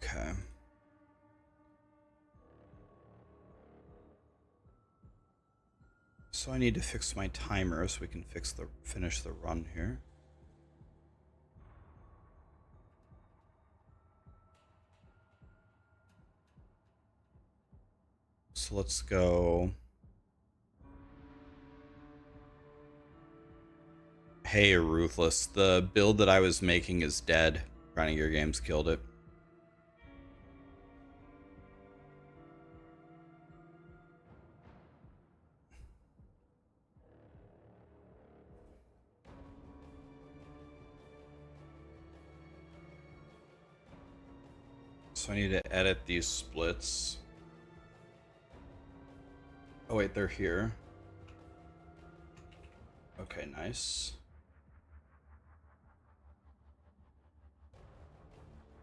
Okay. So I need to fix my timer so we can finish the run here. So let's go. Hey, Ruthless. The build that I was making is dead. Grinding Gear Games killed it. So I need to edit these splits. Oh wait, they're here. Okay, nice.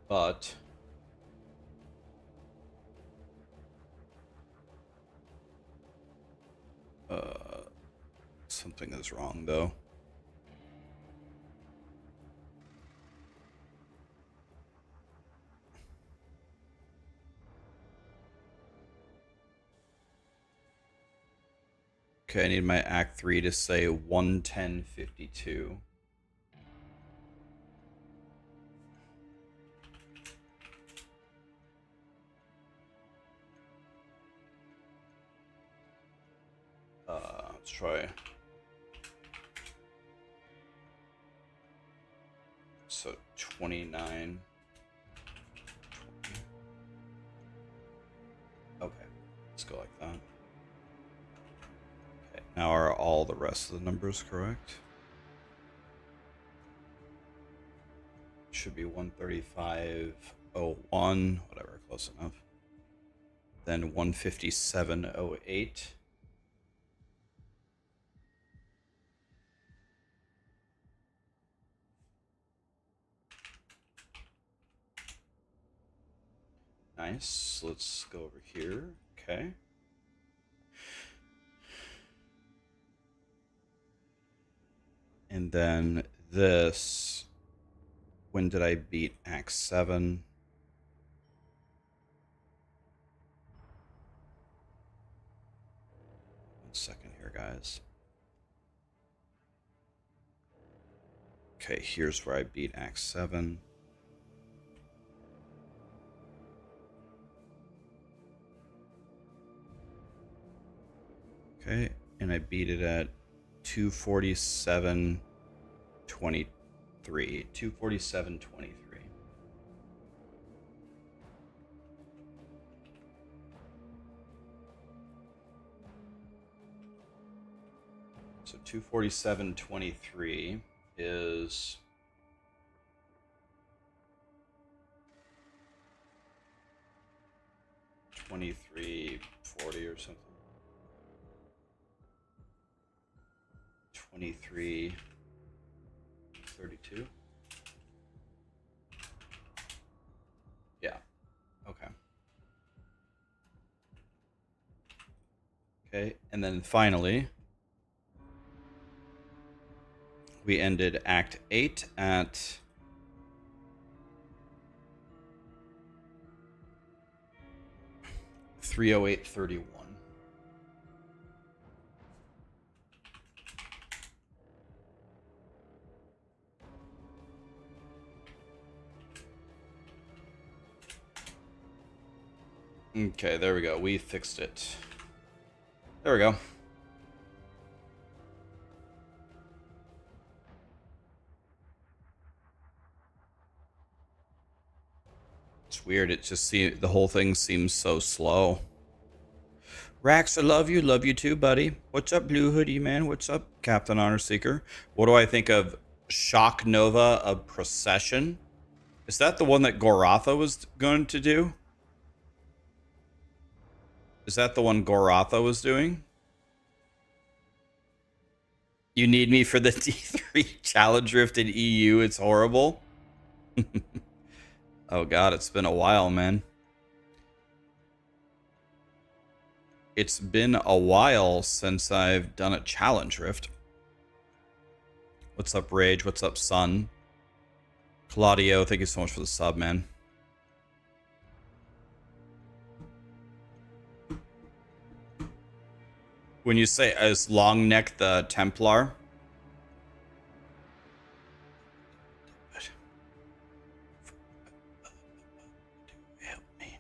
But something is wrong though. Okay, I need my Act 3 to say 110:52. Let's try. So 29. Okay, let's go like that. Okay, now are all the rest of the numbers correct? Should be 135.01, whatever, close enough. Then 157.08. Nice. Let's go over here. Okay. And then this. When did I beat Act 7? One second here, guys. Okay, here's where I beat Act 7. Okay, and I beat it at 247.23. 247.23. So 247.23 is 2340 or something. 2332. Yeah. Okay. Okay, and then finally we ended Act 8 at 308.31. Okay, there we go. We fixed it. There we go. It's weird. It just the whole thing seems so slow. Rax, I love you. Love you too, buddy. What's up, Blue Hoodie Man? What's up, Captain Honor Seeker? What do I think of Shock Nova of Procession? Is that the one that Goratha was going to do? Is that the one Goratha was doing? You need me for the D3 challenge rift in EU. It's horrible. Oh god, it's been a while, man. It's been a while since I've done a challenge rift. What's up, Rage? What's up, Sun? Claudio, thank you so much for the sub, man. When you say as long neck the Templar. Help me.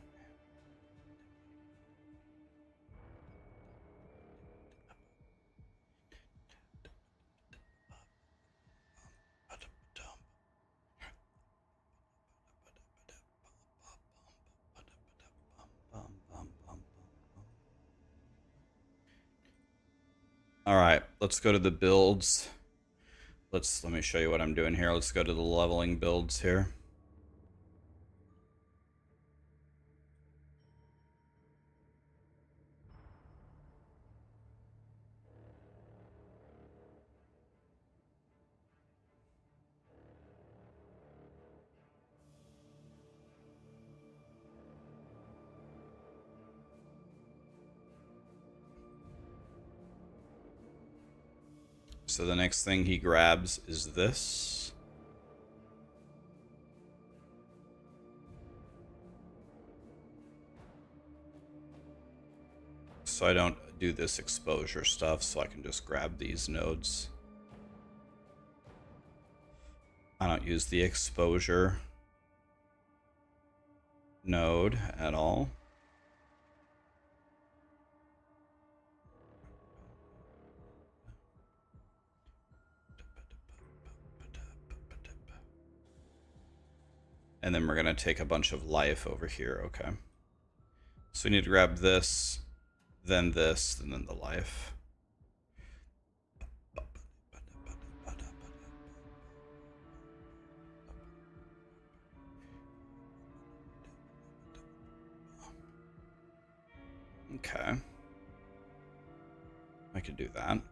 All right, let's go to the builds. Let me show you what I'm doing here. Let's go to the leveling builds here. So the next thing he grabs is this. So I don't do this exposure stuff, so I can just grab these nodes. I don't use the exposure node at all. And then we're going to take a bunch of life over here. Okay. So we need to grab this, then this, and then the life. Okay. I could do that.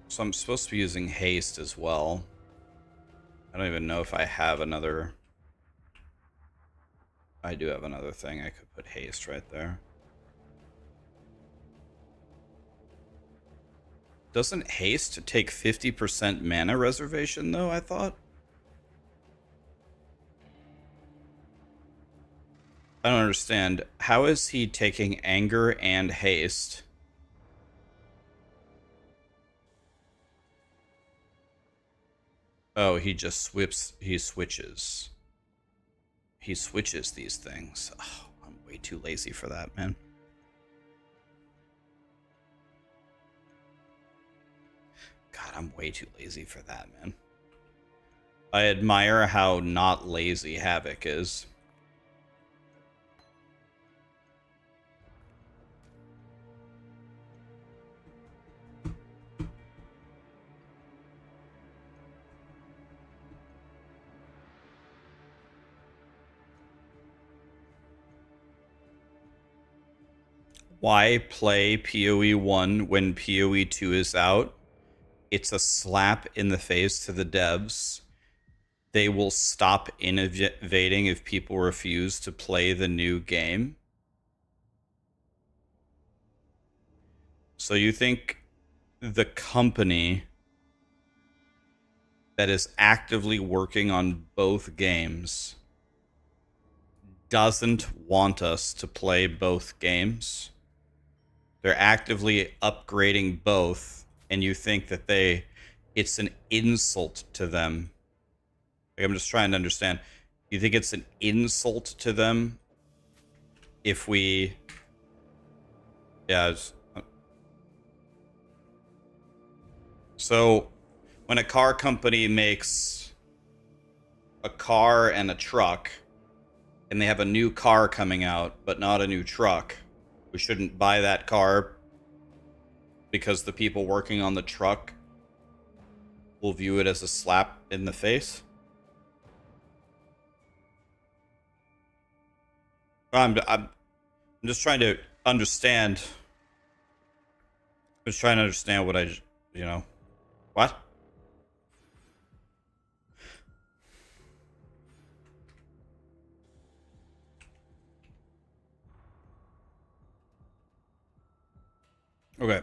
So I'm supposed to be using haste as well. I don't even know if I have another... I do have another thing. I could put haste right there. Doesn't haste take 50% mana reservation, though, I thought? I don't understand. How is he taking anger and haste? Oh, he just switches. He switches. He switches these things. Oh, I'm way too lazy for that, man. God, I'm way too lazy for that, man. I admire how not lazy Havoc is. Why play POE1 when POE2 is out? It's a slap in the face to the devs. They will stop innovating if people refuse to play the new game. So you think the company that is actively working on both games doesn't want us to play both games? They're actively upgrading both, and you think that it's an insult to them. Like, I'm just trying to understand. You think it's an insult to them if we... Yeah. So, when a car company makes a car and a truck, and they have a new car coming out, but not a new truck, we shouldn't buy that car because the people working on the truck will view it as a slap in the face? I'm just trying to understand. I'm just trying to understand what you know. What? Okay.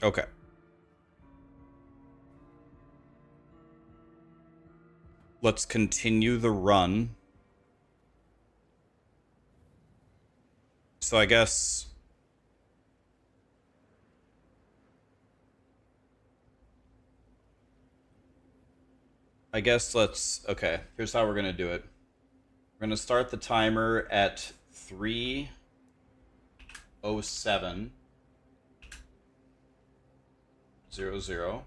Okay. Let's continue the run. So I guess... let's... Okay, here's how we're going to do it. We're going to start the timer at 3:07:00.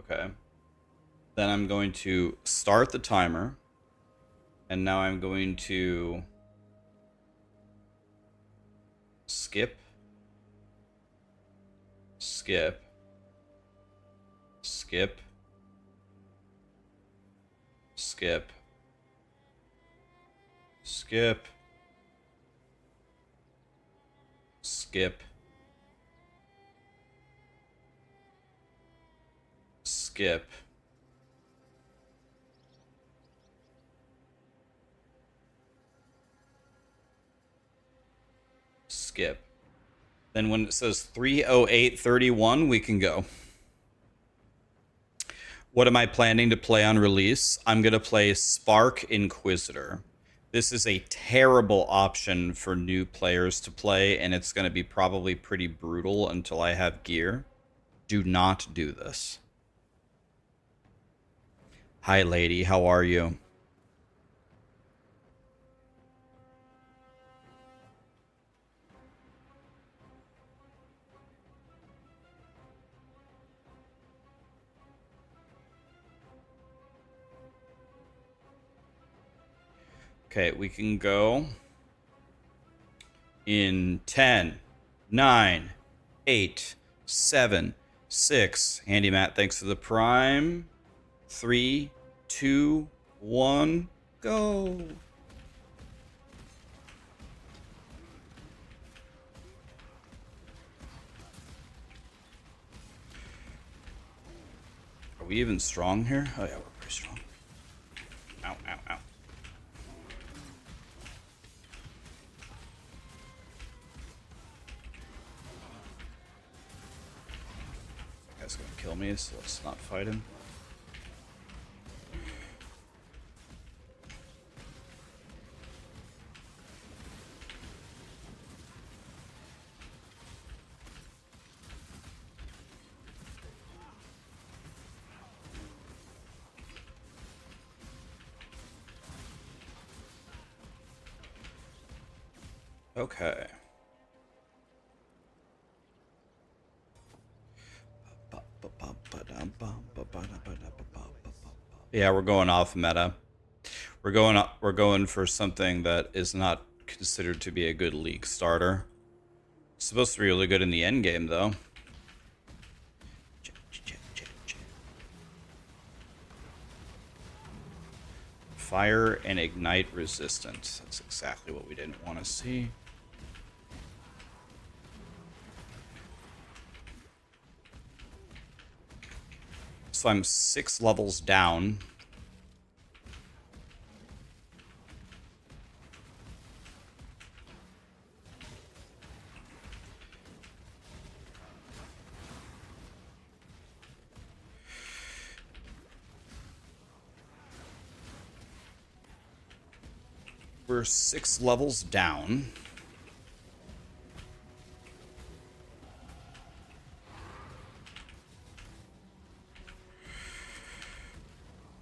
Okay. Then I'm going to start the timer. And now I'm going to skip, skip, skip, skip, skip, skip, skip, skip. Then when it says 3:08:31, we can go. What am I planning to play on release? I'm going to play Spark Inquisitor. This is a terrible option for new players to play, and it's going to be probably pretty brutal until I have gear. Do not do this. Hi, lady. How are you? Okay, we can go in 10, 9, 8, 7, 6. Handy Matt, thanks for the prime. 3, 2, 1, go. Are we even strong here? Oh yeah, we're pretty strong. Ow, ow, ow. That guy's gonna kill me, so let's not fight him. Okay. Yeah, we're going off meta. We're going for something that is not considered to be a good league starter. It's supposed to be really good in the end game, though. Fire and ignite resistance. That's exactly what we didn't want to see. So I'm 6 levels down. We're 6 levels down.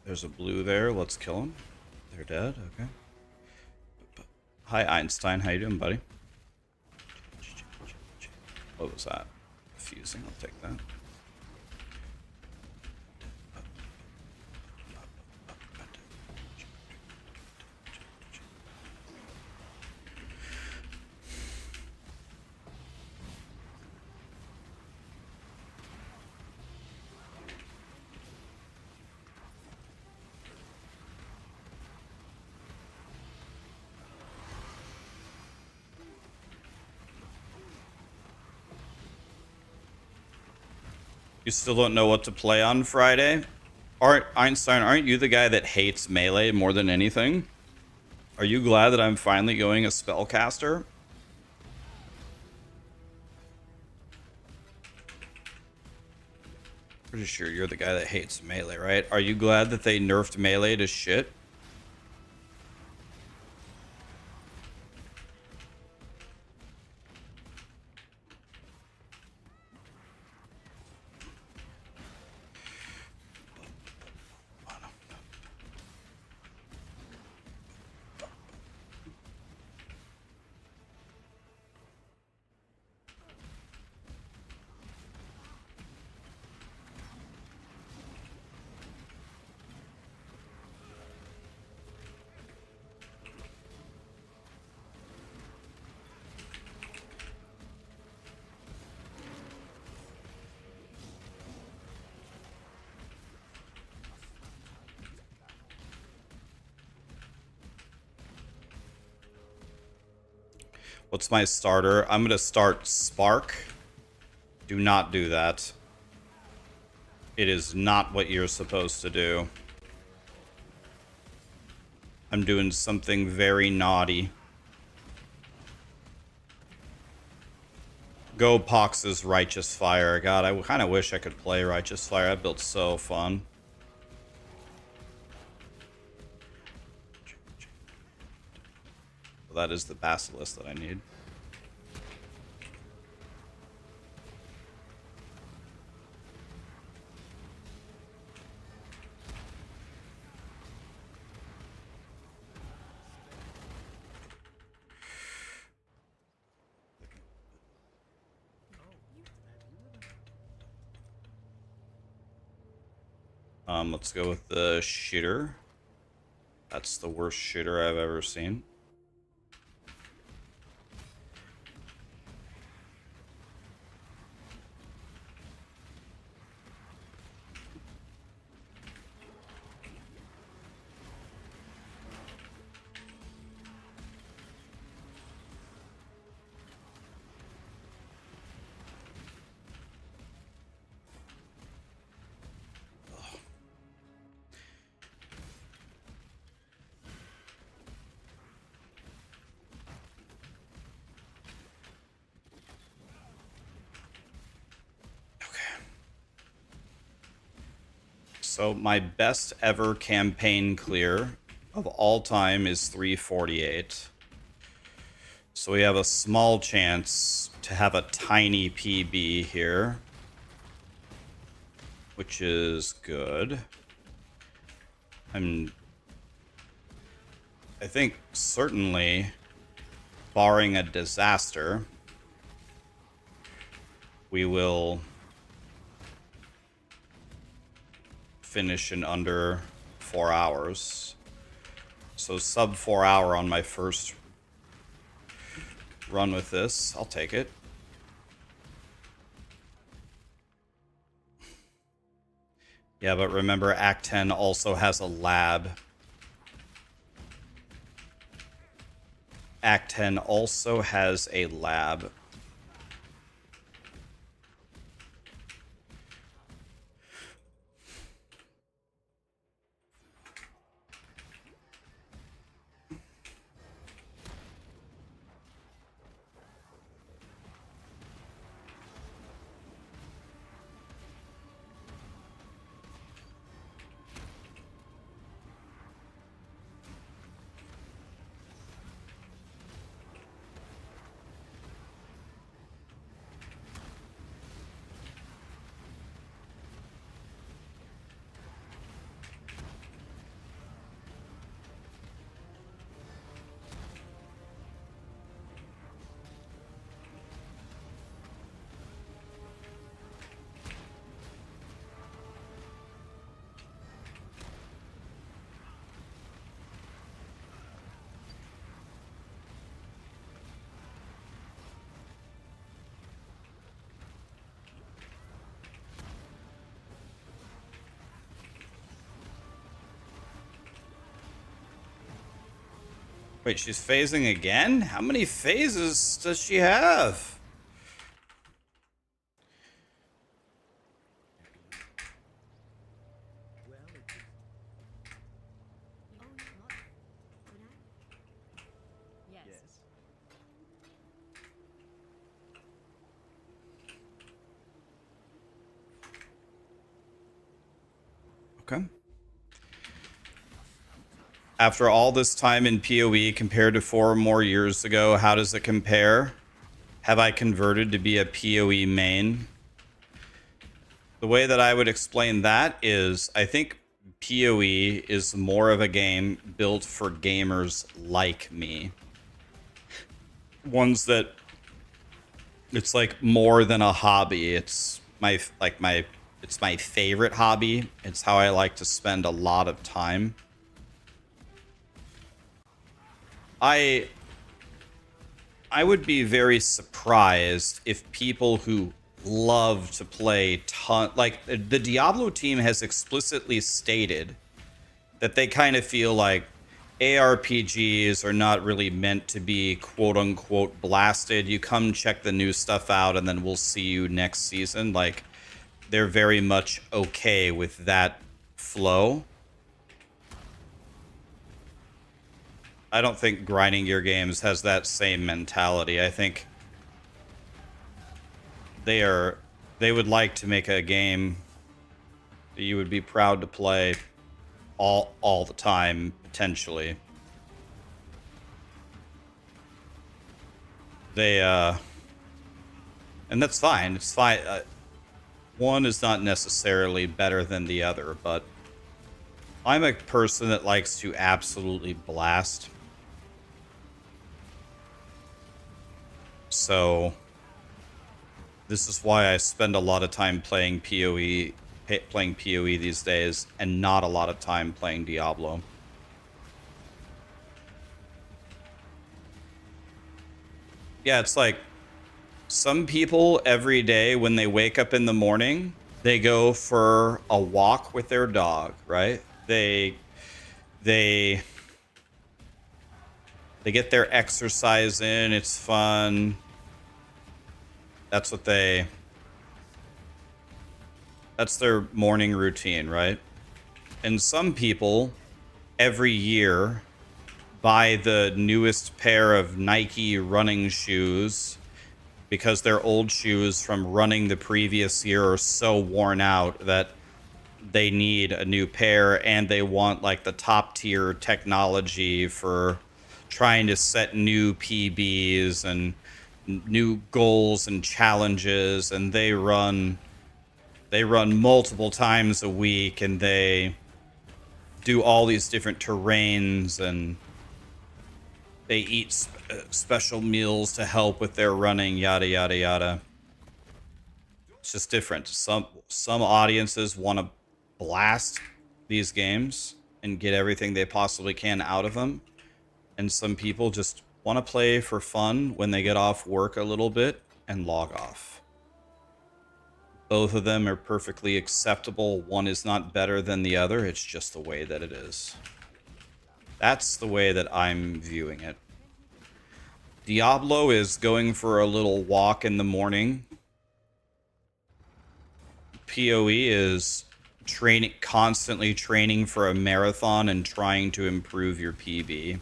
There's a blue there. Let's kill him. They're dead. Okay. Hi, Einstein. How you doing, buddy? What was that? Fusing. I'll take that. You still don't know what to play on Friday? Einstein, aren't you the guy that hates melee more than anything? Are you glad that I'm finally going a spellcaster? Pretty sure you're the guy that hates melee, right? Are you glad that they nerfed melee to shit? What's my starter? I'm going to start Spark. Do not do that. It is not what you're supposed to do. I'm doing something very naughty. Go Pox's Righteous Fire. God, I kind of wish I could play Righteous Fire. That built's so fun. Well, that is the Basilisk that I need. Let's go with the shitter. That's the worst shitter I've ever seen. So my best ever campaign clear of all time is 348. So we have a small chance to have a tiny PB here, which is good. I think certainly, barring a disaster, we will finish in under 4 hours. So sub 4 hour on my first run with this. I'll take it. Yeah, but remember Act 10 also has a lab. Act 10 also has a lab. Wait, she's phasing again? How many phases does she have? Okay. After all this time in PoE compared to 4 more years ago, how does it compare? Have I converted to be a PoE main? The way that I would explain that is I think PoE is more of a game built for gamers like me. Ones that it's like more than a hobby. It's my it's my favorite hobby. It's how I like to spend a lot of time. I would be very surprised if people who love to play like the Diablo team has explicitly stated that they kind of feel like ARPGs are not really meant to be quote unquote blasted. You come check the new stuff out and then we'll see you next season. Like they're very much okay with that flow. I don't think Grinding Gear Games has that same mentality. I think they would like to make a game that you would be proud to play all the time, potentially. They and that's fine. It's fine. One is not necessarily better than the other, but I'm a person that likes to absolutely blast. So this is why I spend a lot of time playing PoE these days, and not a lot of time playing Diablo. Yeah, it's like some people every day when they wake up in the morning, they go for a walk with their dog, right? They get their exercise in, it's fun. That's their morning routine, right? And some people every year buy the newest pair of Nike running shoes because their old shoes from running the previous year are so worn out that they need a new pair, and they want like the top tier technology for trying to set new PBs and new goals and challenges, and they run multiple times a week, and they do all these different terrains, and they eat special meals to help with their running, yada yada yada. It's just different. Some audiences want to blast these games and get everything they possibly can out of them, and some people just want to play for fun when they get off work a little bit and log off. Both of them are perfectly acceptable. One is not better than the other. It's just the way that it is. That's the way that I'm viewing it. Diablo is going for a little walk in the morning. PoE is constantly training for a marathon and trying to improve your PB.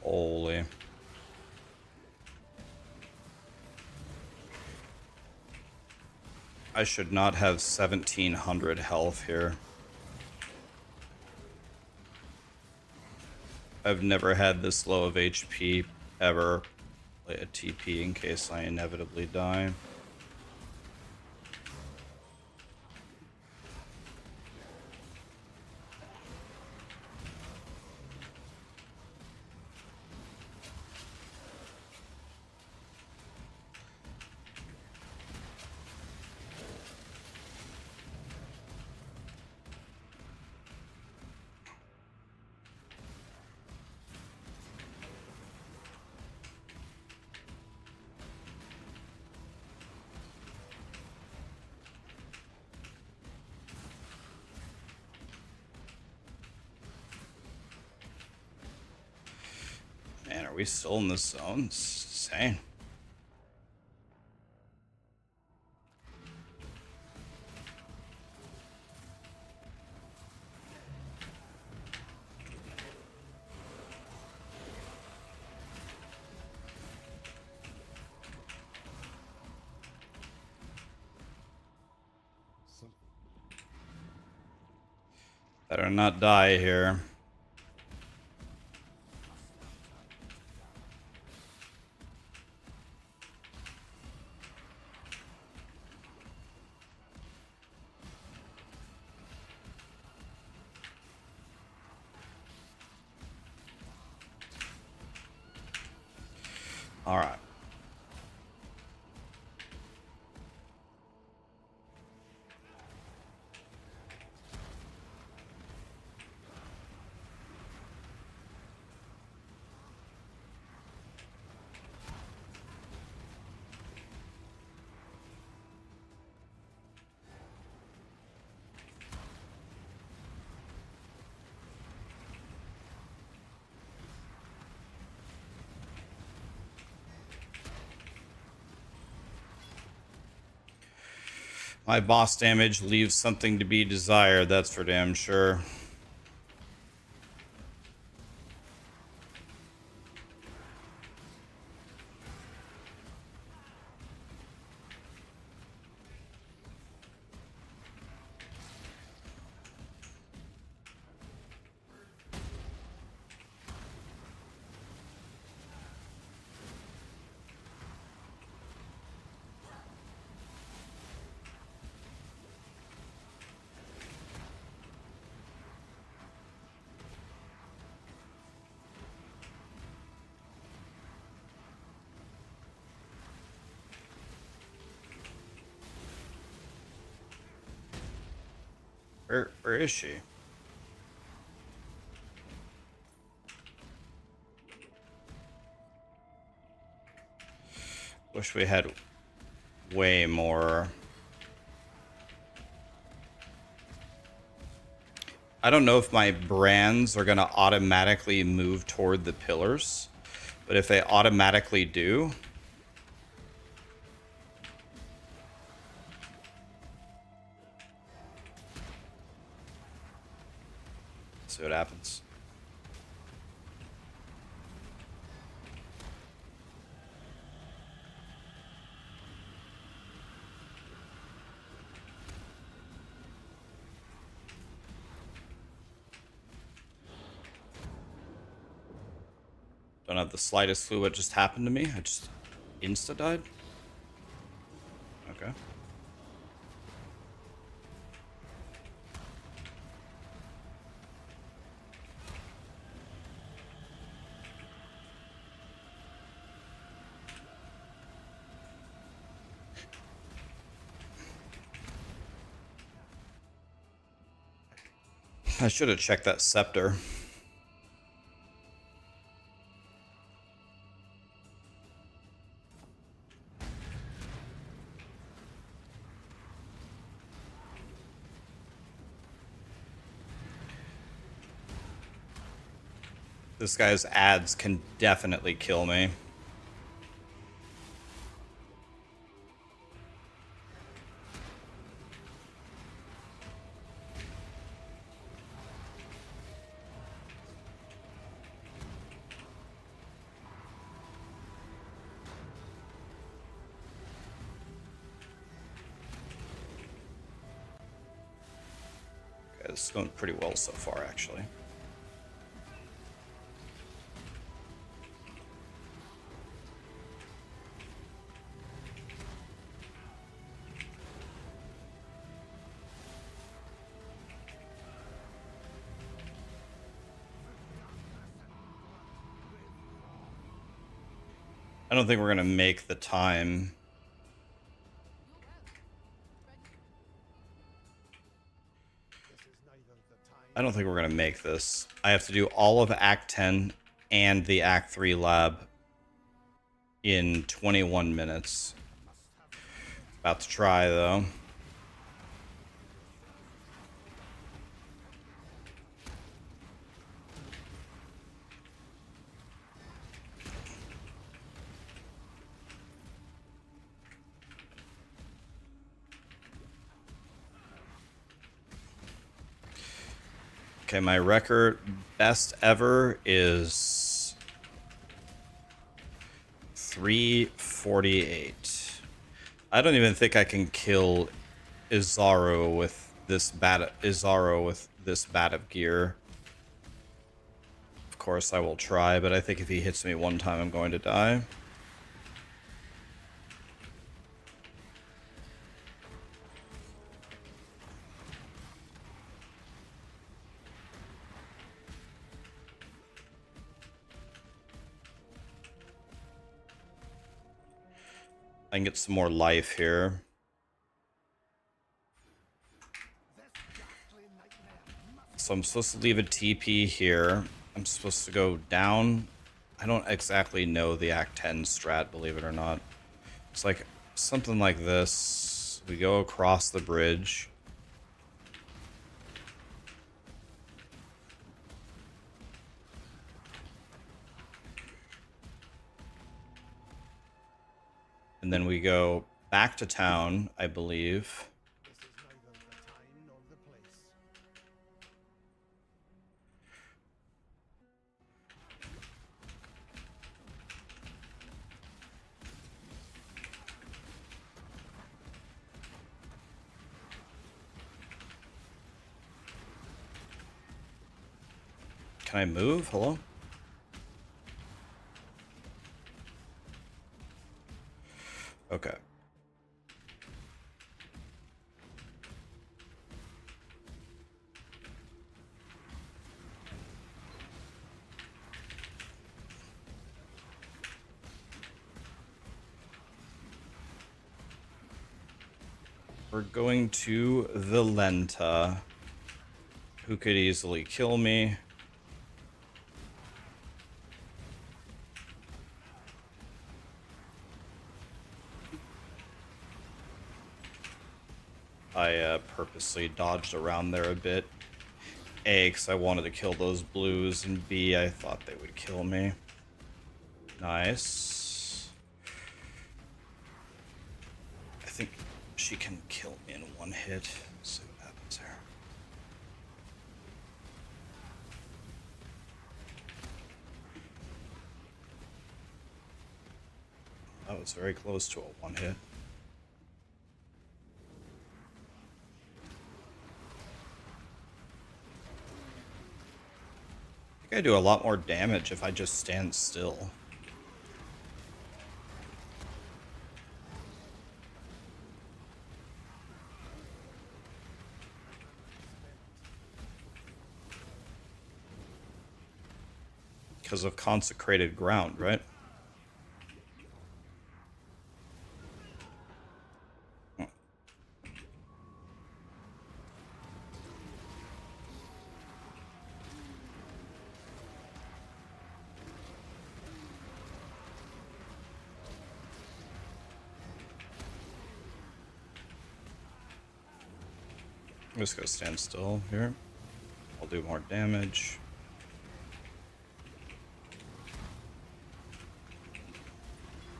Holy. I should not have 1700 health here. I've never had this low of HP ever. Play a TP in case I inevitably die. Man, are we still in this zone? It's insane. Better not die here. All right. My boss damage leaves something to be desired, that's for damn sure. Where is she? Wish we had way more. I don't know if my brands are gonna automatically move toward the pillars, but if they automatically do, see what happens. Don't have the slightest clue what just happened to me. I just insta-died. Okay. I should have checked that scepter. This guy's ads can definitely kill me. this is going pretty well so far, actually. I don't think we're gonna make the time. I don't think we're gonna make this. I have to do all of Act 10 and the Act 3 lab in 21 minutes. About to try, though. Okay, my record best ever is 348. I don't even think I can kill Izaro with this bat of gear. Of course I will try, but I think if he hits me one time I'm going to die. I can get some more life here. So I'm supposed to leave a TP here. I'm supposed to go down. I don't exactly know the Act 10 strat, believe it or not. It's like something like this. We go across the bridge. And then we go back to town, I believe. Can I move? Hello? Okay. We're going to Valenta, who could easily kill me. I purposely dodged around there a bit. A, because I wanted to kill those blues, and B, I thought they would kill me. Nice. I think she can kill me in one hit. Let's see what happens here. That was very close to a one hit. I think I do a lot more damage if I just stand still. Because of consecrated ground, right? I'm just gonna stand still here. I'll do more damage.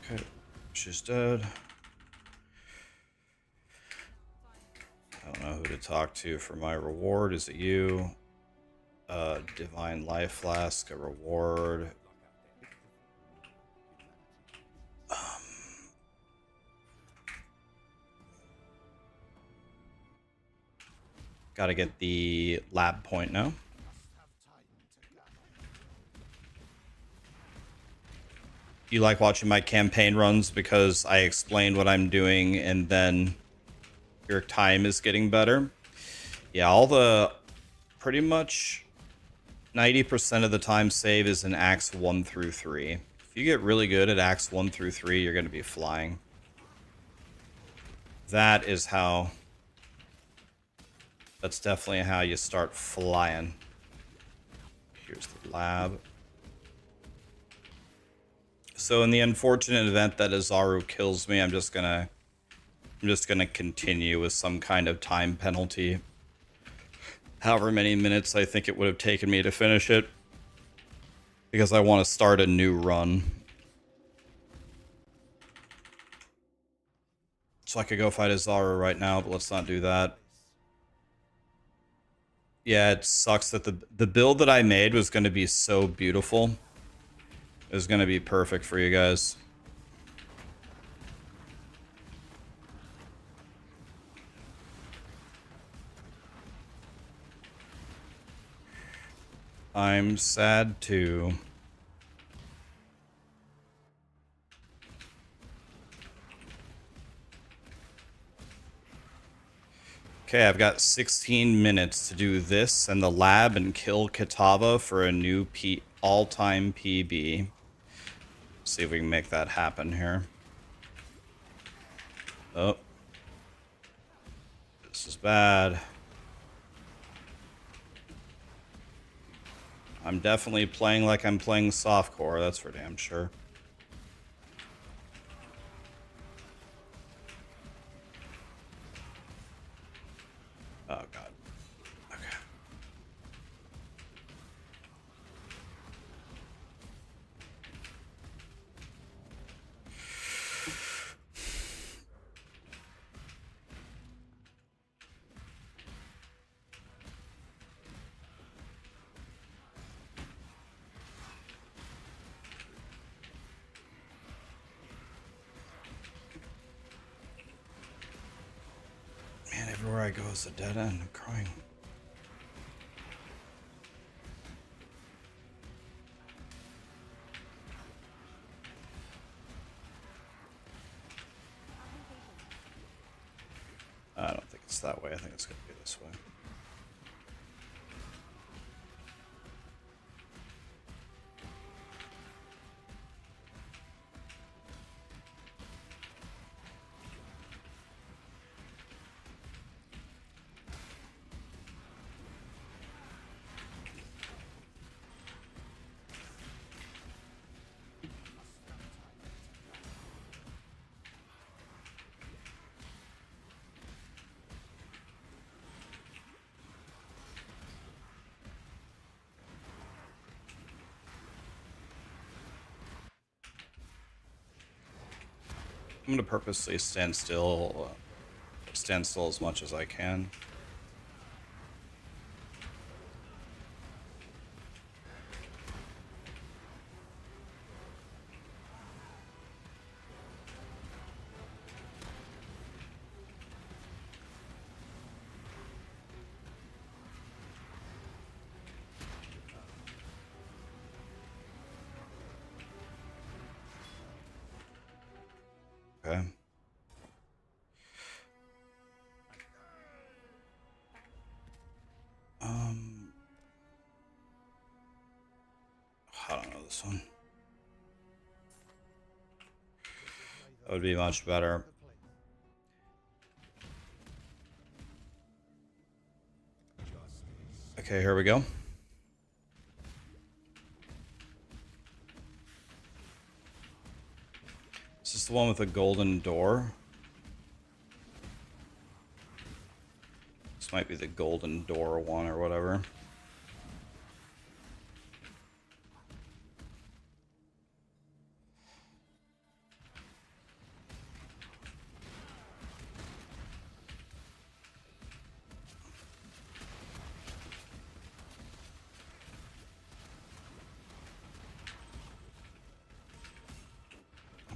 Okay, she's dead. I don't know who to talk to for my reward. Is it you? Divine Life Flask, a reward. Gotta get the lab point now. You like watching my campaign runs because I explain what I'm doing and then your time is getting better? Yeah, all the... pretty much 90% of the time save is in Acts 1 through 3. If you get really good at Acts 1 through 3, you're going to be flying. That is how... that's definitely how you start flying. Here's the lab. So in the unfortunate event that Azaru kills me, I'm just gonna continue with some kind of time penalty. However many minutes I think it would have taken me to finish it. Because I want to start a new run. So I could go fight Azaru right now, but let's not do that. Yeah, it sucks that the build that I made was going to be so beautiful. It was going to be perfect for you guys. I'm sad too. Okay, I've got 16 minutes to do this and the lab and kill Kitava for a new all-time PB. See if we can make that happen here. Oh. This is bad. I'm definitely playing like I'm playing softcore, that's for damn sure. Oh god. Okay. Man, everywhere I go is a dead end. I'm crying. I don't think it's that way. I think it's going to be this way. I'm going to purposely stand still as much as I can. Okay. I don't know this one. That would be much better. Okay, here we go. Is this the one with the golden door? This might be the golden door one or whatever.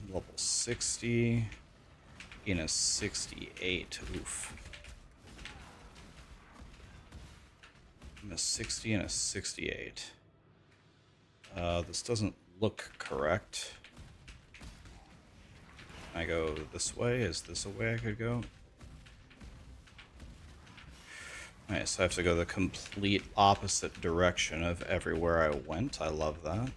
Level 60 in a 68. Oof. I'm a 60 and a 68. This doesn't look correct. Can I go this way? Is this a way I could go? Alright, so I have to go the complete opposite direction of everywhere I went. I love that.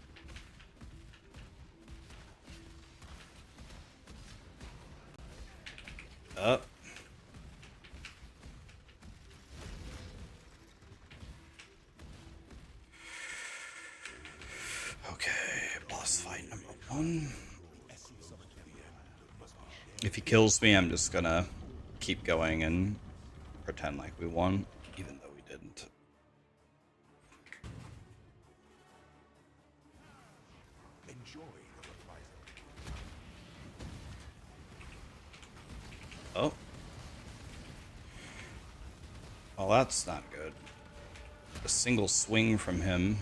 Up. Okay, boss fight number 1. If he kills me, I'm just gonna keep going and pretend like we won, even though we didn't. Oh. Well, that's not good. A single swing from him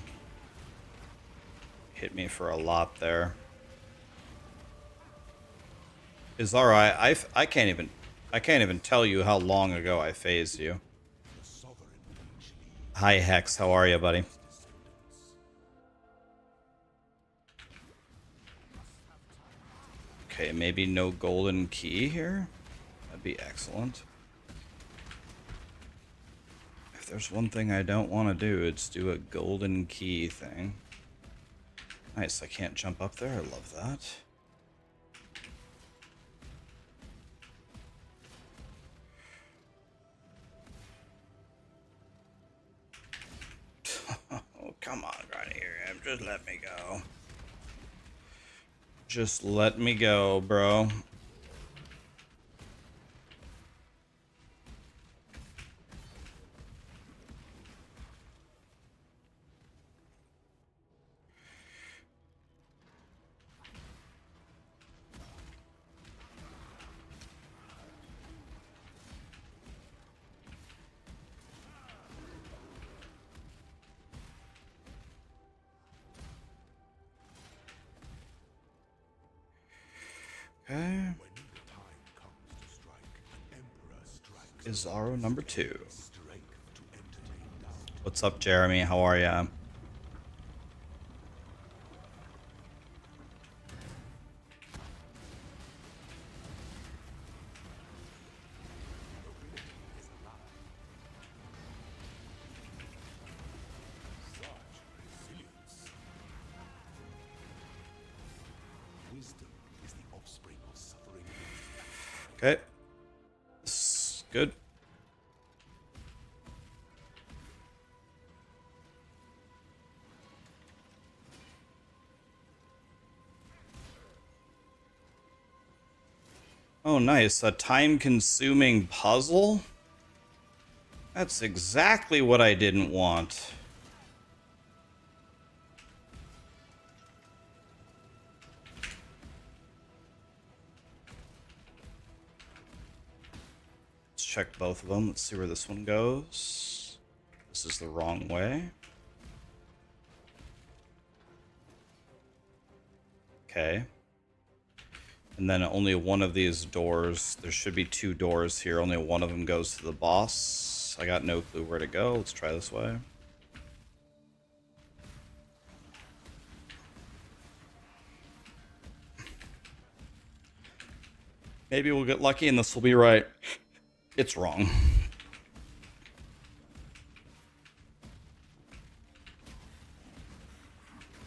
hit me for a lot there. Is alright. I can't even tell you how long ago I phased you. Hi Hex, how are you, buddy? Okay, maybe no golden key here. That'd be excellent. If there's one thing I don't want to do, it's do a golden key thing. Nice, I can't jump up there. I love that. Oh, come on, right here. Just let me go. Just let me go, bro. Okay. Is Zaro number 2. What's up, Jeremy? How are ya? Okay. This is good. Oh, nice. A time-consuming puzzle? That's exactly what I didn't want. Let's check both of them. Let's see where this one goes. This is the wrong way. Okay. And then only one of these doors, there should be 2 doors here, only one of them goes to the boss. I got no clue where to go. Let's try this way. Maybe we'll get lucky and this will be right. It's wrong.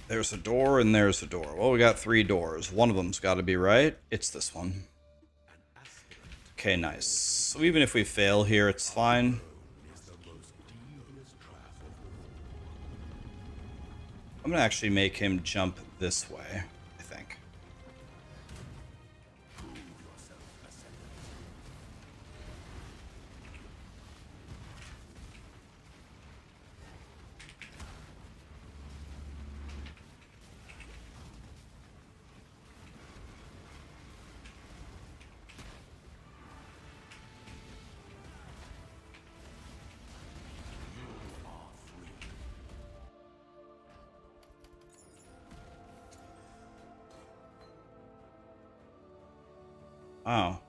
There's a door and there's a door. Well, we got 3 doors. One of them's got to be right. It's this one. Okay, nice. So even if we fail here, it's fine. I'm going to actually make him jump this way, I think. Wow.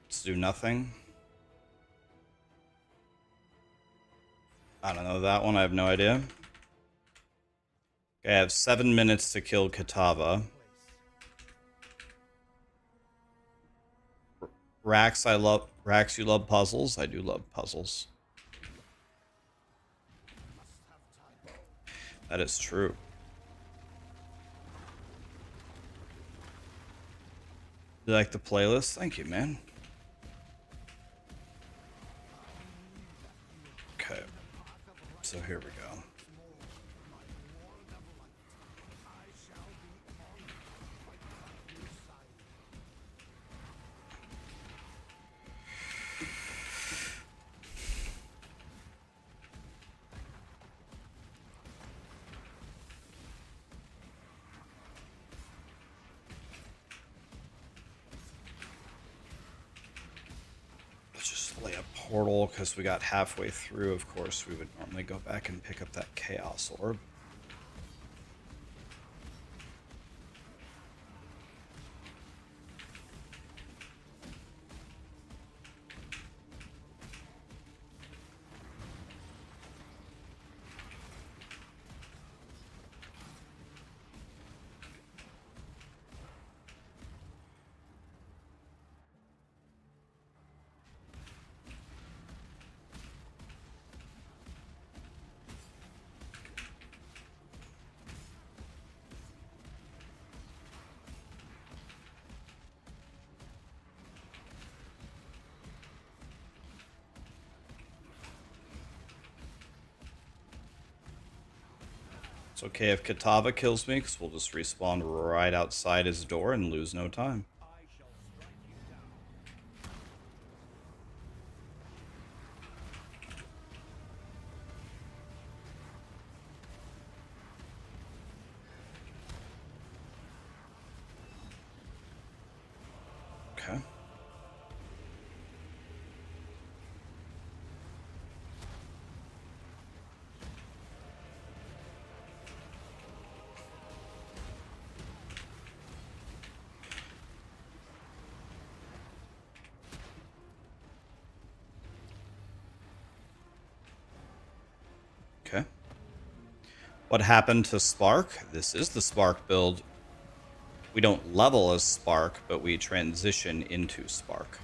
Let's do nothing. I don't know that one. I have no idea. Okay, I have 7 minutes to kill Kitava. Rax, you love puzzles? I do love puzzles. That is true. You like the playlist? Thank you, man. Okay. So here we go. Portal, because we got halfway through. Of course we would normally go back and pick up that chaos orb. It's okay if Kitava kills me, because we'll just respawn right outside his door and lose no time. Okay. Okay. What happened to Spark? This is the Spark build. We don't level as Spark, but we transition into Spark.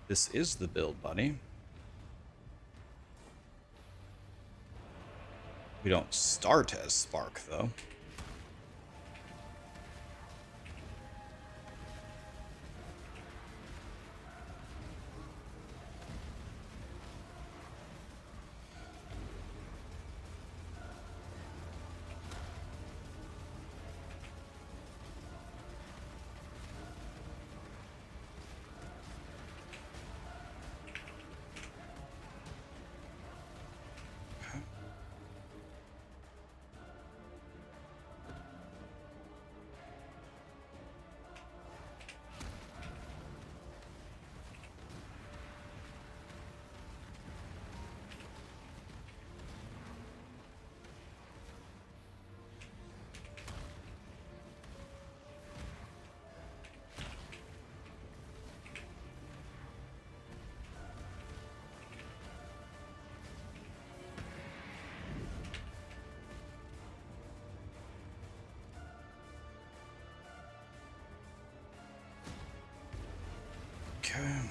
This is the build, buddy. We don't start as Spark, though. Okay.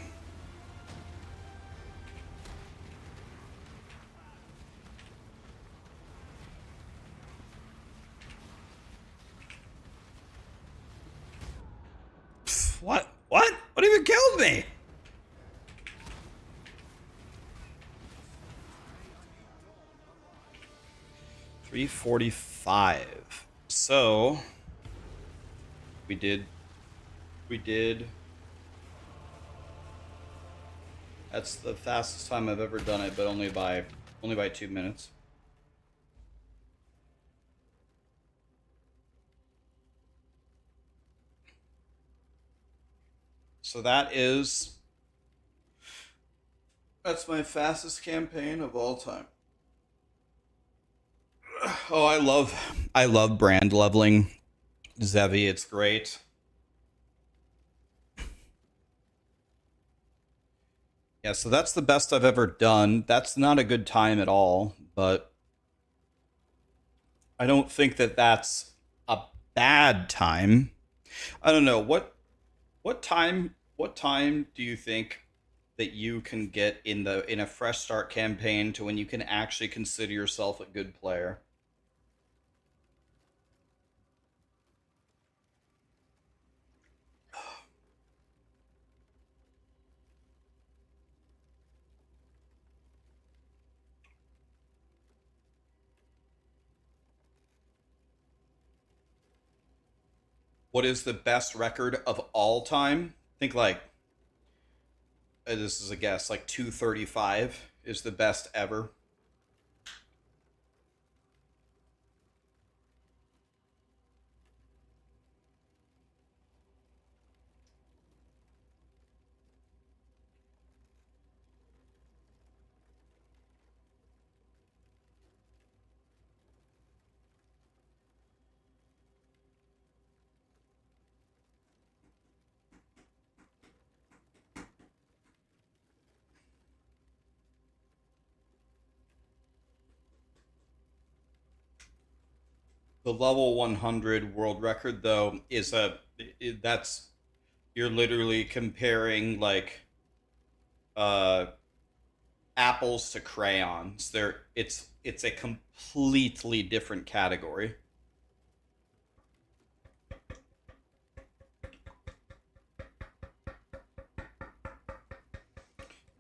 What? What? What even killed me? $345. So we did. That's the fastest time I've ever done it, but only by 2 minutes. So that's my fastest campaign of all time. Oh, I love brand leveling. Zevi, it's great. Yeah, so that's the best I've ever done. That's not a good time at all, but I don't think that that's a bad time. I don't know. What time do you think that you can get in a fresh start campaign to when you can actually consider yourself a good player? What is the best record of all time? Think like this is a guess, like 235 is the best ever. The level 100 world record though is that's you're literally comparing like uh apples to crayons. It's a completely different category.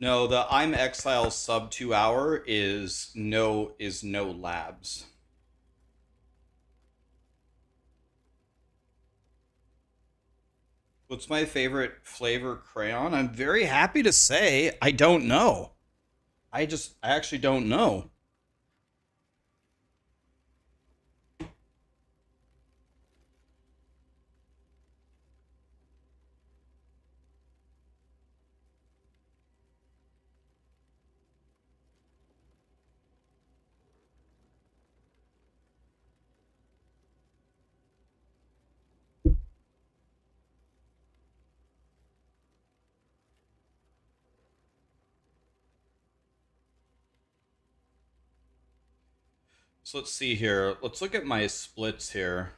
No, the I'm Exile sub 2 hour is no labs. What's my favorite flavor crayon? I'm very happy to say I don't know. I actually don't know. So let's see here. Let's look at my splits here.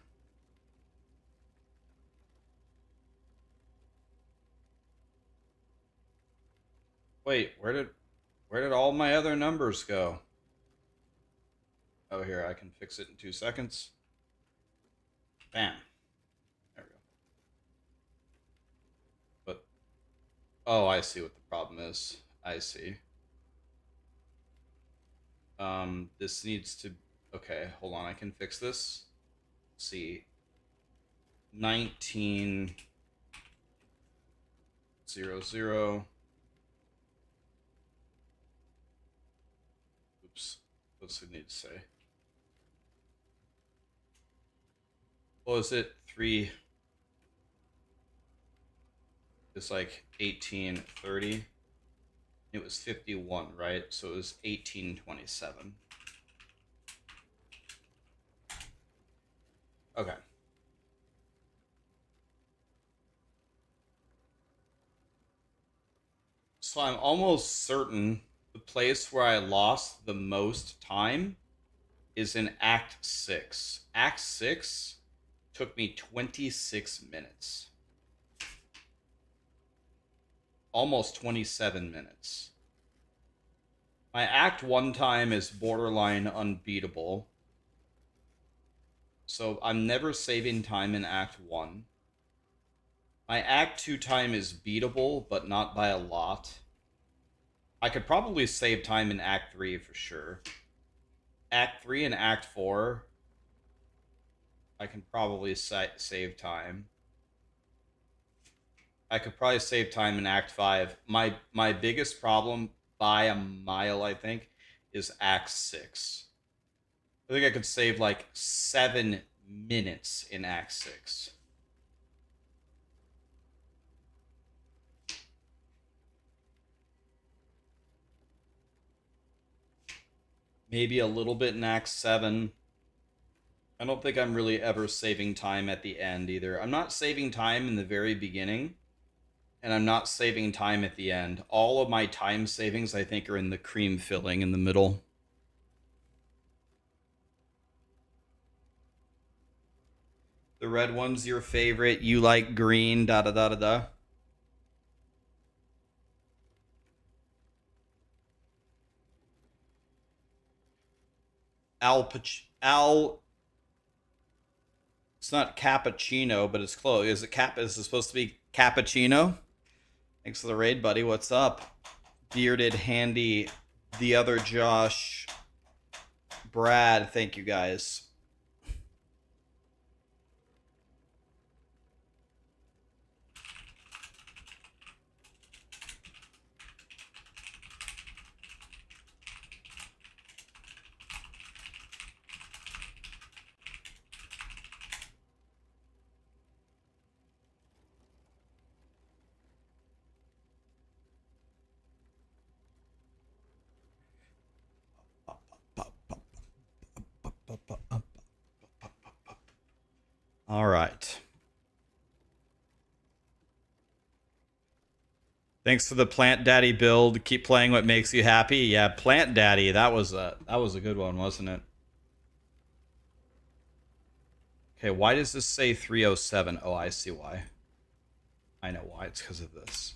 Wait, where did all my other numbers go? Oh, here, I can fix it in 2 seconds. Bam. There we go. But oh, I see what the problem is. I see. This needs to. Okay, hold on. I can fix this. Let's see. 1900. Oops. What's it need to say? What was it? Three. It's like 1830. It was 51, right? So it was 1827. Okay. So I'm almost certain the place where I lost the most time is in Act 6. Act 6 took me 26 minutes. Almost 27 minutes. My Act 1 time is borderline unbeatable. So I'm never saving time in Act 1. My Act 2 time is beatable, but not by a lot. I could probably save time in Act 3 for sure. Act 3 and Act 4, I can probably save time. I could probably save time in Act 5. My biggest problem by a mile, I think, is Act 6. I think I could save like 7 minutes in Act 6. Maybe a little bit in Act 7. I don't think I'm really ever saving time at the end either. I'm not saving time in the very beginning. And I'm not saving time at the end. All of my time savings, I think, are in the cream filling in the middle. The red one's your favorite. You like green, da da da da da. Al. It's not cappuccino, but it's close. Is it supposed to be cappuccino? Thanks for the raid, buddy. What's up? Bearded, handy, the other Josh, Brad. Thank you guys. All right. Thanks for the Plant Daddy build. Keep playing what makes you happy. Yeah, Plant Daddy. That was a good one, wasn't it? Okay, why does this say 307? Oh, I see why. I know why. It's because of this.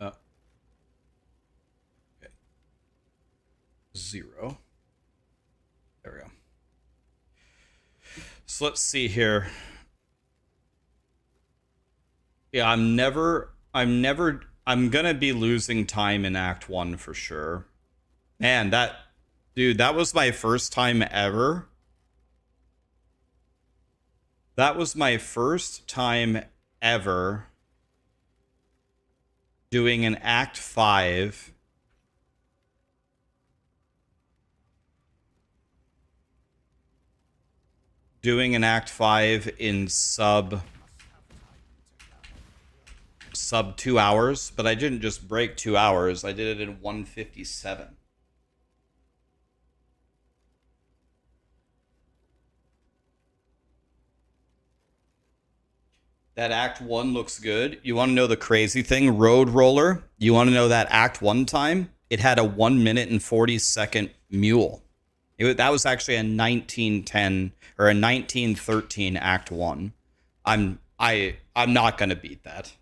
Okay. 0. There we go. So let's see here. Yeah, I'm gonna be losing time in Act 1 for sure. Man, dude, that was my first time ever. That was my first time ever doing an Act 5. Doing an Act 5 in sub 2 hours, but I didn't just break 2 hours. I did it in 157. That Act 1 looks good. You want to know the crazy thing? Road Roller. You want to know that Act 1 time? It had a 1 minute and 40-second mule. That was actually a 1910 or a 1913 Act 1. I'm not going to beat that.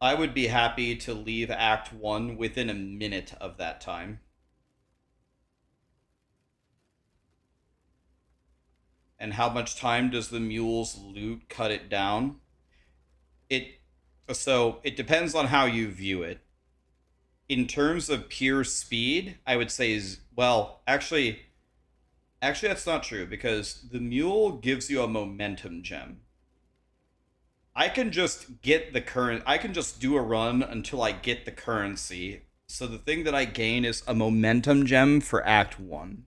I would be happy to leave Act 1 within a minute of that time. And how much time does the mule's loot cut it down? So it depends on how you view it. In terms of pure speed, I would say actually that's not true, because the mule gives you a momentum gem. I can just do a run until I get the currency. So the thing that I gain is a momentum gem for Act 1.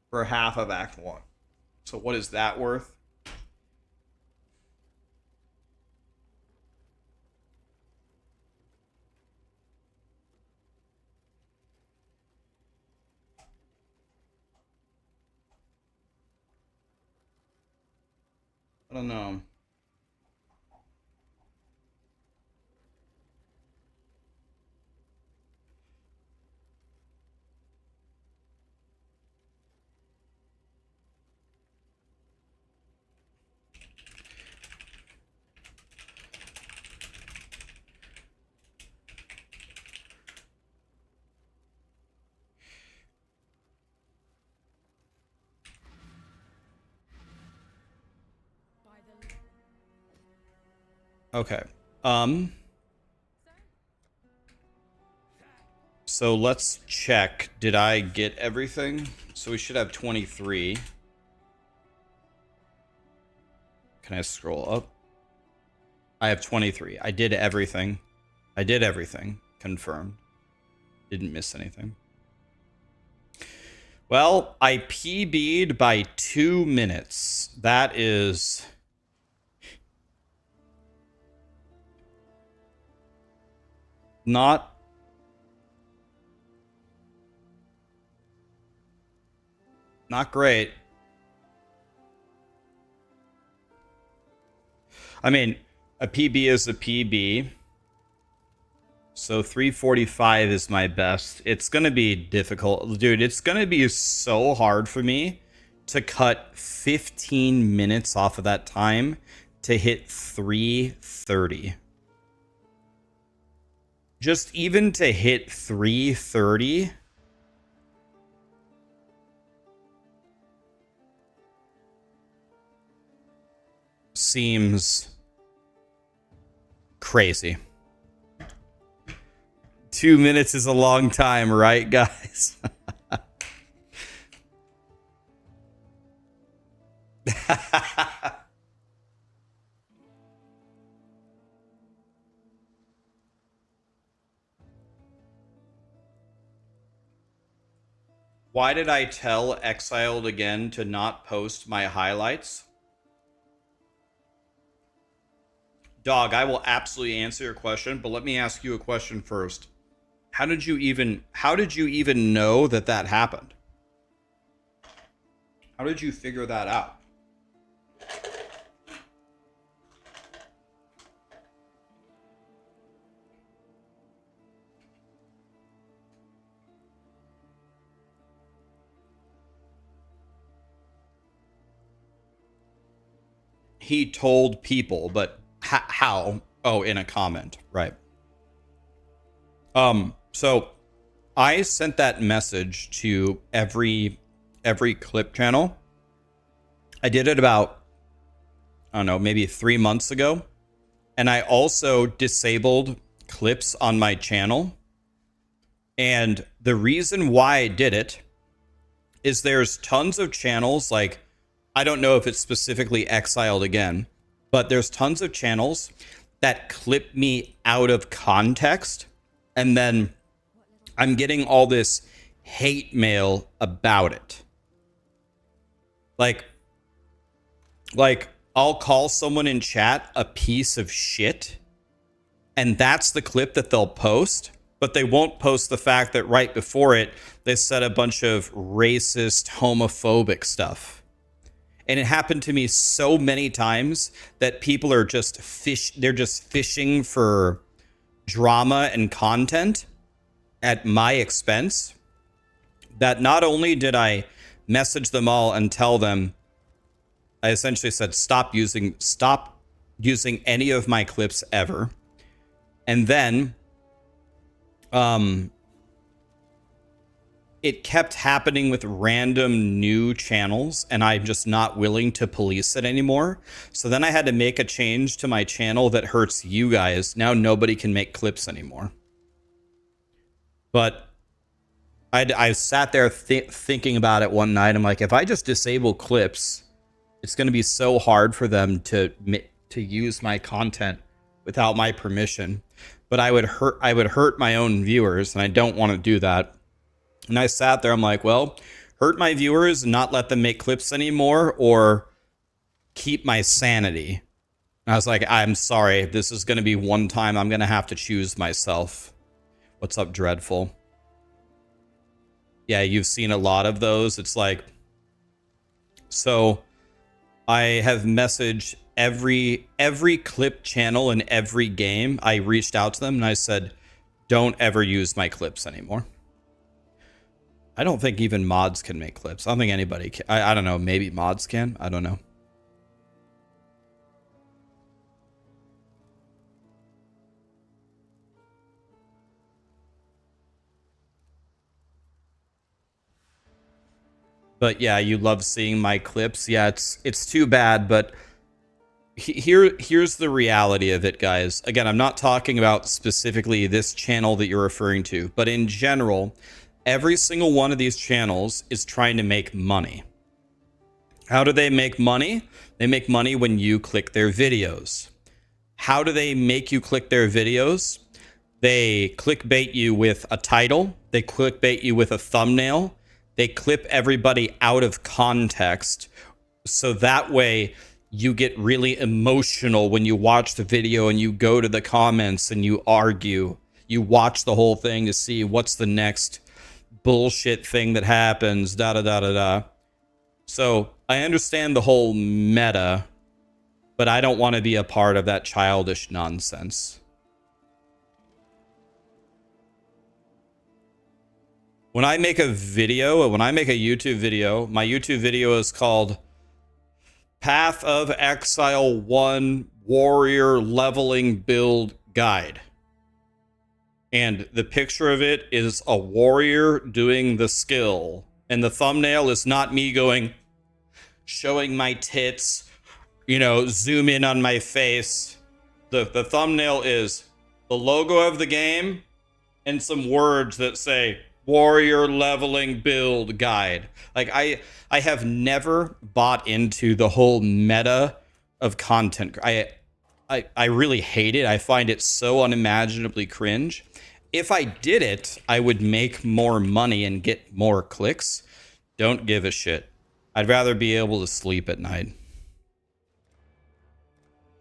For half of Act 1. So what is that worth? I don't know. Okay. So let's check. Did I get everything? So we should have 23. Can I scroll up? I have 23. I did everything. Confirmed. Didn't miss anything. Well, I PB'd by 2 minutes. That is... not great. I mean, a PB is a PB. So 345 is my best. It's going to be difficult. Dude, it's going to be so hard for me to cut 15 minutes off of that time to hit 330. Just even to hit 330 seems crazy. 2 minutes is a long time, right, guys? Why did I tell Exiled again to not post my highlights? Dog, I will absolutely answer your question, but let me ask you a question first. How did you even know that that happened? How did you figure that out? He told people, but how? Oh, in a comment, right? So I sent that message to every clip channel. I did it about, I don't know, maybe 3 months ago. And I also disabled clips on my channel. And the reason why I did it is there's tons of channels, like, I don't know if it's specifically Exiled again, but there's tons of channels that clip me out of context. And then I'm getting all this hate mail about it. Like I'll call someone in chat a piece of shit, and that's the clip that they'll post, but they won't post the fact that right before it, they said a bunch of racist, homophobic stuff. And it happened to me so many times that people are just they're just fishing for drama and content at my expense, that not only did I message them all and tell them, I essentially said, stop using any of my clips ever. And then it kept happening with random new channels, and I'm just not willing to police it anymore. So then I had to make a change to my channel that hurts you guys. Now nobody can make clips anymore. But I sat there thinking about it one night. I'm like, if I just disable clips, it's going to be so hard for them to use my content without my permission. But I would hurt my own viewers, and I don't want to do that. And I sat there, I'm like, well, hurt my viewers and not let them make clips anymore, or keep my sanity. And I was like, I'm sorry, this is going to be one time I'm going to have to choose myself. What's up, Dreadful? Yeah, you've seen a lot of those. It's like, so I have messaged every clip channel in every game. I reached out to them and I said, don't ever use my clips anymore. I don't think even mods can make clips. I don't think anybody can. I don't know. Maybe mods can. I don't know. But yeah, you love seeing my clips. Yeah, it's too bad, but here's the reality of it, guys. Again, I'm not talking about specifically this channel that you're referring to, but in general, every single one of these channels is trying to make money. How do they make money? They make money when you click their videos. How do they make you click their videos? They clickbait you with a title. They clickbait you with a thumbnail. They clip everybody out of context. So that way you get really emotional when you watch the video and you go to the comments and you argue. You watch the whole thing to see what's the next bullshit thing that happens, da da da da da. So I understand the whole meta but I don't want to be a part of that childish nonsense. When I make a video, when I make a YouTube video, my YouTube video is called Path of Exile 1 Warrior Leveling Build Guide. And the picture of it is a warrior doing the skill. And the thumbnail is not me going, showing my tits, you know, zoom in on my face. The thumbnail is the logo of the game and some words that say Warrior Leveling Build Guide. Like, I have never bought into the whole meta of content. I really hate it. I find it so unimaginably cringe. If I did it, I would make more money and get more clicks. Don't give a shit. I'd rather be able to sleep at night.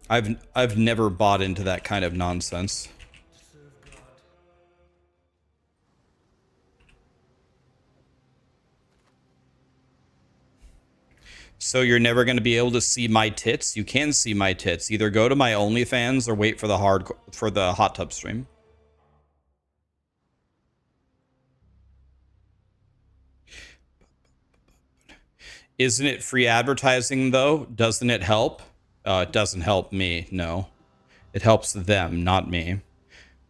I've never bought into that kind of nonsense. So you're never going to be able to see my tits? You can see my tits. Either go to my OnlyFans or wait for the hot tub stream. Isn't it free advertising, though? Doesn't it help? It doesn't help me, no. It helps them, not me.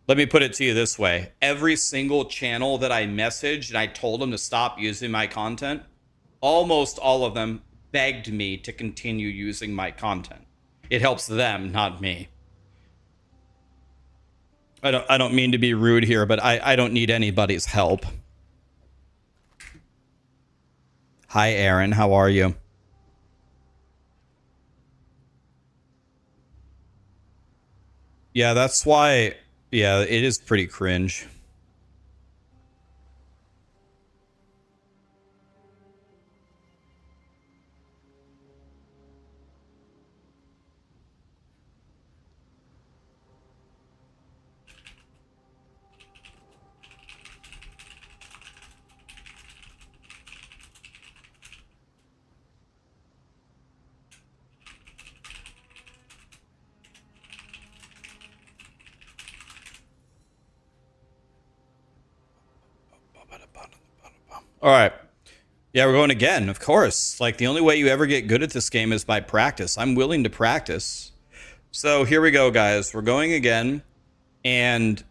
Let me put it to you this way. Every single channel that I messaged and I told them to stop using my content, almost all of them begged me to continue using my content. It helps them, not me. I don't mean to be rude here, but I don't need anybody's help. Hi, Aaron. How are you? Yeah, that's why. Yeah, it is pretty cringe. All right. Yeah, we're going again, of course. Like, the only way you ever get good at this game is by practice. I'm willing to practice. So here we go, guys. We're going again. And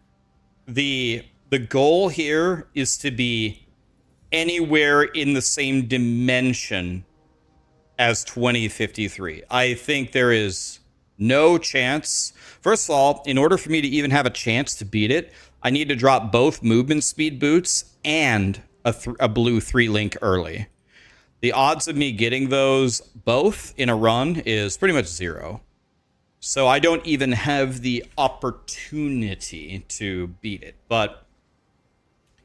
the goal here is to be anywhere in the same dimension as 2053. I think there is no chance. First of all, in order for me to even have a chance to beat it, I need to drop both movement speed boots and a blue 3-link early. The odds of me getting those both in a run is pretty much 0. So I don't even have the opportunity to beat it. But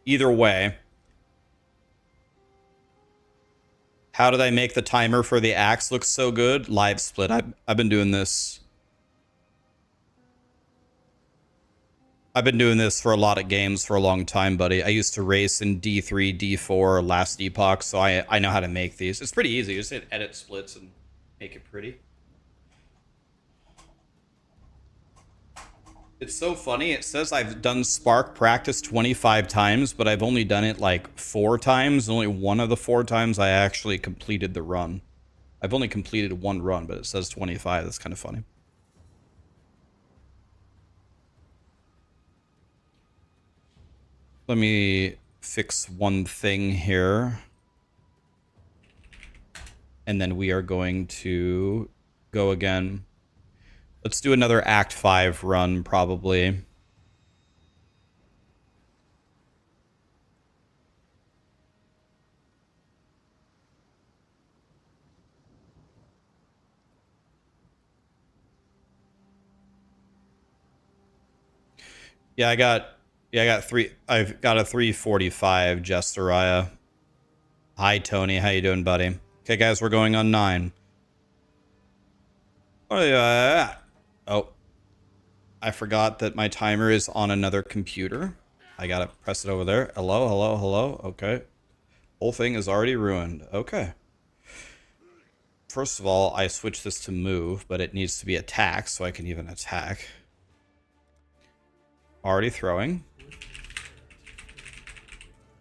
either way, how did I make the timer for the axe look so good? Live split. I've been doing this. I've been doing this for a lot of games for a long time, buddy. I used to race in D3, D4, last Epoch, so I know how to make these. It's pretty easy. You just hit edit splits and make it pretty. It's so funny. It says I've done Spark practice 25 times, but I've only done it like 4 times. Only one of the 4 times I actually completed the run. I've only completed 1 run, but it says 25. That's kind of funny. Let me fix one thing here. And then we are going to go again. Let's do another Act 5 run, probably. Yeah, I've got a 345, Jesteriah. Hi, Tony. How you doing, buddy? Okay, guys, we're going on 9. Oh, I forgot that my timer is on another computer. I gotta press it over there. Hello, hello, hello. Okay. Whole thing is already ruined. Okay. first of all, I switched this to move, but it needs to be attack, so I can even attack. Already throwing.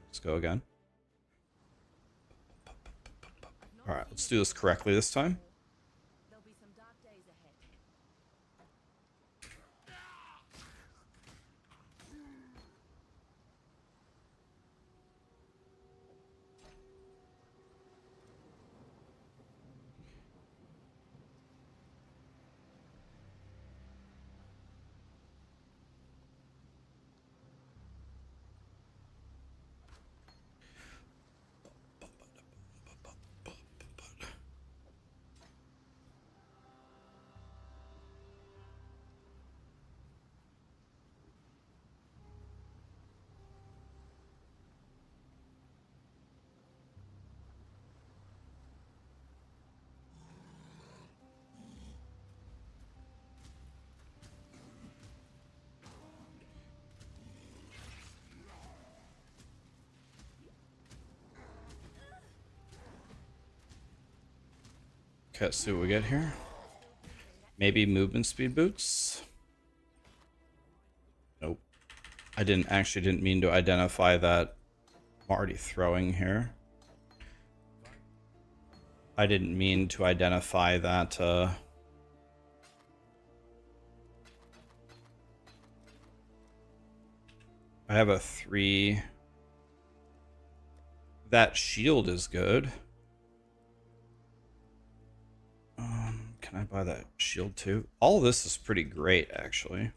Let's go again. Alright, let's do this correctly this time. Okay, let's see what we get here. Maybe movement speed boots. Nope. I didn't mean to identify that. I'm already throwing here. I didn't mean to identify that I have a 3. That shield is good. Can I buy that shield too? All this is pretty great, actually.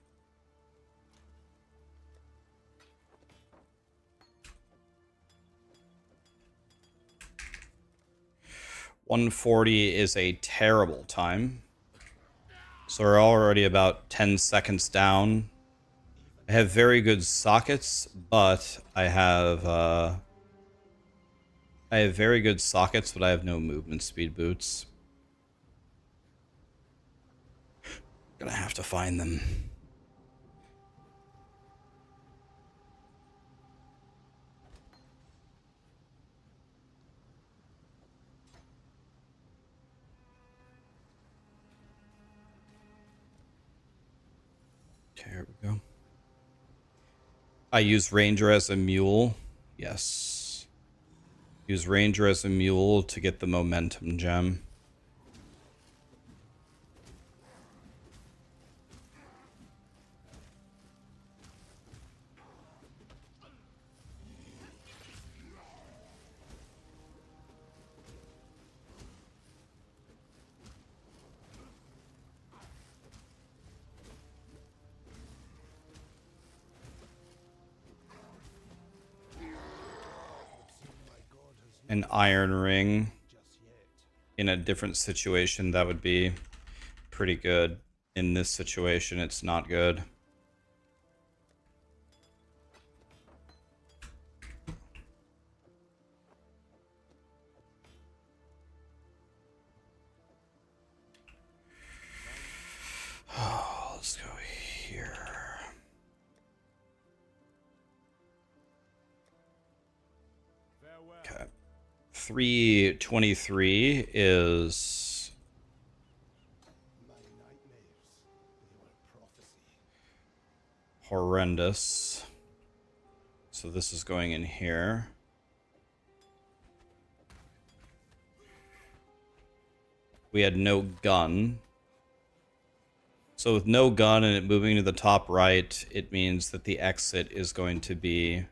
$140 is a terrible time. So we're already about 10 seconds down. I have very good sockets, but I have very good sockets, but I have no movement speed boots. Gonna have to find them. Okay, here we go. I use Ranger as a mule. Yes. Use Ranger as a mule to get the momentum gem. An iron ring in a different situation, that would be pretty good. In this situation, it's not good. Oh, let's go here. Okay. 323 is horrendous. So this is going in here. We had no gun. So with no gun and it moving to the top right, it means that the exit is going to be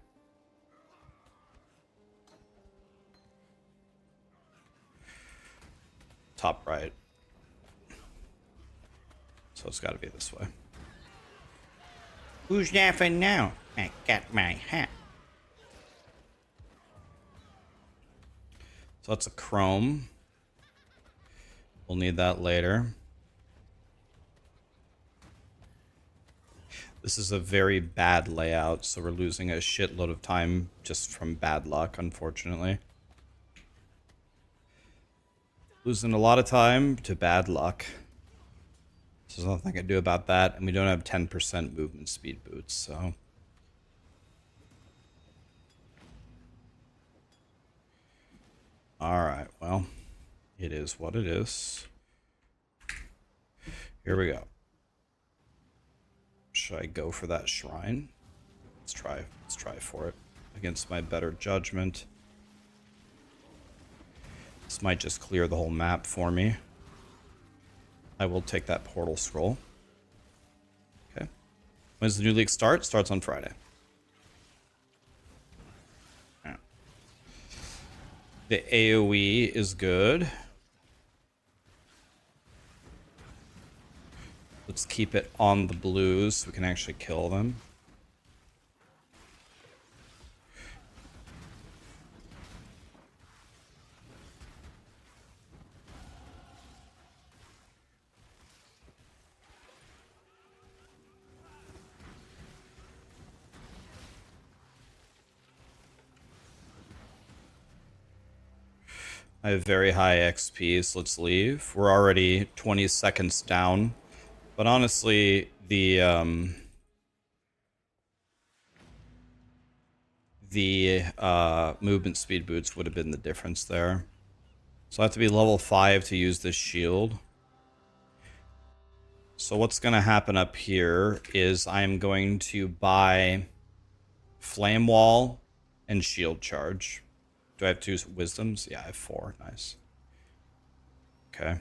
top right. So it's got to be this way. Who's laughing now? I got my hat. So that's a chrome. We'll need that later. This is a very bad layout, so we're losing a shitload of time just from bad luck, unfortunately. Losing a lot of time to bad luck. So there's nothing I can do about that, and we don't have 10% movement speed boots, so... Alright, well, It is what it is. Here we go. Should I go for that shrine? Let's try for it. Against my better judgment. This might just clear the whole map for me. I will take that portal scroll. Okay. When does the new league start? Starts on Friday. Yeah. The AoE is good. Let's keep it on the blues so we can actually kill them. I have very high XP, so let's leave. We're already 20 seconds down. But honestly, the movement speed boots would have been the difference there. So I have to be level 5 to use this shield. So what's going to happen up here is I'm going to buy Flame Wall and Shield Charge. Do I have 2 wisdoms? Yeah, I have 4. Nice. Okay.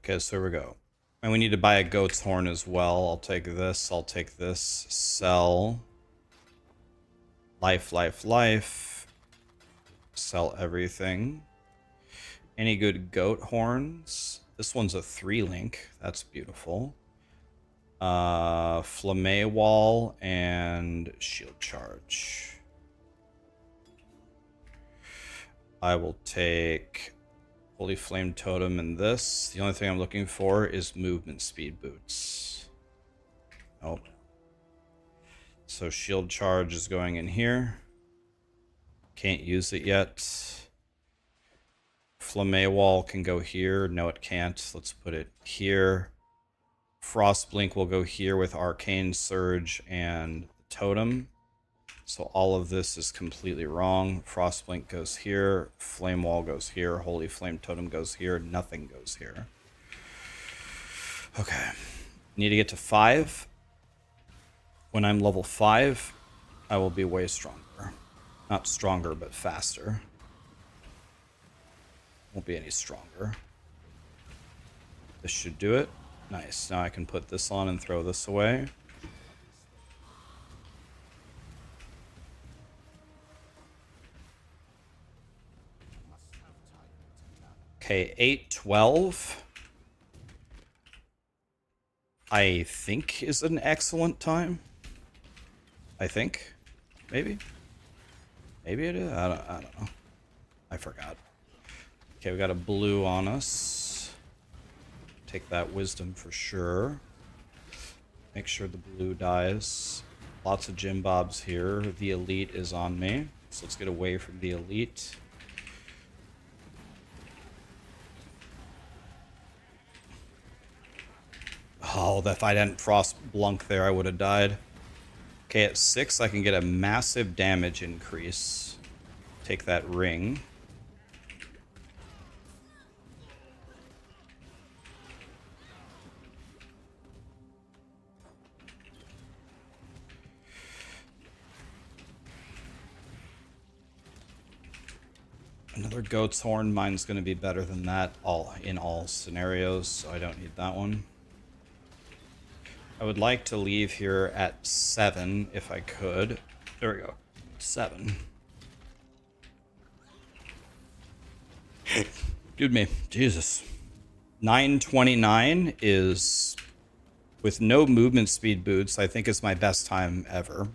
Okay, so here we go. And we need to buy a goat's horn as well. I'll take this. I'll take this. Sell. Life, life, life. Sell everything. Any good goat horns? This one's a 3-link. That's beautiful. Flame Wall and Shield Charge. I will take Holy Flame Totem and this. The only thing I'm looking for is movement speed boots. Oh. So Shield Charge is going in here. Can't use it yet. Flame Wall can go here. No, it can't. Let's put it here. Frost Blink will go here with Arcane Surge and Totem. So all of this is completely wrong. Frost Blink goes here. Flame Wall goes here. Holy Flame Totem goes here. Nothing goes here. Okay. Need to get to 5. When I'm level 5, I will be way stronger. Not stronger, but faster. Won't be any stronger. This should do it. Nice. Now I can put this on and throw this away. Okay, 8:12. I think is an excellent time. I think. Maybe. Maybe it is. I don't know. I forgot. Okay, we got a blue on us. Take that wisdom for sure. Make sure the blue dies. Lots of Jim Bobs here. The elite is on me. So let's get away from the elite. Oh, if I didn't Frost Blunk there, I would have died. Okay, at 6, I can get a massive damage increase. Take that ring. Another goat's horn. Mine's going to be better than that in all scenarios, so I don't need that one. I would like to leave here at 7 if I could. There we go. 7. Excuse me. Jesus. 9:29 is, with no movement speed boots, I think is my best time ever.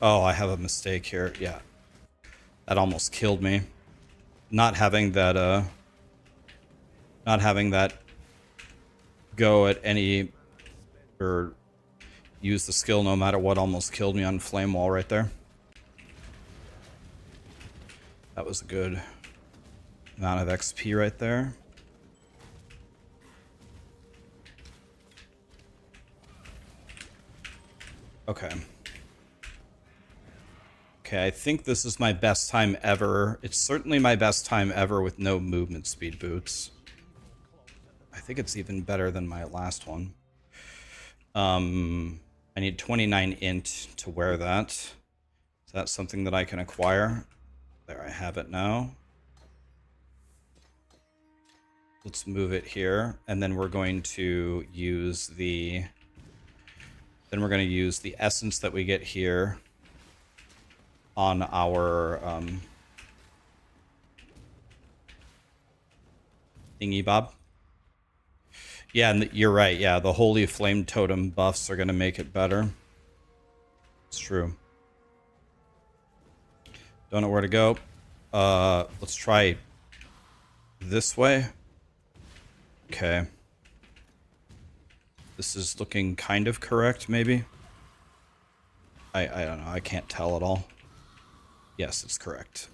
Oh, I have a mistake here. Yeah. That almost killed me. Not having that go at any or use the skill no matter what almost killed me on flame wall right there. That was a good amount of XP right there. Okay. Okay, I think this is my best time ever. It's certainly my best time ever with no movement speed boots. I think it's even better than my last one. I need 29 int to wear that. Is that something that I can acquire? There, I have it now. Let's move it here, and then we're going to use the... Then we're going to use the essence that we get here on our thingy bob. Yeah, and you're right. Yeah, the Holy Flame Totem buffs are going to make it better. It's true. Don't know where to go. Let's try this way. Okay. This is looking kind of correct, maybe. I don't know. I can't tell at all. Yes, it's correct.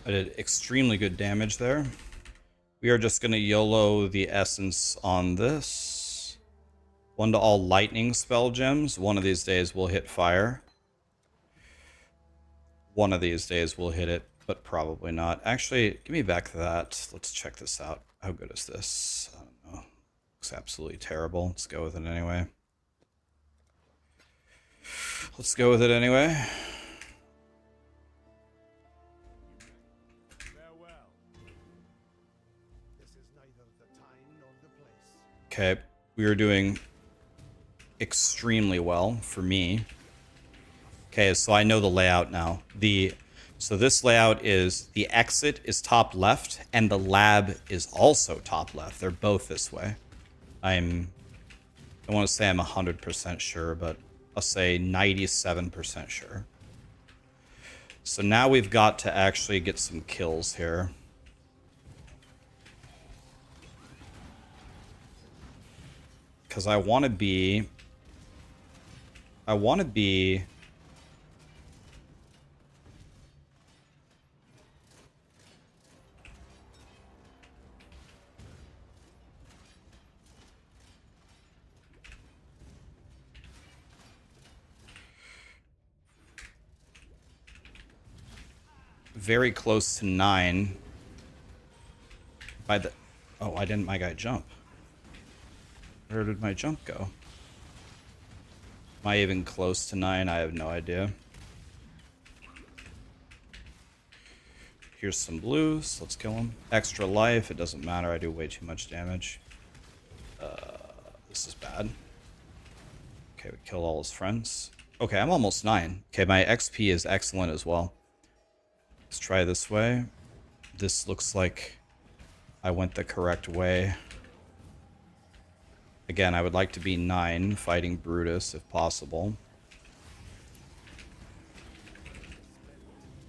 I did extremely good damage there. We are just going to YOLO the essence on this. 1 to all lightning spell gems. One of these days we'll hit fire. One of these days we'll hit it, but probably not. Actually, give me back that. Let's check this out. How good is this? I don't know. Looks absolutely terrible. Let's go with it anyway. Let's go with it anyway. Okay, we are doing extremely well for me. Okay, so I know the layout now. So this layout is the exit is top left and the lab is also top left. They're both this way. I want to say I'm 100% sure, but I'll say 97% sure. So now we've got to actually get some kills here. Because I want to be very close to 9 by the... Oh, why didn't my guy jump? Where did my jump go? Am I even close to 9? I have no idea. Here's some blues. Let's kill him. Extra life. It doesn't matter. I do way too much damage. This is bad. Okay, we kill all his friends. Okay, I'm almost 9. Okay, my XP is excellent as well. Let's try this way. This looks like I went the correct way. Again, I would like to be 9 fighting Brutus if possible.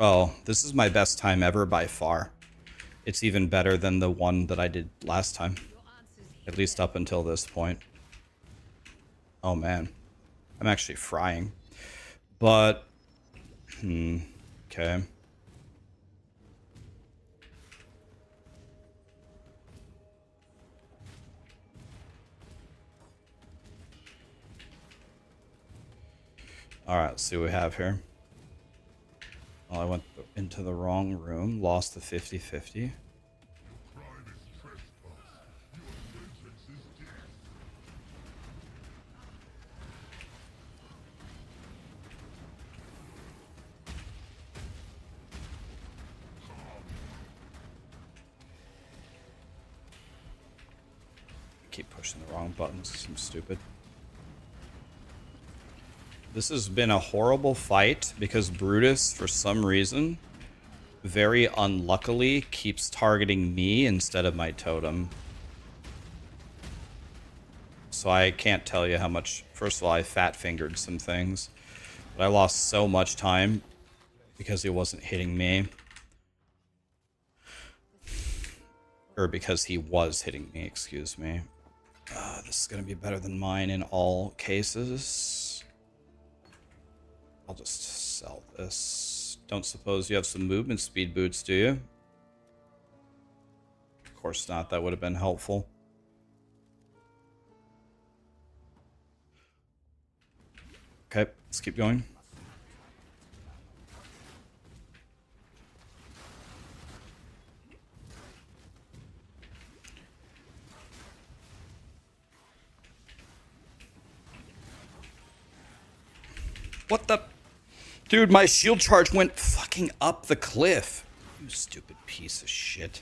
Oh, this is my best time ever by far. It's even better than the one that I did last time. At least up until this point. Oh man. I'm actually frying. But... okay. Alright, let's see what we have here. Well, I went into the wrong room, lost the 50-50. keep pushing the wrong buttons. It seems stupid. This has been a horrible fight because Brutus, for some reason, very unluckily, keeps targeting me instead of my totem. So I can't tell you how much... First of all, I fat-fingered some things. But I lost so much time because he wasn't hitting me. Or because he was hitting me, excuse me. This is going to be better than mine in all cases. I'll just sell this. Don't suppose you have some movement speed boots, do you? Of course not. That would have been helpful. Okay, let's keep going. What the... Dude, my shield charge went fucking up the cliff. You stupid piece of shit.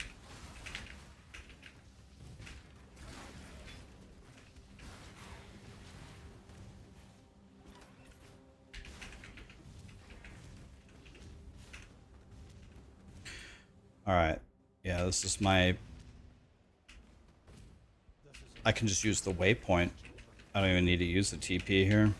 Alright. Yeah, this is my... I can just use the waypoint. I don't even need to use the TP here.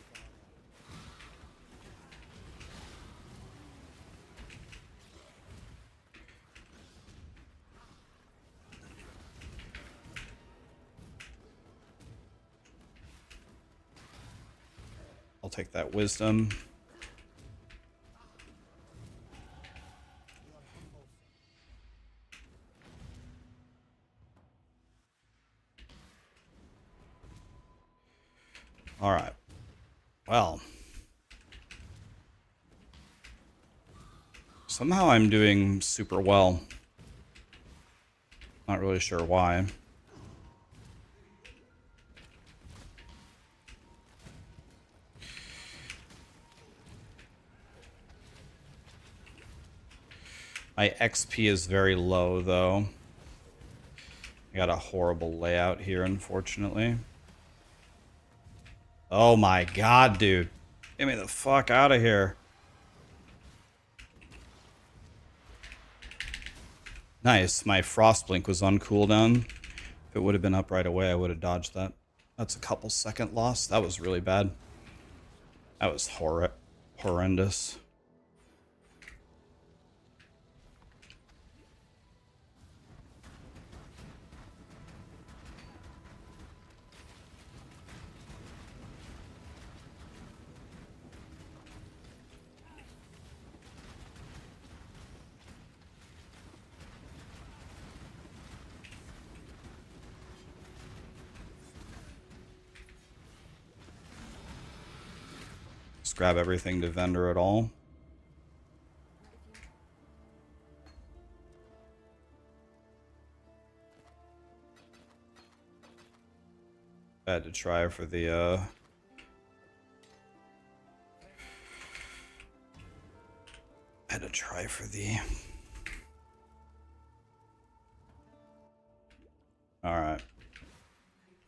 I'll take that wisdom. All right. Well. Somehow I'm doing super well. Not really sure why. My XP is very low, though. I got a horrible layout here, unfortunately. Oh my god, dude. Get me the fuck out of here. Nice. My frost blink was on cooldown. If it would have been up right away, I would have dodged that. That's a couple second loss. That was really bad. That was horrendous. Just grab everything to vendor at all. I had to try for the Alright.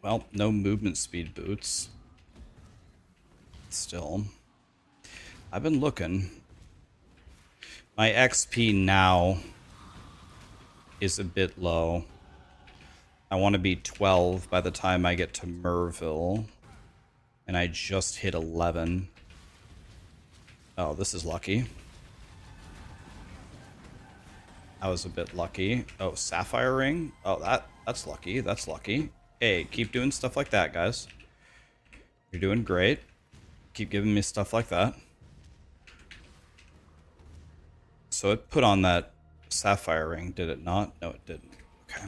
Well, no movement speed boots. Still. I've been looking. My XP now is a bit low. I want to be 12 by the time I get to Merville. And I just hit 11. Oh, this is lucky. I was a bit lucky. Oh, Sapphire Ring? Oh, that's lucky. That's lucky. Hey, keep doing stuff like that, guys. You're doing great. Keep giving me stuff like that. So it put on that Sapphire Ring, did it not? No, it didn't. Okay.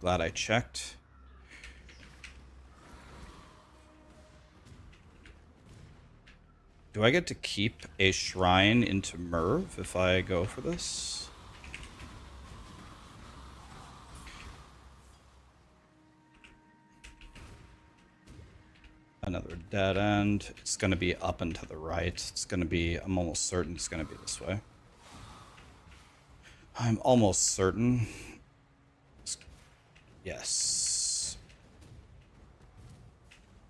Glad I checked. Do I get to keep a shrine into Merv if I go for this? Another dead end. It's going to be up and to the right. It's going to be, I'm almost certain it's going to be this way. I'm almost certain. Yes.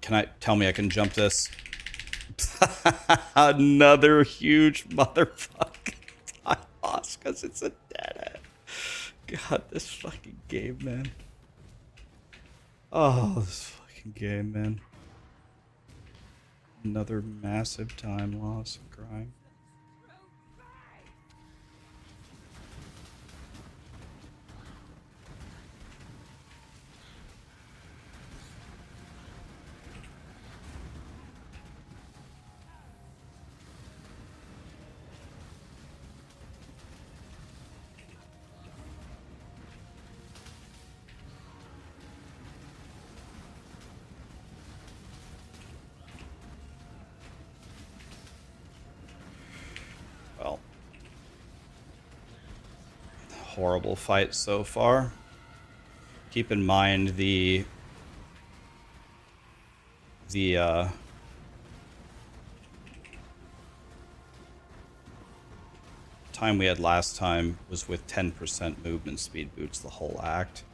Can I tell me I can jump this? Another huge motherfucking time loss because it's a dead end. God, this fucking game, man. Oh, this fucking game, man. Another massive time loss. I'm crying. Well, horrible fight so far. Keep in mind the time we had last time was with 10% movement speed boots the whole act.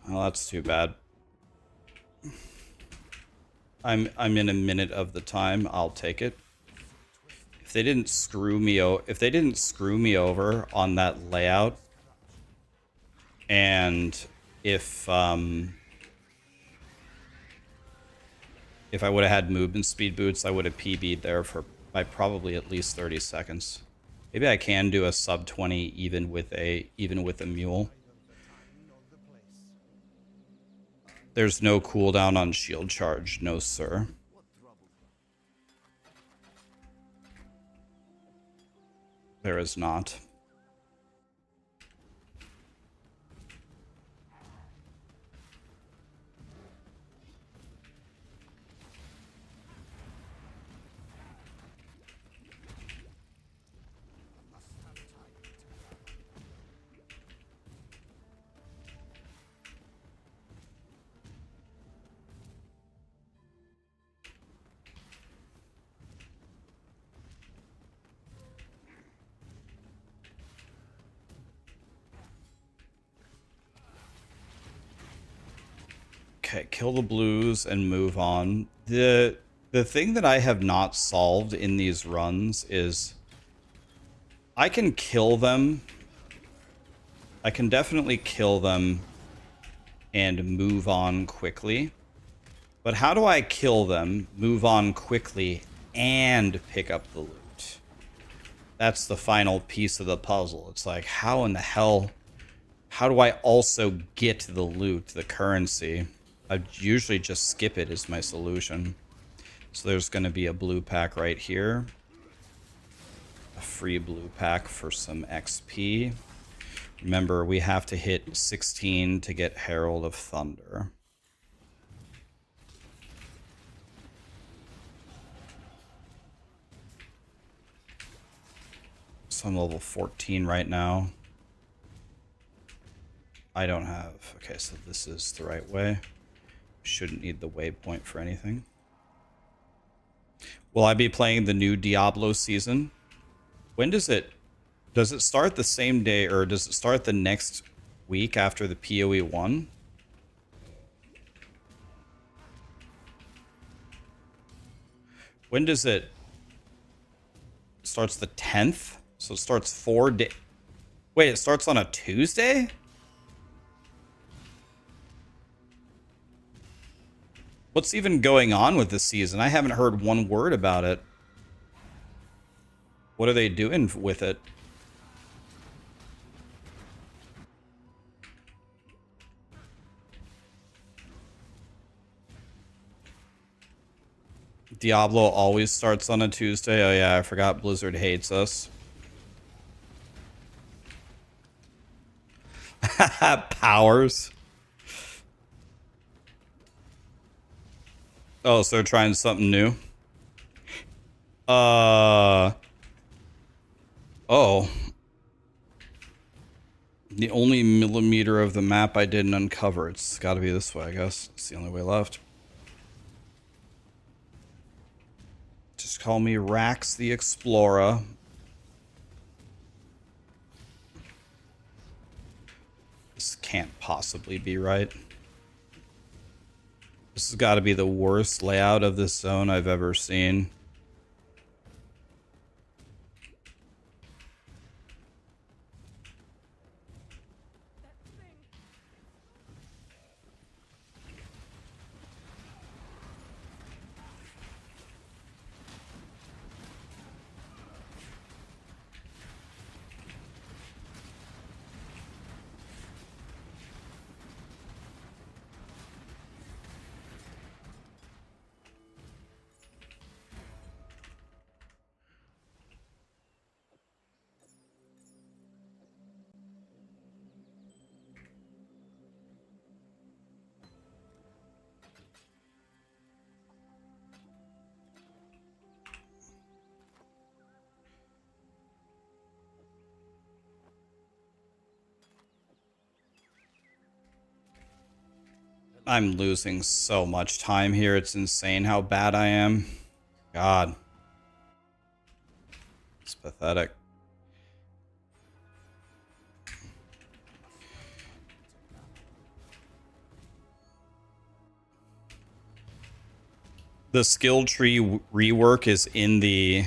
Well, that's too bad. I'm in a minute of the time. I'll take it. If they didn't screw me over on that layout, and if I would have had movement speed boots, I would have PB'd there by probably at least 30 seconds. Maybe I can do a sub 20 even with a mule. There's no cooldown on shield charge, no sir. There is not. Okay, kill the blues and move on. The thing that I have not solved in these runs is I can kill them. I can definitely kill them and move on quickly. But how do I kill them, move on quickly, and pick up the loot? That's the final piece of the puzzle. It's like, how in the hell, how do I also get the loot, the currency? I usually just skip it is my solution. So there's going to be a blue pack right here. A free blue pack for some XP. Remember, we have to hit 16 to get Herald of Thunder. So I'm level 14 right now. I don't have... Okay, so this is the right way. Shouldn't need the waypoint for anything. Will I be playing the new Diablo season? When does it start the same day, or does it start the next week after the POE1? When does it starts the 10th? So it starts 4 days. Wait, it starts on a Tuesday? What's even going on with this season? I haven't heard one word about it. What are they doing with it? Diablo always starts on a Tuesday. Oh yeah, I forgot Blizzard hates us. Powers. Oh, so they're trying something new. Oh. The only millimeter of the map I didn't uncover. It's got to be this way, I guess. It's the only way left. Just call me Rax the Explorer. This can't possibly be right. This has got to be the worst layout of this zone I've ever seen. I'm losing so much time here. It's insane how bad I am. God. It's pathetic. The skill tree rework is in the...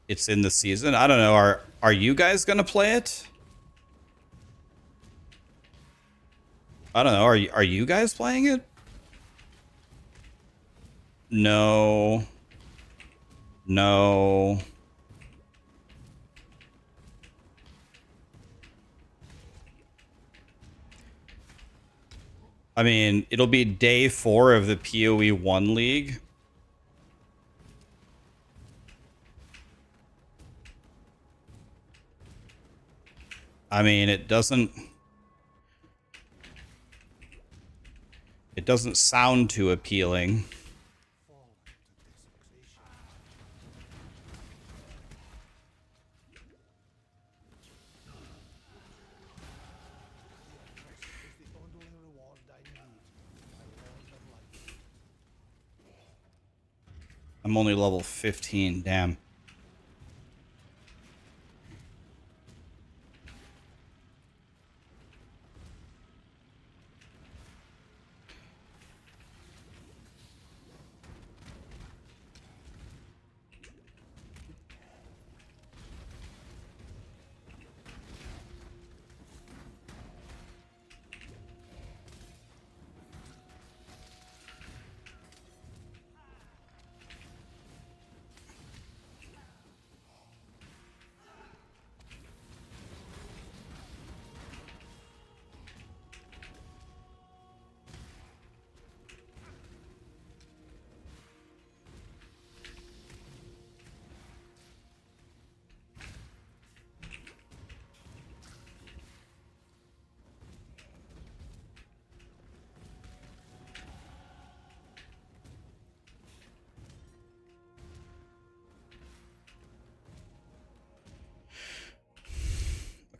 It's in the season. I don't know. Are you guys going to play it? I don't know. Are you guys playing it? No. No. I mean, it'll be day 4 of the POE1 League. I mean, it doesn't sound too appealing. I'm only level 15, damn.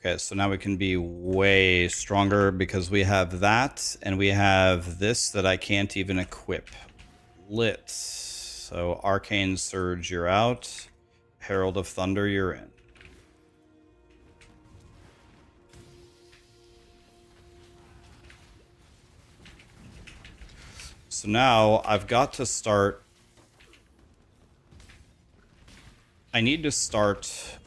Okay, so now we can be way stronger because we have that and we have this that I can't even equip. Lit. So Arcane Surge, you're out. Herald of Thunder, you're in. So now I've got to start... I need to start...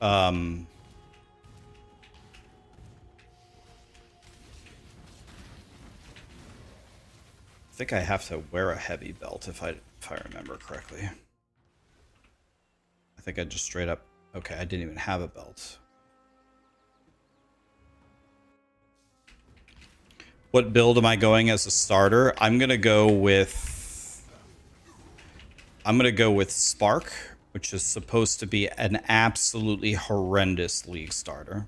I think I have to wear a heavy belt if I remember correctly. I think I just straight up... Okay, I didn't even have a belt. What build am I going as a starter? I'm gonna go with Spark, which is supposed to be an absolutely horrendous league starter.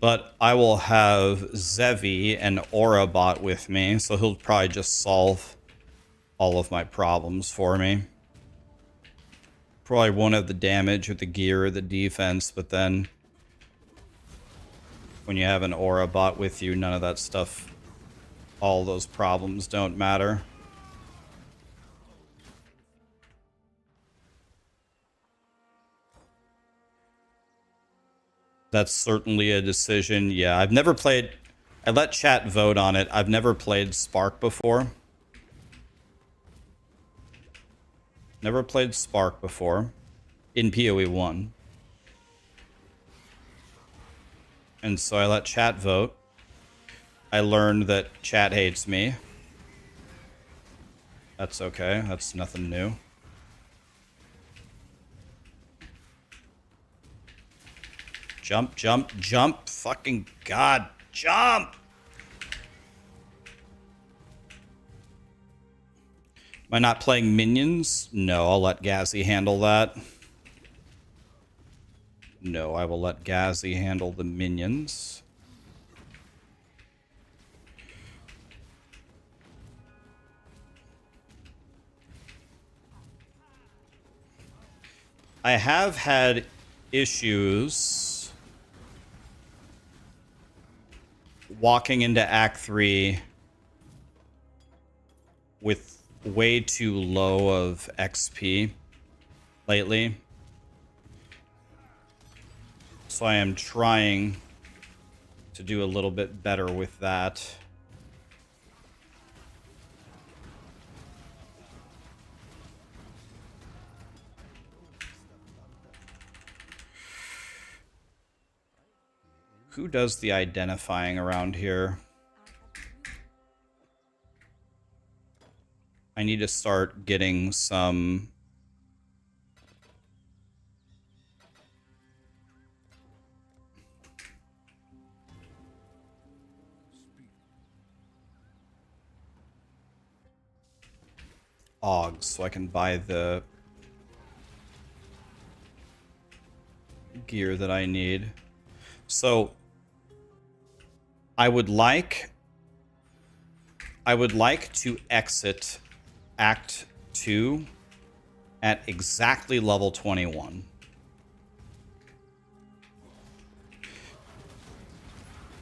But I will have Zevi and Aurabot with me, so he'll probably just solve all of my problems for me. Probably won't have the damage or the gear or the defense, but then when you have an Aurabot with you, none of that stuff, all those problems don't matter. That's certainly a decision. Yeah, I've never played... I let chat vote on it. I've never played Spark before. Never played Spark before. In POE1. And so I let chat vote. I learned that chat hates me. That's okay. That's nothing new. Jump, jump, jump. Fucking God. Jump! Am I not playing minions? No, I'll let Gazzy handle that. No, I will let Gazzy handle the minions. I have had issues walking into Act 3 with way too low of XP lately. So I am trying to do a little bit better with that. Who does the identifying around here? I need to start getting some... Augs, so I can buy the gear that I need. So I would like to exit Act 2 at exactly level 21.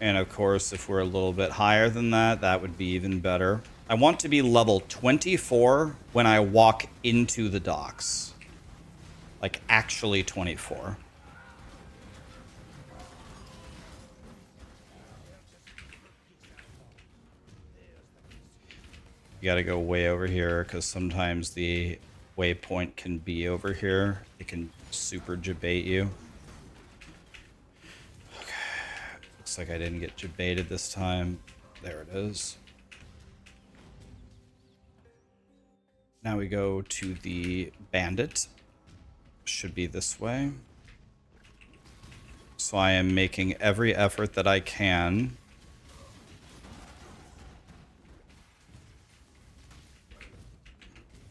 And of course, if we're a little bit higher than that, that would be even better. I want to be level 24 when I walk into the docks. Like, actually 24. You gotta go way over here, because sometimes the waypoint can be over here. It can super jabait you. Okay. Looks like I didn't get jabaited this time. There it is. Now we go to the bandit. Should be this way. So I am making every effort that I can.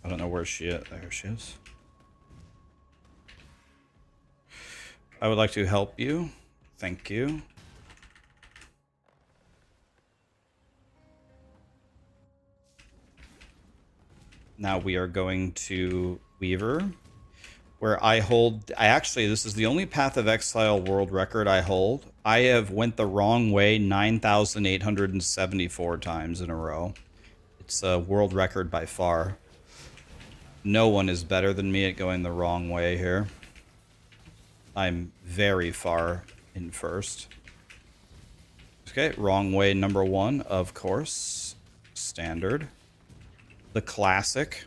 I don't know where she is. There she is. I would like to help you. Thank you. Now we are going to Weaver, where I hold... this is the only Path of Exile world record I hold. I have went the wrong way 9,874 times in a row. It's a world record by far. No one is better than me at going the wrong way here. I'm very far in first. Okay, wrong way number 1, of course. Standard. The classic.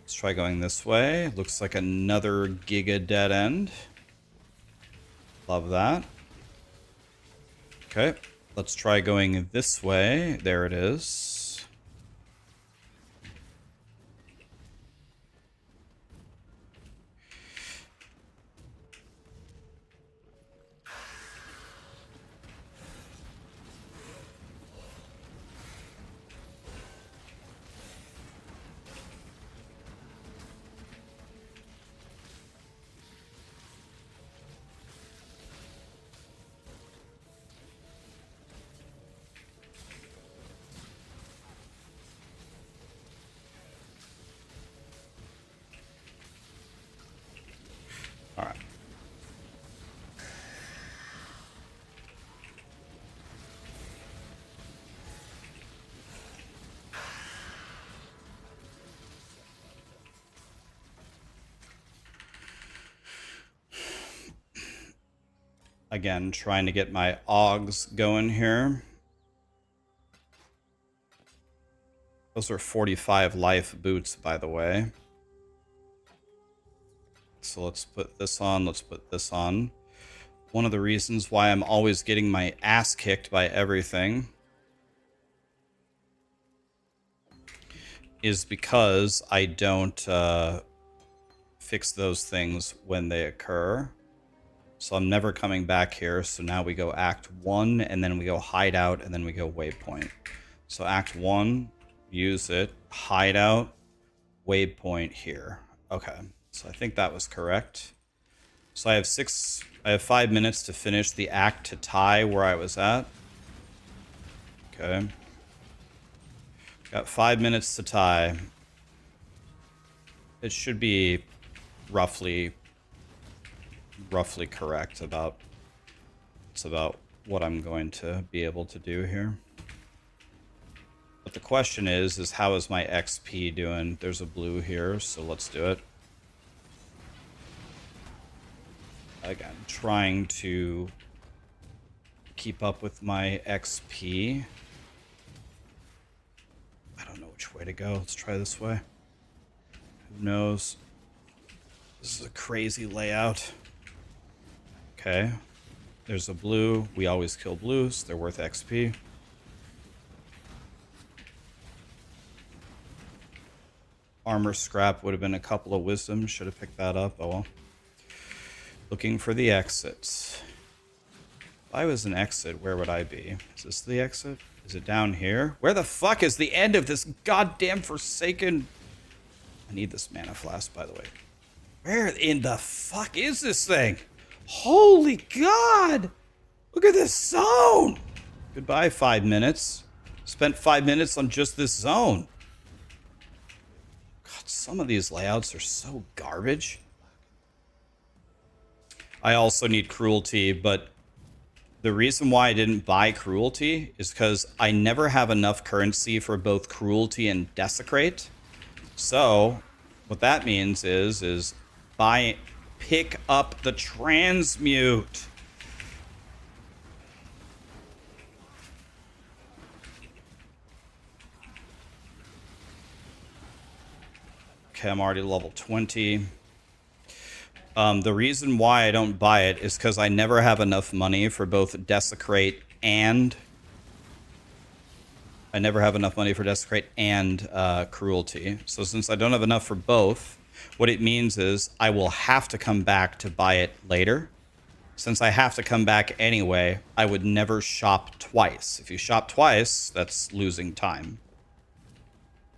Let's try going this way. Looks like another Giga dead end. Love that. Okay, let's try going this way. There it is. Again, trying to get my augs going here. Those are 45 life boots, by the way. So let's put this on. Let's put this on. One of the reasons why I'm always getting my ass kicked by everything is because I don't fix those things when they occur. So I'm never coming back here. So now we go Act 1, and then we go Hideout, and then we go Waypoint. So Act 1, use it. Hideout, Waypoint here. Okay, so I think that was correct. So I have 5 minutes to finish the act to tie where I was at. Okay. Got 5 minutes to tie. It should be roughly correct about what I'm going to be able to do here. But the question is how is my XP doing? There's a blue here, so let's do it. Again, trying to keep up with my XP. I don't know which way to go. Let's try this way. Who knows? This is a crazy layout. Okay. There's a blue. We always kill blues. They're worth XP. Armor scrap would have been a couple of wisdom. Should have picked that up. Oh well. Looking for the exit. If I was an exit, where would I be? Is this the exit? Is it down here? Where the fuck is the end of this goddamn forsaken... I need this mana flask, by the way. Where in the fuck is this thing? Holy God! Look at this zone! Goodbye, 5 minutes. Spent 5 minutes on just this zone. God, some of these layouts are so garbage. I also need cruelty, but the reason why I didn't buy cruelty is because I never have enough currency for both cruelty and desecrate. So what that means is pick up the transmute. Okay, I'm already level 20. The reason why I don't buy it is because I never have enough money for both desecrate and... I never have enough money for desecrate and cruelty. So since I don't have enough for both, what it means is I will have to come back to buy it later. Since I have to come back anyway, I would never shop twice. If you shop twice, that's losing time.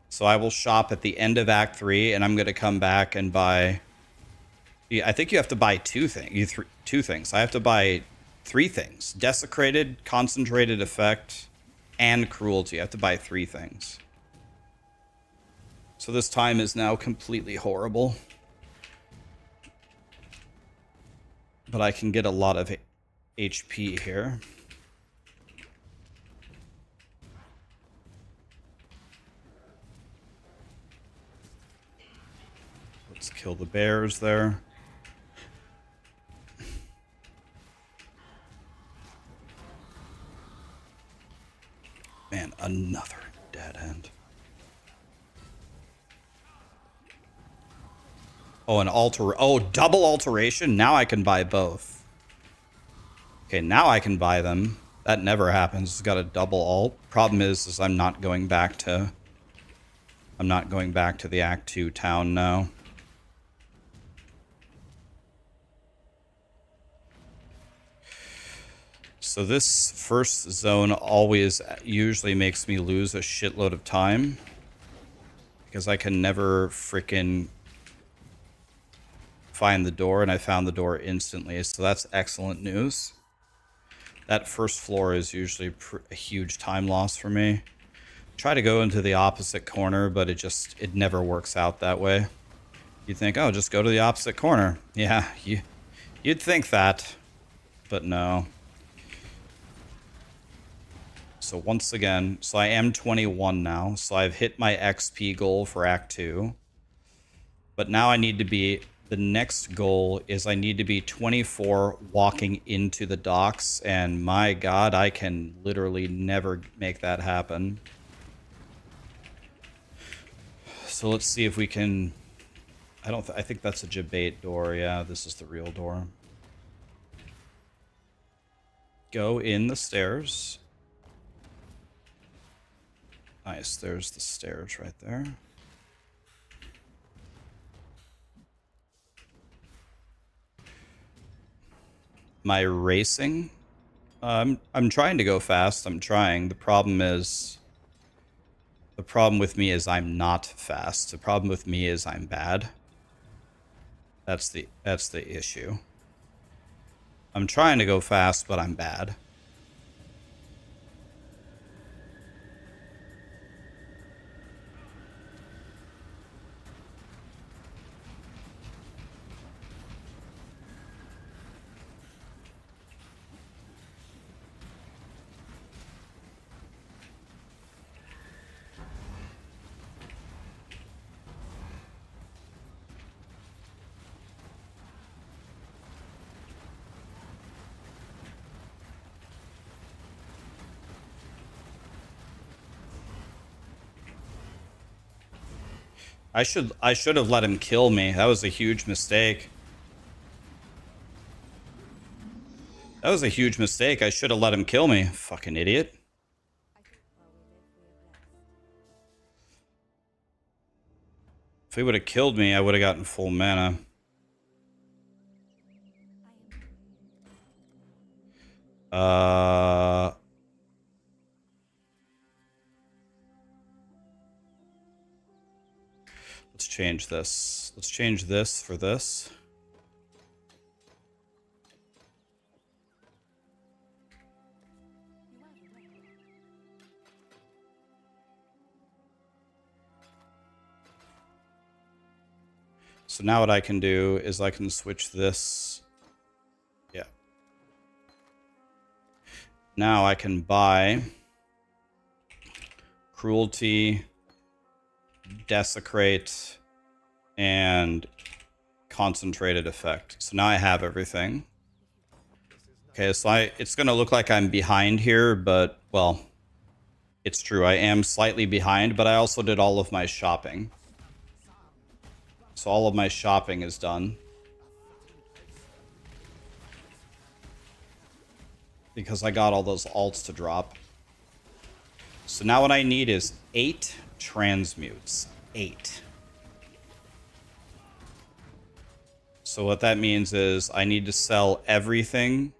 So I will shop at the end of Act 3, and I'm going to come back and buy... Yeah, I think you have to buy two things. I have to buy 3 things. Desecrated, Concentrated Effect, and Cruelty. I have to buy 3 things. So this time is now completely horrible. But I can get a lot of HP here. Let's kill the bears there. Man, another dead end. Oh, double alteration? Now I can buy both. Okay, now I can buy them. That never happens. It's got a double alt. Problem is I'm not going back to... I'm not going back to the Act 2 town now. So this first zone always usually makes me lose a shitload of time. Because I can never frickin' find the door, and I found the door instantly. So that's excellent news. That first floor is usually a huge time loss for me. Try to go into the opposite corner, but it never works out that way. You think, oh, just go to the opposite corner. Yeah, you'd think that, but no. So once again, so I am 21 now, so I've hit my XP goal for Act 2. But now I need to be the next goal is I need to be 24 walking into the docks, and my god, I can literally never make that happen. So let's see if we can... I think that's a debate door. Yeah, this is the real door. Go in the stairs. Nice, there's the stairs right there. My racing? I'm trying to go fast. I'm trying. The problem with me is I'm not fast. The problem with me is I'm bad. That's the issue. I'm trying to go fast, but I'm bad. I should have let him kill me. That was a huge mistake. That was a huge mistake. I should have let him kill me. Fucking idiot. If he would have killed me, I would have gotten full mana. Let's change this. Let's change this for this. So now what I can do is I can switch this. Yeah. Now I can buy Cruelty, Desecrate, and Concentrated Effect. So now I have everything. Okay, so it's going to look like I'm behind here, but, well, it's true. I am slightly behind, but I also did all of my shopping. So all of my shopping is done. Because I got all those alts to drop. So now what I need is 8 transmutes. 8. So what that means is I need to sell everything.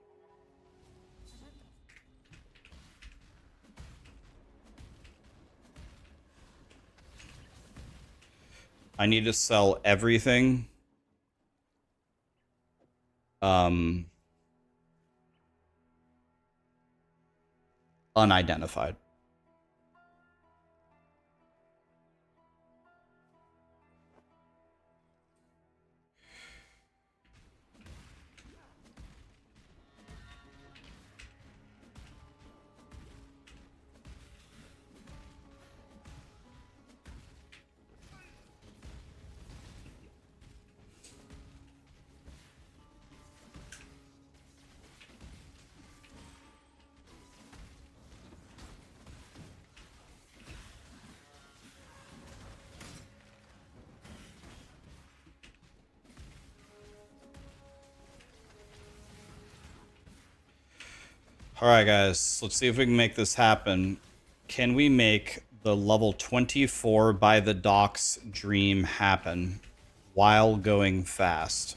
I need to sell everything. Unidentified. Alright guys, let's see if we can make this happen. Can we make the level 24 by the docks dream happen while going fast?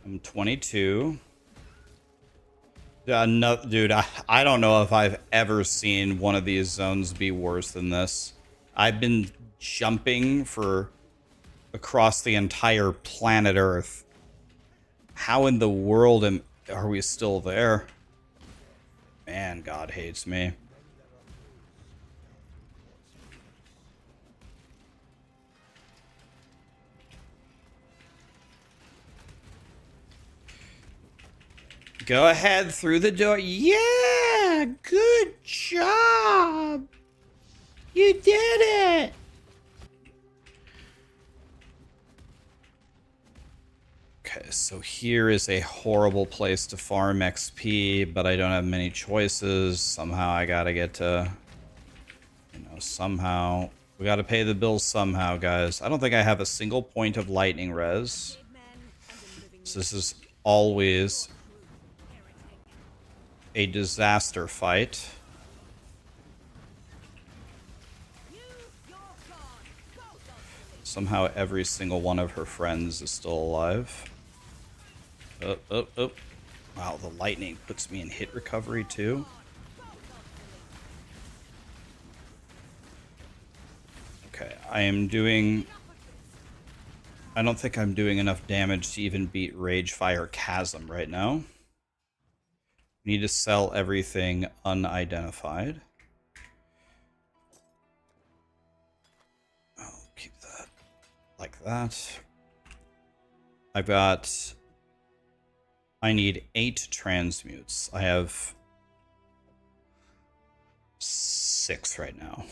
I'm 22. No, dude, I don't know if I've ever seen one of these zones be worse than this. I've been jumping for across the entire planet Earth. How in the world are we still there? Man, God hates me. Go ahead through the door. Yeah, good job. You did it. Okay, so here is a horrible place to farm XP, but I don't have many choices. Somehow I gotta get to, somehow. We gotta pay the bills somehow, guys. I don't think I have a single point of lightning res. So this is always a disaster fight. Somehow every single one of her friends is still alive. Oh, oh, oh. Wow, the lightning puts me in hit recovery too. Okay, I don't think I'm doing enough damage to even beat Ragefire Chasm right now. Need to sell everything unidentified. I'll keep that like that. I need 8 transmutes. I have 6 right now.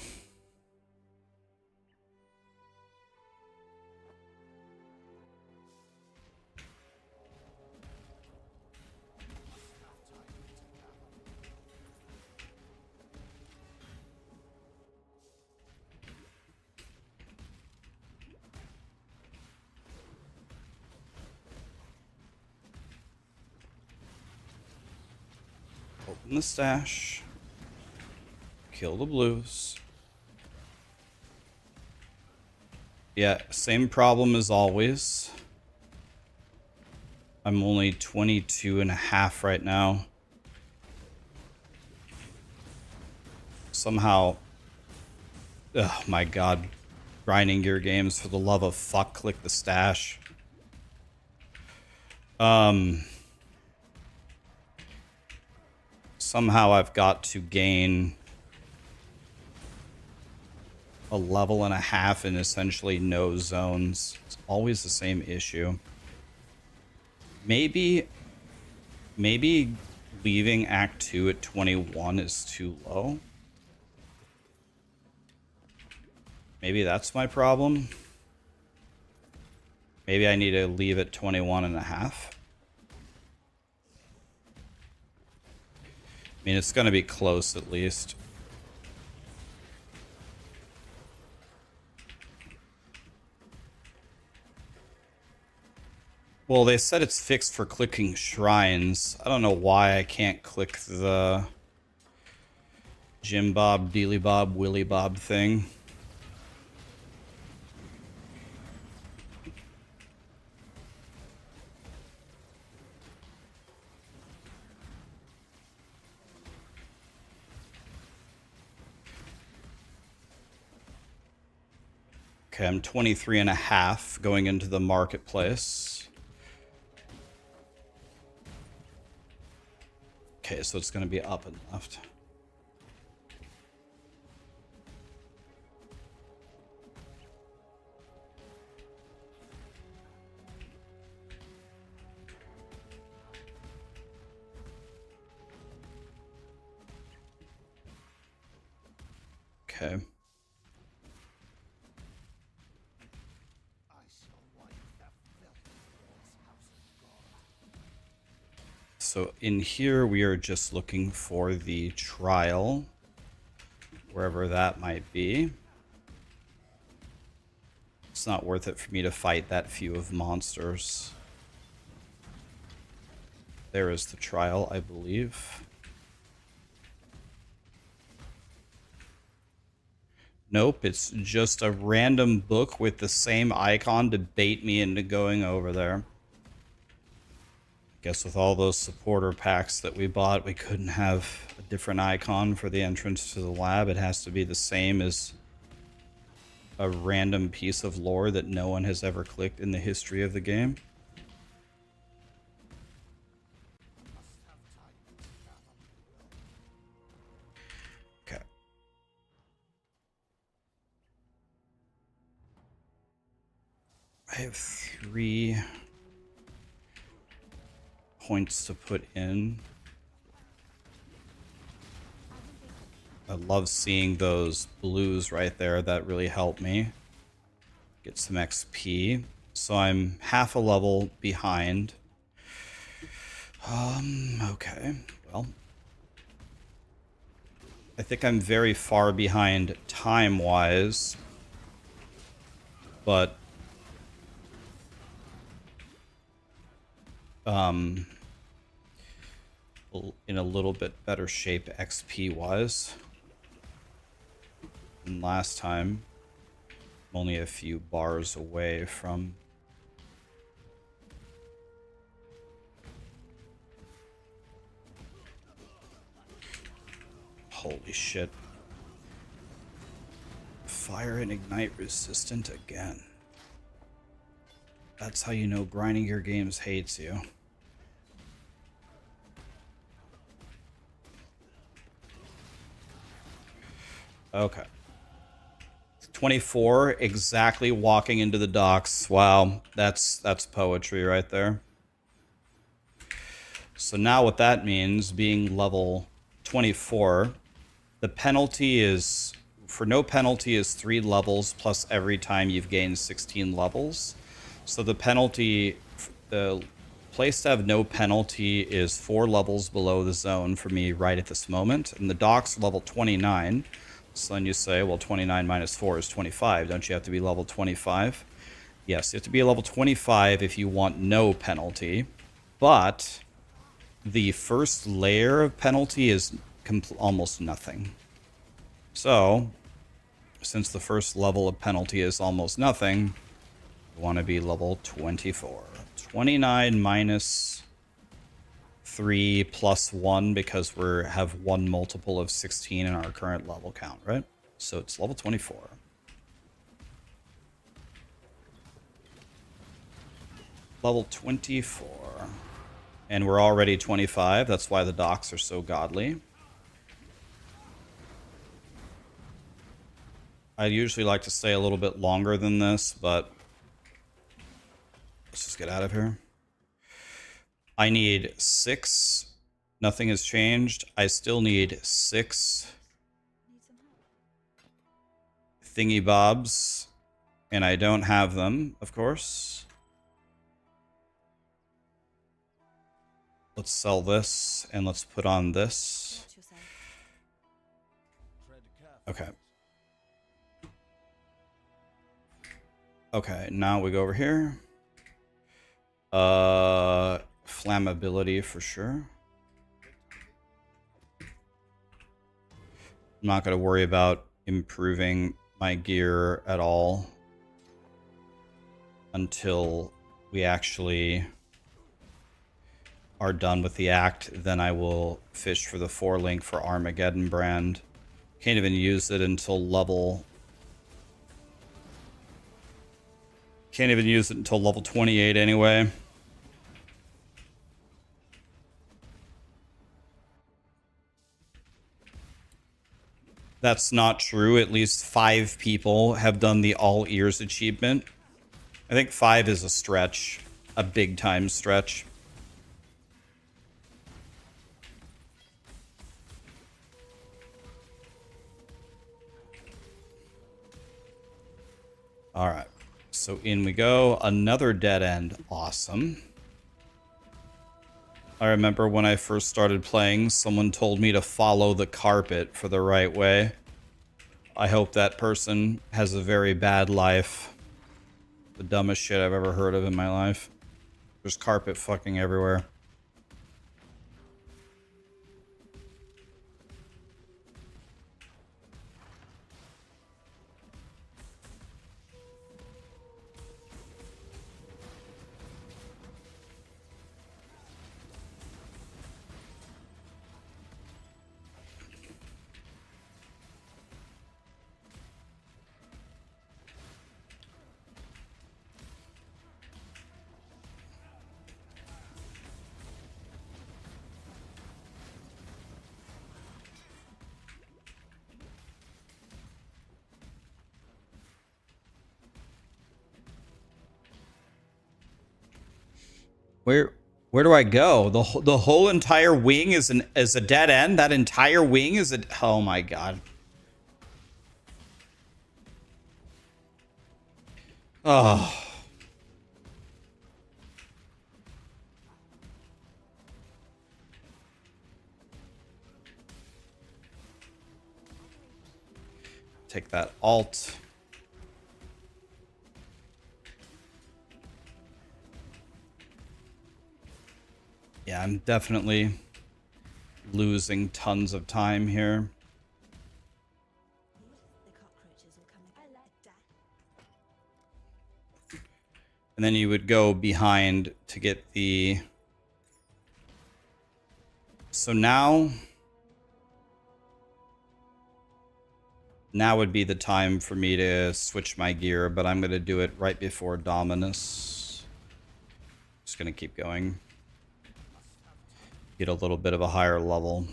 Open the stash. Kill the blues. Yeah, same problem as always. I'm only 22.5 right now. Somehow, oh my god, grinding gear games, for the love of fuck, click the stash. Somehow I've got to gain a level and a half in essentially no zones. It's always the same issue. Maybe leaving Act 2 at 21 is too low. Maybe that's my problem. Maybe I need to leave at 21 and a half. I mean, it's going to be close at least. Well, they said it's fixed for clicking shrines. I don't know why I can't click the Jim Bob, Dealy Bob, Willy Bob thing. Okay, I'm 23 and a half going into the marketplace. Okay, so it's going to be up and left. Okay. So in here, we are just looking for the trial, wherever that might be. It's not worth it for me to fight that few of monsters. There is the trial, I believe. Nope, it's just a random book with the same icon to bait me into going over there. Guess with all those supporter packs that we bought, we couldn't have a different icon for the entrance to the lab. It has to be the same as a random piece of lore that no one has ever clicked in the history of the game. Okay. I have 3... points to put in. I love seeing those blues right there. That really helped me get some XP. So I'm half a level behind. Okay. Well, I think I'm very far behind time-wise, but in a little bit better shape XP-wise than last time. I'm only a few bars away from... Holy shit. Fire and ignite resistant again. That's how you know grinding your games hates you. Okay. 24, exactly walking into the docks. Wow, that's poetry right there. So now what that means, being level 24, the penalty is, for no penalty is 3 levels plus every time you've gained 16 levels. So the penalty, the place to have no penalty is 4 levels below the zone for me right at this moment. And the docks level 29. So then you say, well, 29 minus 4 is 25. Don't you have to be level 25? Yes, you have to be level 25 if you want no penalty. But the first layer of penalty is almost nothing. So, since the first level of penalty is almost nothing, you want to be level 24. 29 minus 3 plus 1 because we have one multiple of 16 in our current level count, right? So it's level 24. Level 24. And we're already 25. That's why the docks are so godly. I usually like to stay a little bit longer than this, but let's just get out of here. I need 6. Nothing has changed. I still need 6 thingy bobs, and I don't have them, of course. Let's sell this, and let's put on this. Okay. Okay, now we go over here. Flammability for sure. I'm not going to worry about improving my gear at all until we actually are done with the act. Then I will fish for the 4-link for Armageddon brand. Can't even use it until level... Can't even use it until level 28 anyway. That's not true. At least 5 people have done the all ears achievement. I think 5 is a stretch. A big time stretch. Alright. So in we go. Another dead end. Awesome. I remember when I first started playing, someone told me to follow the carpet for the right way. I hope that person has a very bad life. The dumbest shit I've ever heard of in my life. There's carpet fucking everywhere. Where Where do I go? The whole entire wing is a dead end. That entire wing is a... Oh my god. Oh. Take that alt. Yeah, I'm definitely losing tons of time here. And then you would go behind to get the... So now would be the time for me to switch my gear, but I'm going to do it right before Dominus. Just going to keep going. Get a little bit of a higher level.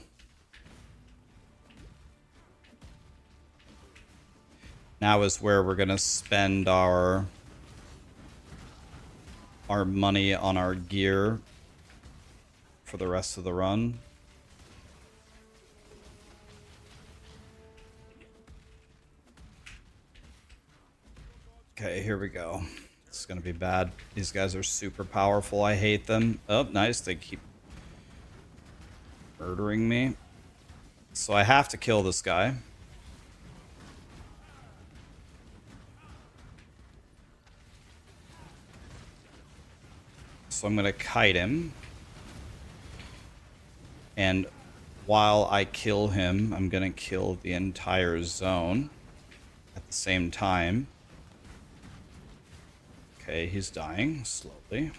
Now is where we're going to spend our money on our gear for the rest of the run. Okay, here we go. It's gonna be bad. These guys are super powerful. I hate them. Oh, nice. They keep murdering me. So I have to kill this guy. So I'm gonna kite him. And while I kill him, I'm gonna kill the entire zone at the same time. Okay, he's dying slowly.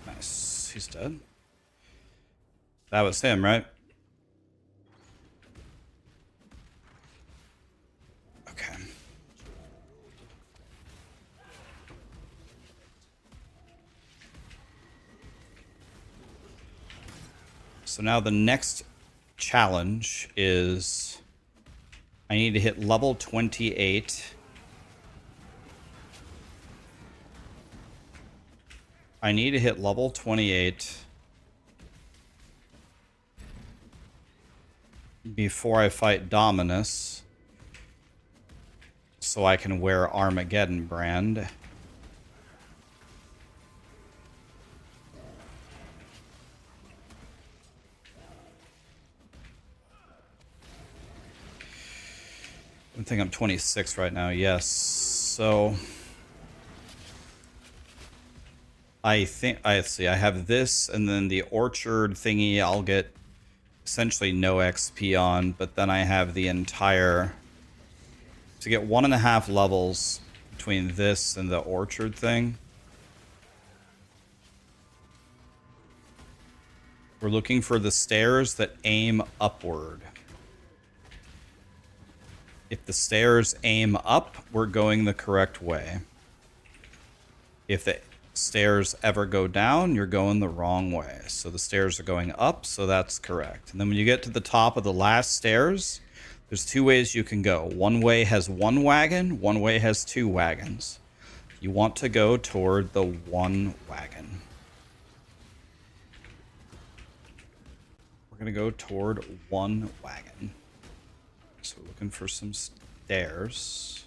Nice. He's dead. That was him, right? Okay. So now the next challenge is I need to hit level 28. I need to hit level 28 before I fight Dominus so I can wear Armageddon brand. I think I'm 26 right now. Yes. So I think I see. I have this, and then the orchard thingy. I'll get essentially no XP on, but then I have the entire to get 1.5 levels between this and the orchard thing. We're looking for the stairs that aim upward. If the stairs aim up, we're going the correct way. If the stairs ever go down, you're going the wrong way. So the stairs are going up, so that's correct. And then when you get to the top of the last stairs, there's 2 ways you can go. One way has 1 wagon, one way has 2 wagons. You want to go toward the 1 wagon. We're going to go toward 1 wagon. So we're looking for some stairs.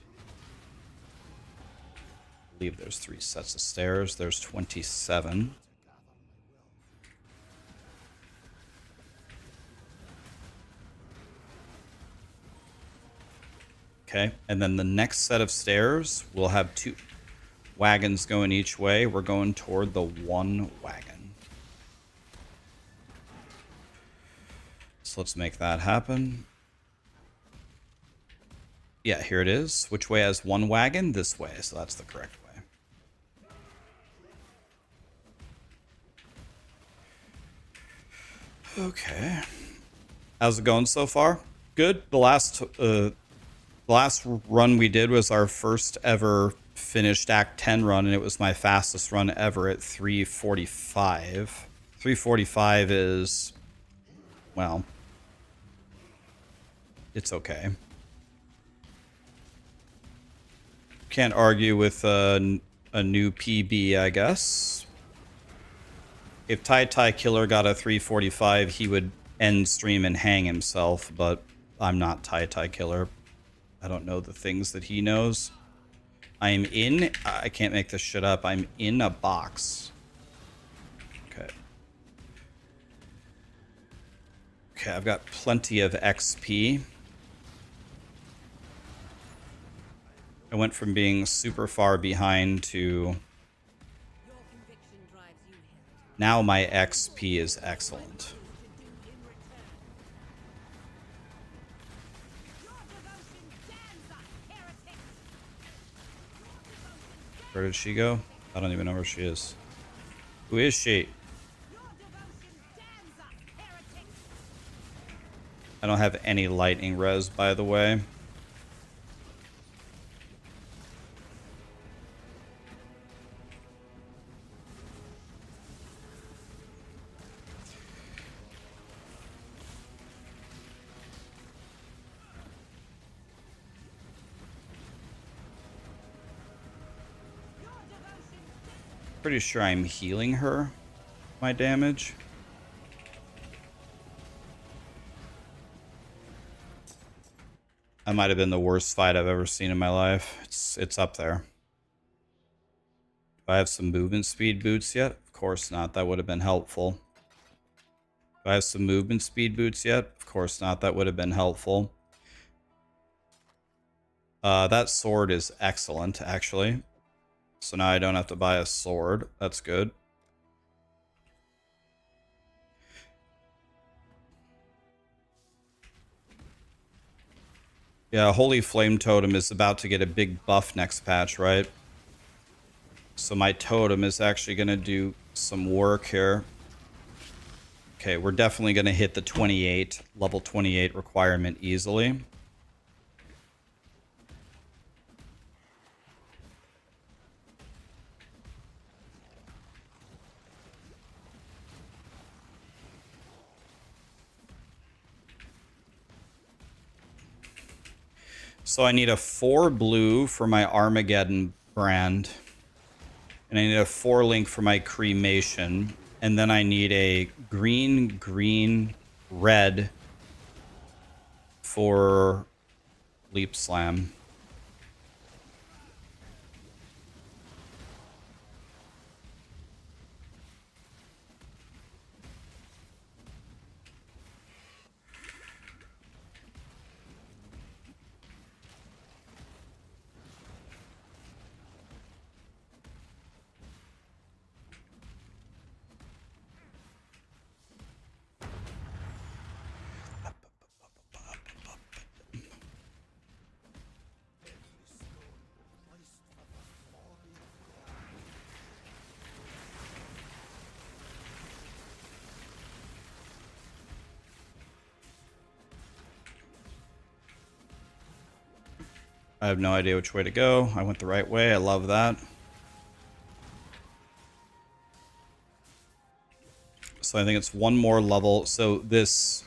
I believe there's 3 sets of stairs. There's 27. Okay, and then the next set of stairs will have 2 wagons going each way. We're going toward the 1 wagon. So let's make that happen. Yeah, here it is. Which way has 1 wagon? This way, so that's the correct way. Okay. How's it going so far? Good. The last run we did was our first ever finished Act 10 run, and it was my fastest run ever at 3:45. 3:45 is, well, it's okay. Can't argue with a new PB, I guess. If Tai Killer got a 345, he would end stream and hang himself, but I'm not Tai Killer. I don't know the things that he knows. I'm in... I can't make this shit up. I'm in a box. Okay. Okay, I've got plenty of XP. I went from being super far behind to... Now my XP is excellent. Where did she go? I don't even know where she is. Who is she? I don't have any lightning res, by the way. Pretty sure I'm healing her, my damage. That might have been the worst fight I've ever seen in my life. It's up there. Do I have some movement speed boots yet? Of course not. That would have been helpful. Do I have some movement speed boots yet? Of course not. That would have been helpful. That sword is excellent, actually. So now I don't have to buy a sword. That's good. Yeah, Holy Flame Totem is about to get a big buff next patch, right? So my totem is actually going to do some work here. Okay, we're definitely going to hit the 28, level 28 requirement easily. So I need a 4 blue for my Armageddon brand. And I need a 4 link for my cremation. And then I need a green, red for Leap Slam. I have no idea which way to go. I went the right way. I love that. So I think it's one more level. So this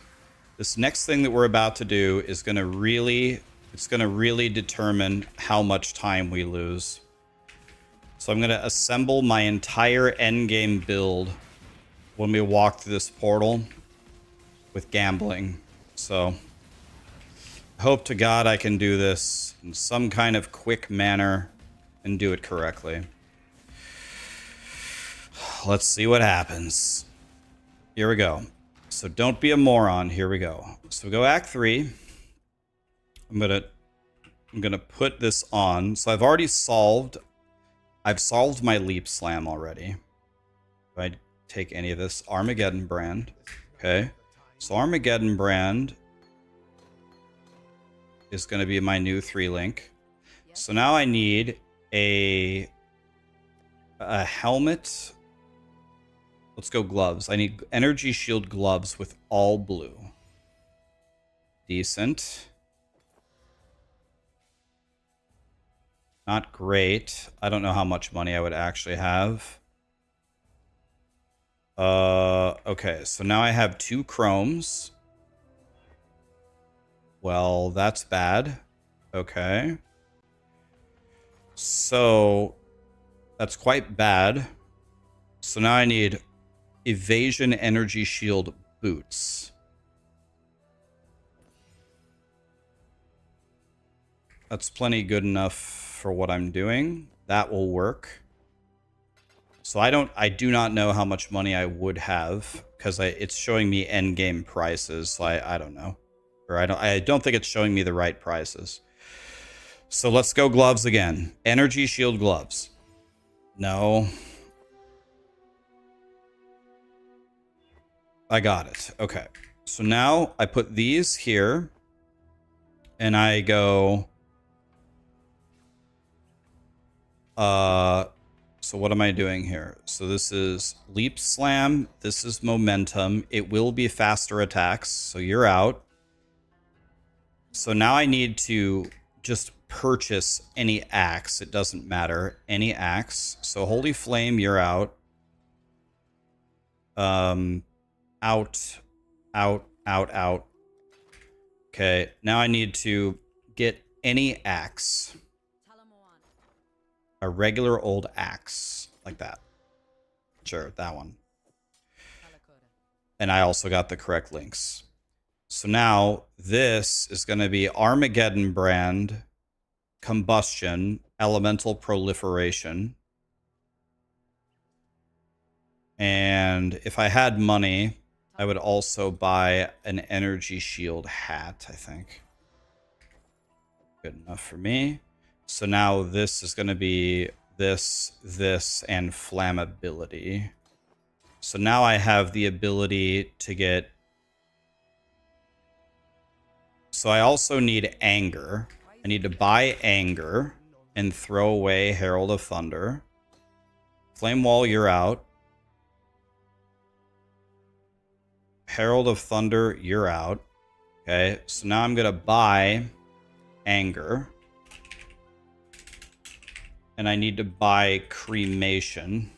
next thing that we're about to do is going to really determine how much time we lose. So I'm going to assemble my entire endgame build when we walk through this portal with gambling. So hope to God I can do this in some kind of quick manner and do it correctly. Let's see what happens. Here we go. So don't be a moron. Here we go. So we go Act 3. I'm gonna put this on. So I've solved my Leap Slam already. If I take any of this Armageddon brand. Okay. So Armageddon brand is going to be my new 3 link. So now I need a helmet. Let's go gloves. I need energy shield gloves with all blue. Decent. Not great. I don't know how much money I would actually have. Okay, so now I have 2 chromes. Well, that's bad. Okay. So that's quite bad. So now I need evasion energy shield boots. That's plenty good enough for what I'm doing. That will work. So I do not know how much money I would have because it's showing me end game prices. So I don't know, or I don't think it's showing me the right prices. So let's go gloves again. Energy shield gloves. No. I got it. Okay. So now I put these here and I go, so what am I doing here? So this is leap slam. This is momentum. It will be faster attacks. So you're out. So now I need to just purchase any axe. It doesn't matter. Any axe. So holy flame, you're out. Out. Okay, now I need to get any axe. A regular old axe. Like that. Sure, that one. And I also got the correct links. So now this is going to be Armageddon brand, combustion, elemental proliferation. And if I had money, I would also buy an energy shield hat, I think. Good enough for me. So now this is going to be this, and flammability. So now I have the ability to get... So I also need anger. I need to buy anger and throw away Herald of Thunder. Flame Wall, you're out. Herald of Thunder, you're out. Okay, so now I'm going to buy anger. And I need to buy cremation.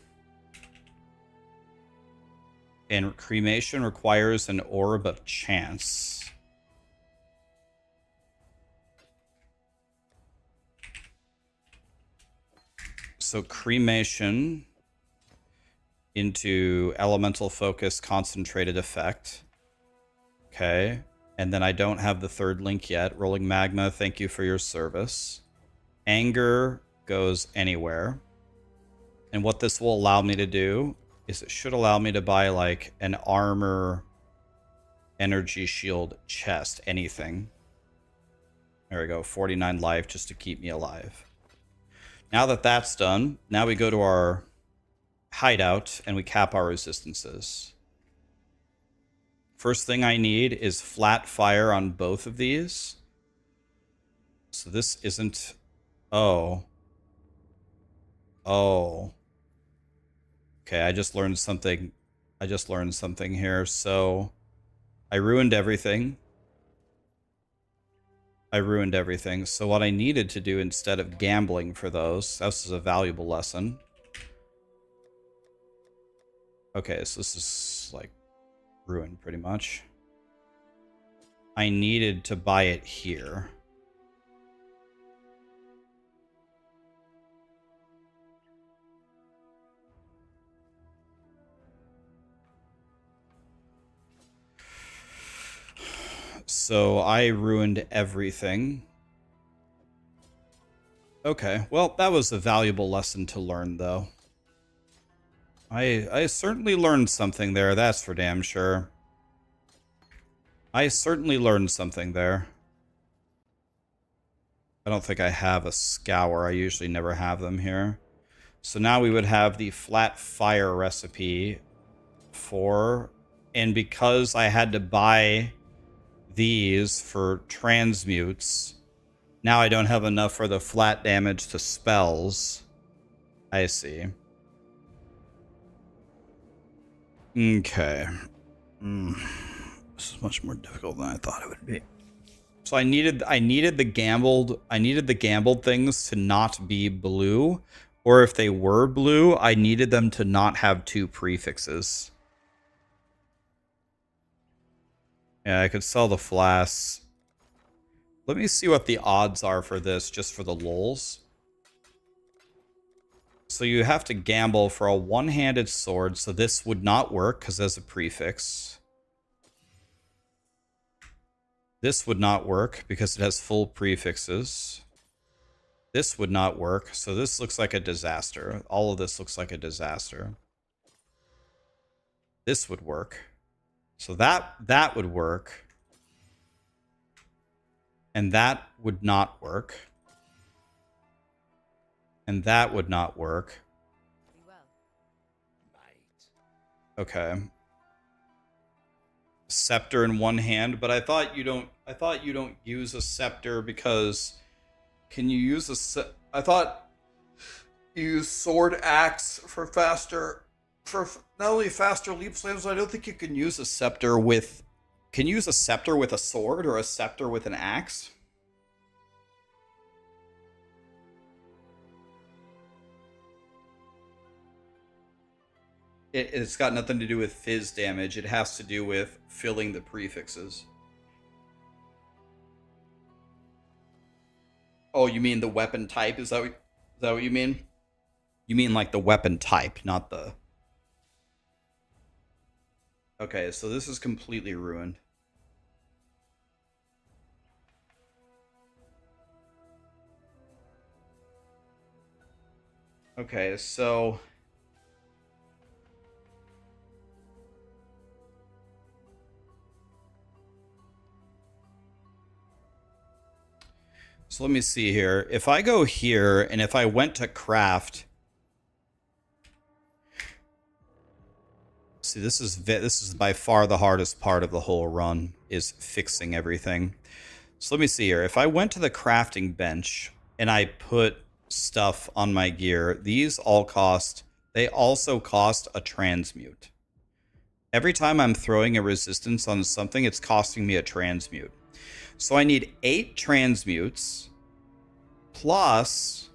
And cremation requires an orb of chance. So cremation into elemental focus concentrated effect. Okay. And then I don't have the third link yet. Rolling magma, thank you for your service. Anger goes anywhere. And what this will allow me to do is it should allow me to buy like an armor energy shield chest, anything. There we go, 49 life just to keep me alive. Now that that's done, now we go to our hideout and we cap our resistances. First thing I need is flat fire on both of these. So this isn't... Oh. Okay, I just learned something. I just learned something here. So I ruined everything. So what I needed to do instead of gambling for those, this is a valuable lesson. Okay, so this is like ruined pretty much. I needed to buy it here. So I ruined everything. Okay, well, that was a valuable lesson to learn, though. I certainly learned something there, that's for damn sure. I certainly learned something there. I don't think I have a scour. I usually never have them here. So now we would have the flat fire recipe for... And because I had to buy these for transmutes, now I don't have enough for the flat damage to spells. I see. Okay. This is much more difficult than I thought it would be. So I needed the gambled things to not be blue, or if they were blue, I needed them to not have two prefixes. Yeah, I could sell the flasks. Let me see what the odds are for this, just for the lulz. So you have to gamble for a one-handed sword, so this would not work because there's a prefix. This would not work because it has full prefixes. This would not work, so this looks like a disaster. All of this looks like a disaster. This would work. So that would work. And that would not work. And that would not work. Okay. Scepter in one hand, but I thought you don't use a scepter because can you use I thought you use sword axe for not only faster leap slams, I don't think you can use a scepter with a sword or a scepter with an axe? It's got nothing to do with fizz damage. It has to do with filling the prefixes. Oh, you mean the weapon type? Is that what you mean? You mean like the weapon type, not the... Okay, so this is completely ruined. Okay, so... So let me see here. If I go here, and if I went to craft... See, this is by far the hardest part of the whole run, is fixing everything. So let me see here. If I went to the crafting bench, and I put stuff on my gear, these all cost... They also cost a transmute. Every time I'm throwing a resistance on something, it's costing me a transmute. So I need 8 transmutes plus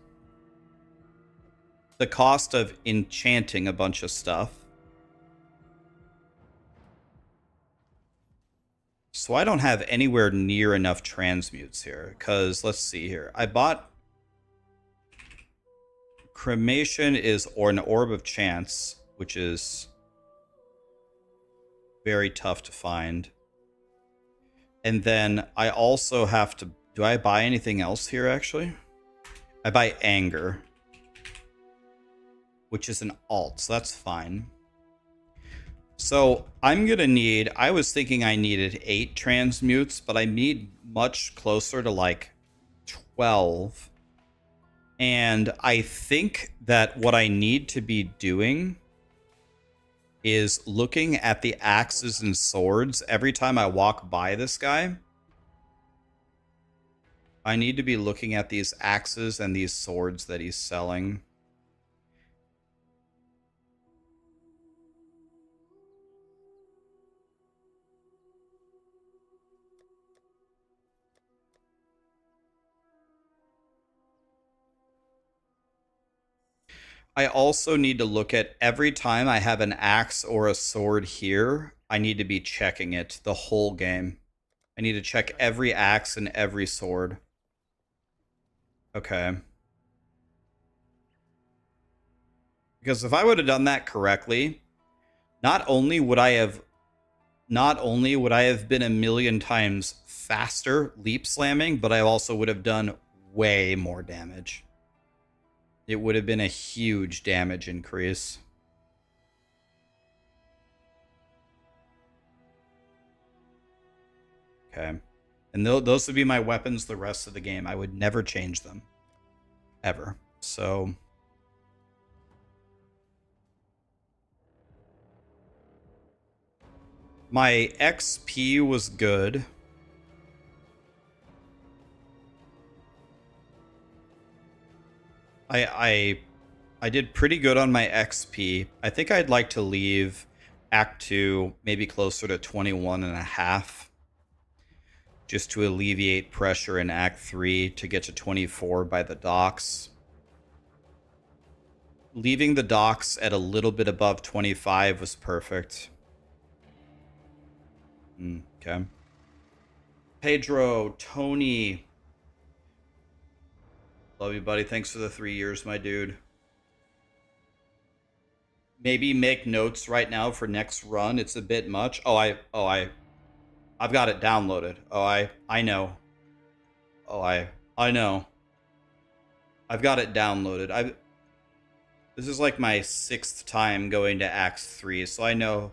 the cost of enchanting a bunch of stuff. So I don't have anywhere near enough transmutes here, because let's see here. I bought cremation or an orb of chance, which is very tough to find. And then I also have to... Do I buy anything else here, actually? I buy anger, which is an alt, so that's fine. So I'm going to need... I was thinking I needed 8 transmutes, but I need much closer to like 12. And I think that what I need to be doing is looking at the axes and swords every time I walk by this guy. I need to be looking at these axes and these swords that he's selling. I also need to look at every time I have an axe or a sword here, I need to be checking it the whole game. I need to check every axe and every sword. Okay. Because if I would have done that correctly, not only would I have been a million times faster leap slamming, but I also would have done way more damage. It would have been a huge damage increase. Okay. And those would be my weapons the rest of the game. I would never change them. Ever. So... my XP was good. I did pretty good on my XP. I think I'd like to leave Act 2 maybe closer to 21 and a half. Just to alleviate pressure in Act 3 to get to 24 by the docks. Leaving the docks at a little bit above 25 was perfect. Okay. Pedro, Tony. Love you, buddy. Thanks for the 3 years, my dude. maybe make notes right now for next run. It's a bit much. I've got it downloaded. I know. Oh, I know. I've got it downloaded. This is like my 6th time going to Act 3, so I know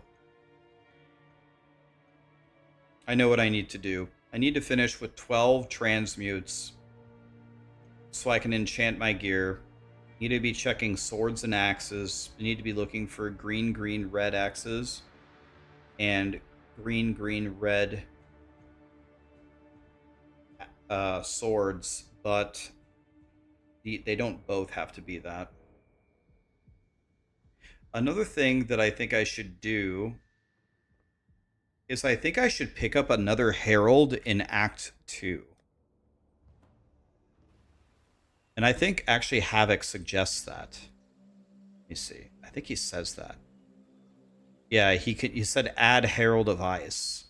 what I need to do. I need to finish with 12 transmutes so I can enchant my gear. Need to be checking swords and axes. I need to be looking for green, green, red axes and green, green, red swords, but they don't both have to be that. Another thing that I think I should do is I think I should pick up another Herald in Act 2. And I think actually Havoc suggests that. Let me see. I think he says that. Yeah, he said add Herald of Ice.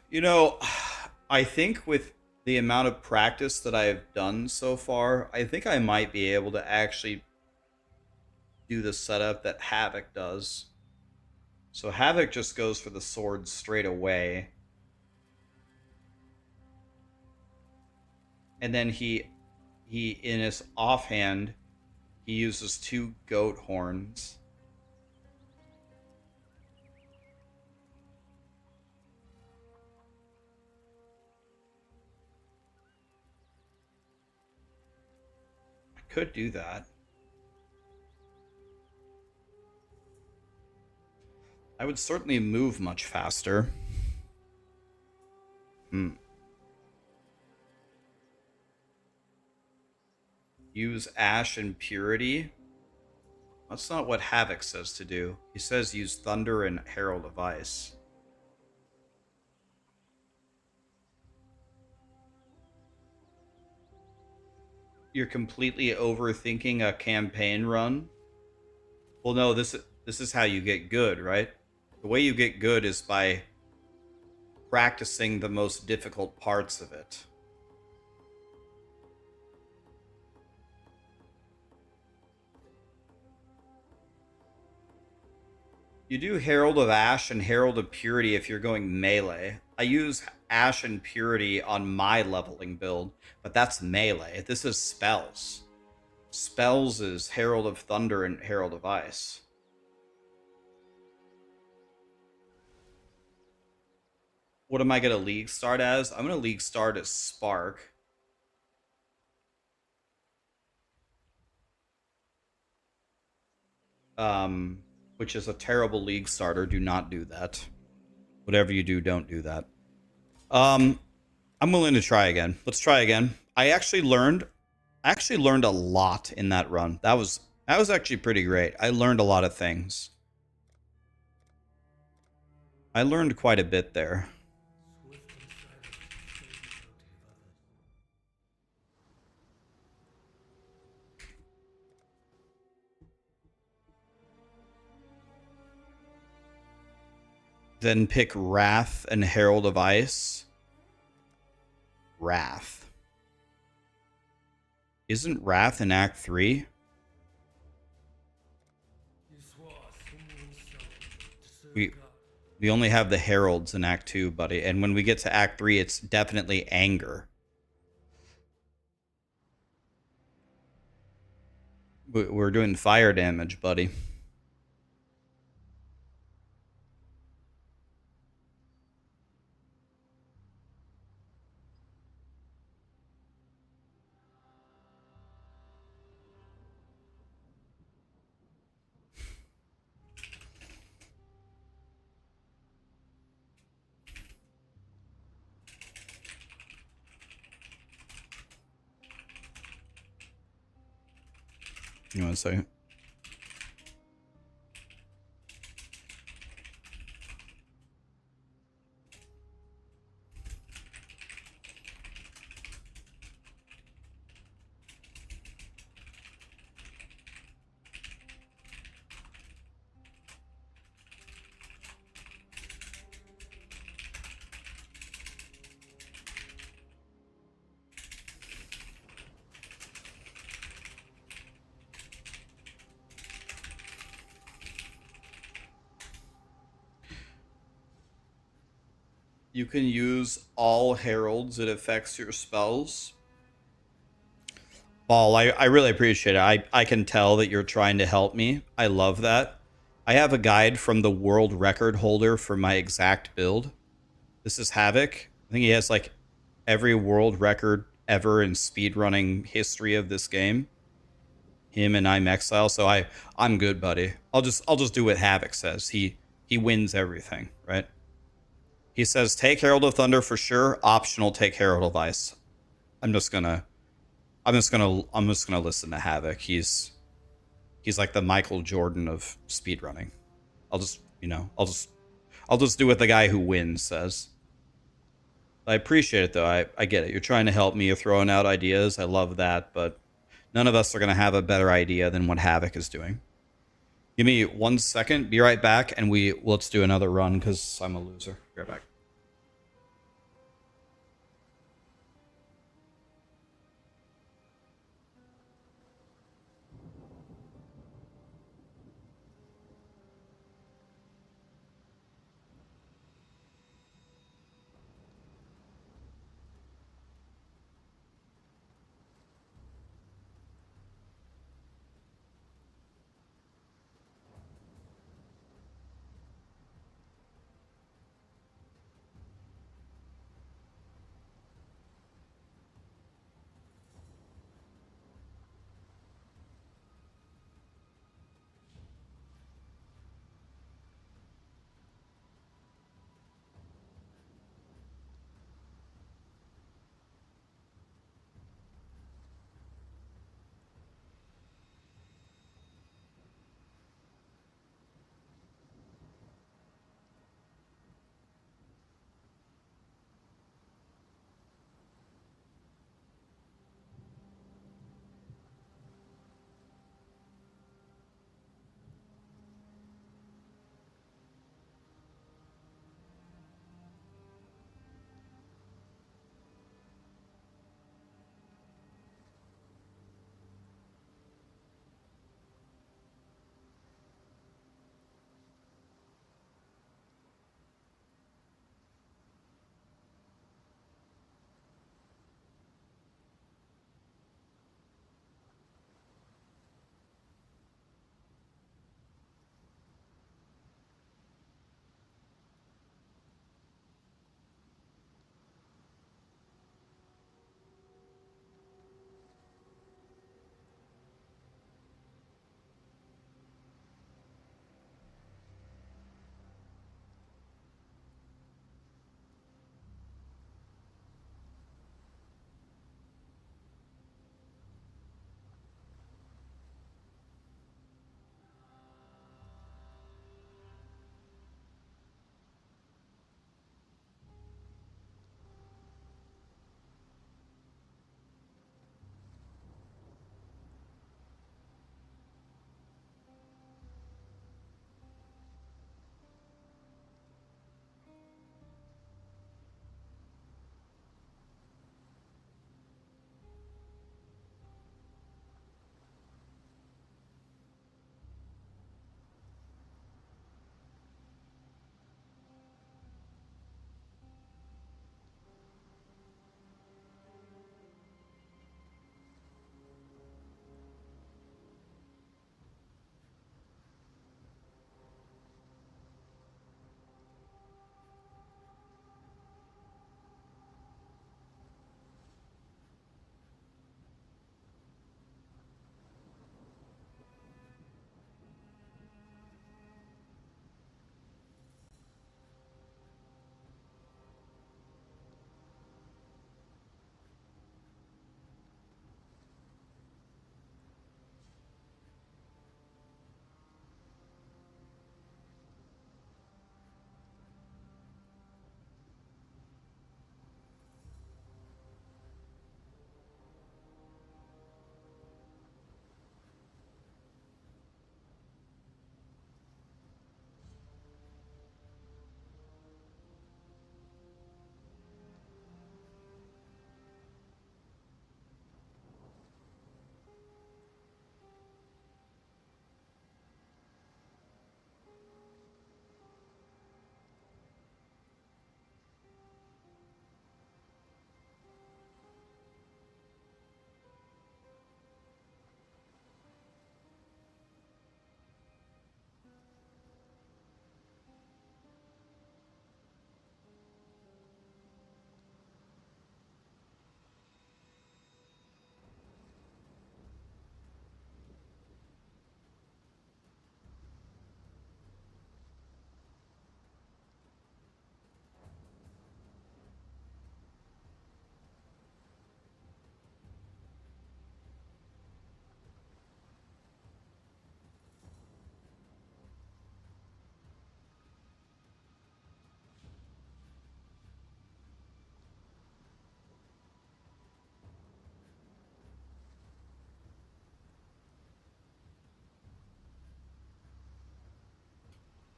You know, I think with the amount of practice that I've done so far, I think I might be able to actually do the setup that Havoc does. So Havoc just goes for the sword straight away. And then he in his offhand, he uses 2 goat horns. I could do that. I would certainly move much faster. Use Ash and Purity. That's not what Havoc says to do. He says use Thunder and Herald of Ice. You're completely overthinking a campaign run. Well, no, this is how you get good, right? The way you get good is by practicing the most difficult parts of it. You do Herald of Ash and Herald of Purity if you're going melee. I use Ash and Purity on my leveling build, but that's melee. This is spells. Spells is Herald of Thunder and Herald of Ice. What am I going to League start as? I'm going to League start as Spark. Which is a terrible League starter. Do not do that. Whatever you do, don't do that. I'm willing to try again. Let's try again. I actually learned a lot in that run. That was actually pretty great. I learned a lot of things. I learned quite a bit there. Then pick Wrath and Herald of Ice. Wrath. Isn't Wrath in Act 3? We only have the Heralds in Act 2, buddy. And when we get to Act 3, it's definitely Anger. We're doing fire damage, buddy. You want a second? You can use all heralds. It affects your spells. Ball, I really appreciate it. I can tell that you're trying to help me. I love that. I have a guide from the world record holder for my exact build. This is Havoc. I think he has like every world record ever in speedrunning history of this game. Him and I'm Exile, so I'm good, buddy. I'll just do what Havoc says. He wins everything, right? He says take Herald of Thunder for sure. Optional take Herald of Ice. I'm just gonna listen to Havoc. He's like the Michael Jordan of speedrunning. I'll just I'll just do what the guy who wins says. I appreciate it though. I get it. You're trying to help me. You're throwing out ideas. I love that, but none of us are gonna have a better idea than what Havoc is doing. Give me 1 second. Be right back, and let's do another run because I'm a loser. Be right back.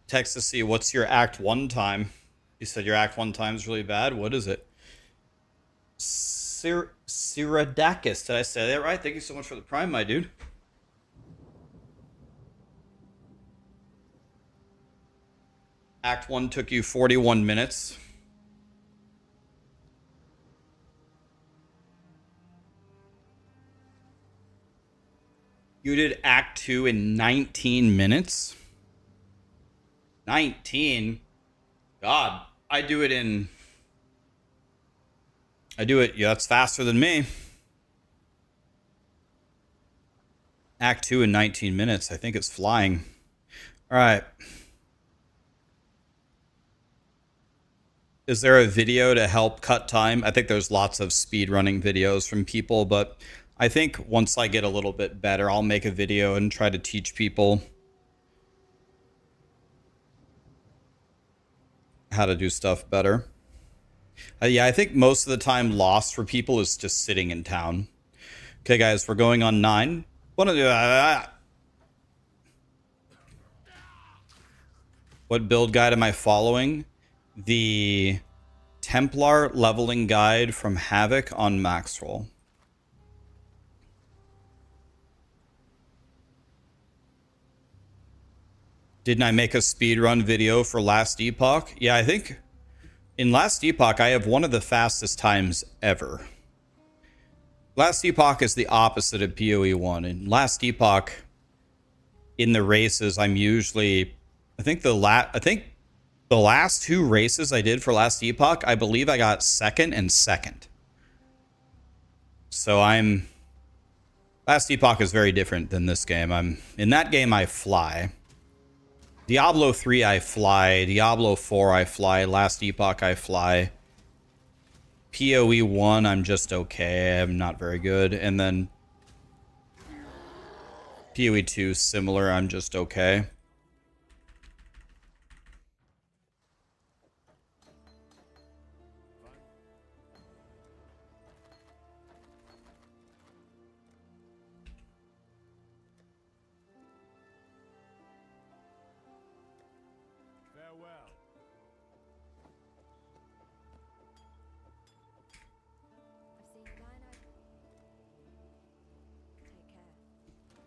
Text to see what's your Act 1 time. You said your Act 1 time is really bad. What is it? Cyradakis. Did I say that right? Thank you so much for the prime, my dude. Act 1 took you 41 minutes. You did Act 2 in 19 minutes? 19? God, I do it, yeah, that's faster than me. Act 2 in 19 minutes. I think it's flying. All right. Is there a video to help cut time? I think there's lots of speedrunning videos from people, but I think once I get a little bit better, I'll make a video and try to teach people how to do stuff better. Yeah, I think most of the time lost for people is just sitting in town. Okay, guys, we're going on 9. What build guide am I following? The Templar leveling guide from Havoc on Maxroll. Didn't I make a speedrun video for Last Epoch? Yeah, I think in Last Epoch, I have one of the fastest times ever. Last Epoch is the opposite of POE1. In Last Epoch, in the races, I'm usually... I think the last 2 races I did for Last Epoch, I believe I got second and second. So Last Epoch is very different than this game. In that game, I fly. Diablo 3, I fly. Diablo 4, I fly. Last Epoch, I fly. POE 1, I'm just okay. I'm not very good. And then POE 2, similar. I'm just okay.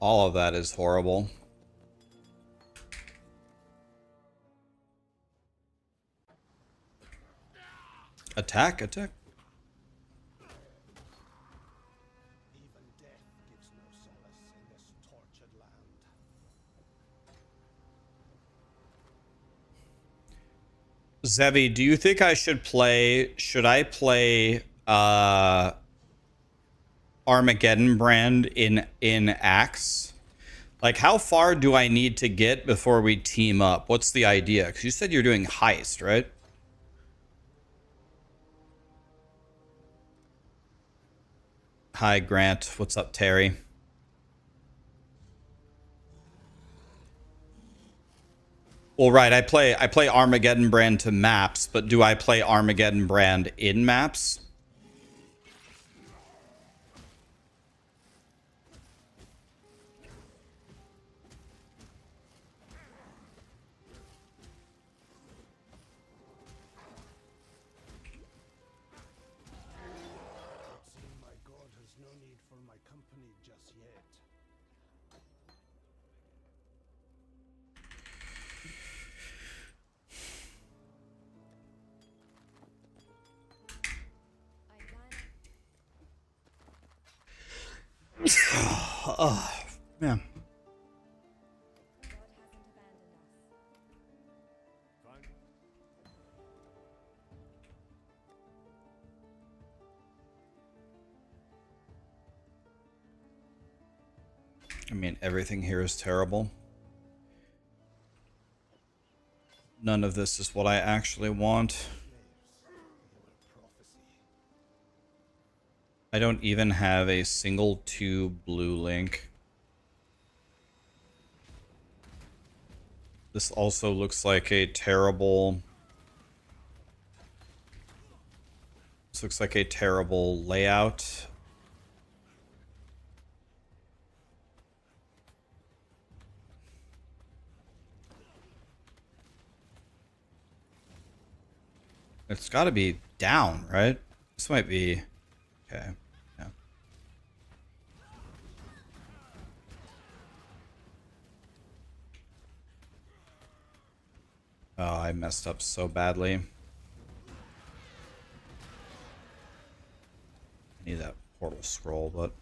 All of that is horrible. Attack, attack. Even death gives no solace in this tortured land. Zevi, do you think I should I play Armageddon brand in Axe? Like, how far do I need to get before we team up? What's the idea? Because you said you're doing heist, right? Hi, Grant. What's up, Terry? Well, right. I play Armageddon brand to maps, but do I play Armageddon brand in maps? Oh, man. I mean, everything here is terrible. None of this is what I actually want. I don't even have a single 2 blue link. This also looks like a terrible... This looks like a terrible layout. It's got to be down, right? This might be... Okay. Yeah. Oh, I messed up so badly. I need that portal scroll, but...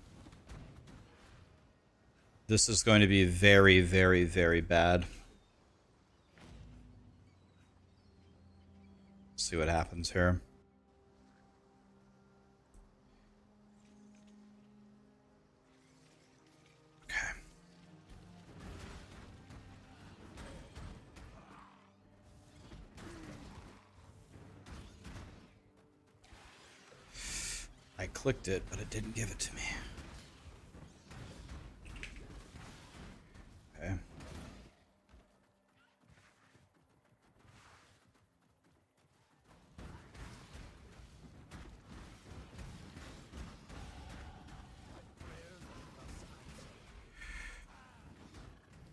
This is going to be very, very, very bad. See what happens here. Okay. I clicked it, but it didn't give it to me. Okay.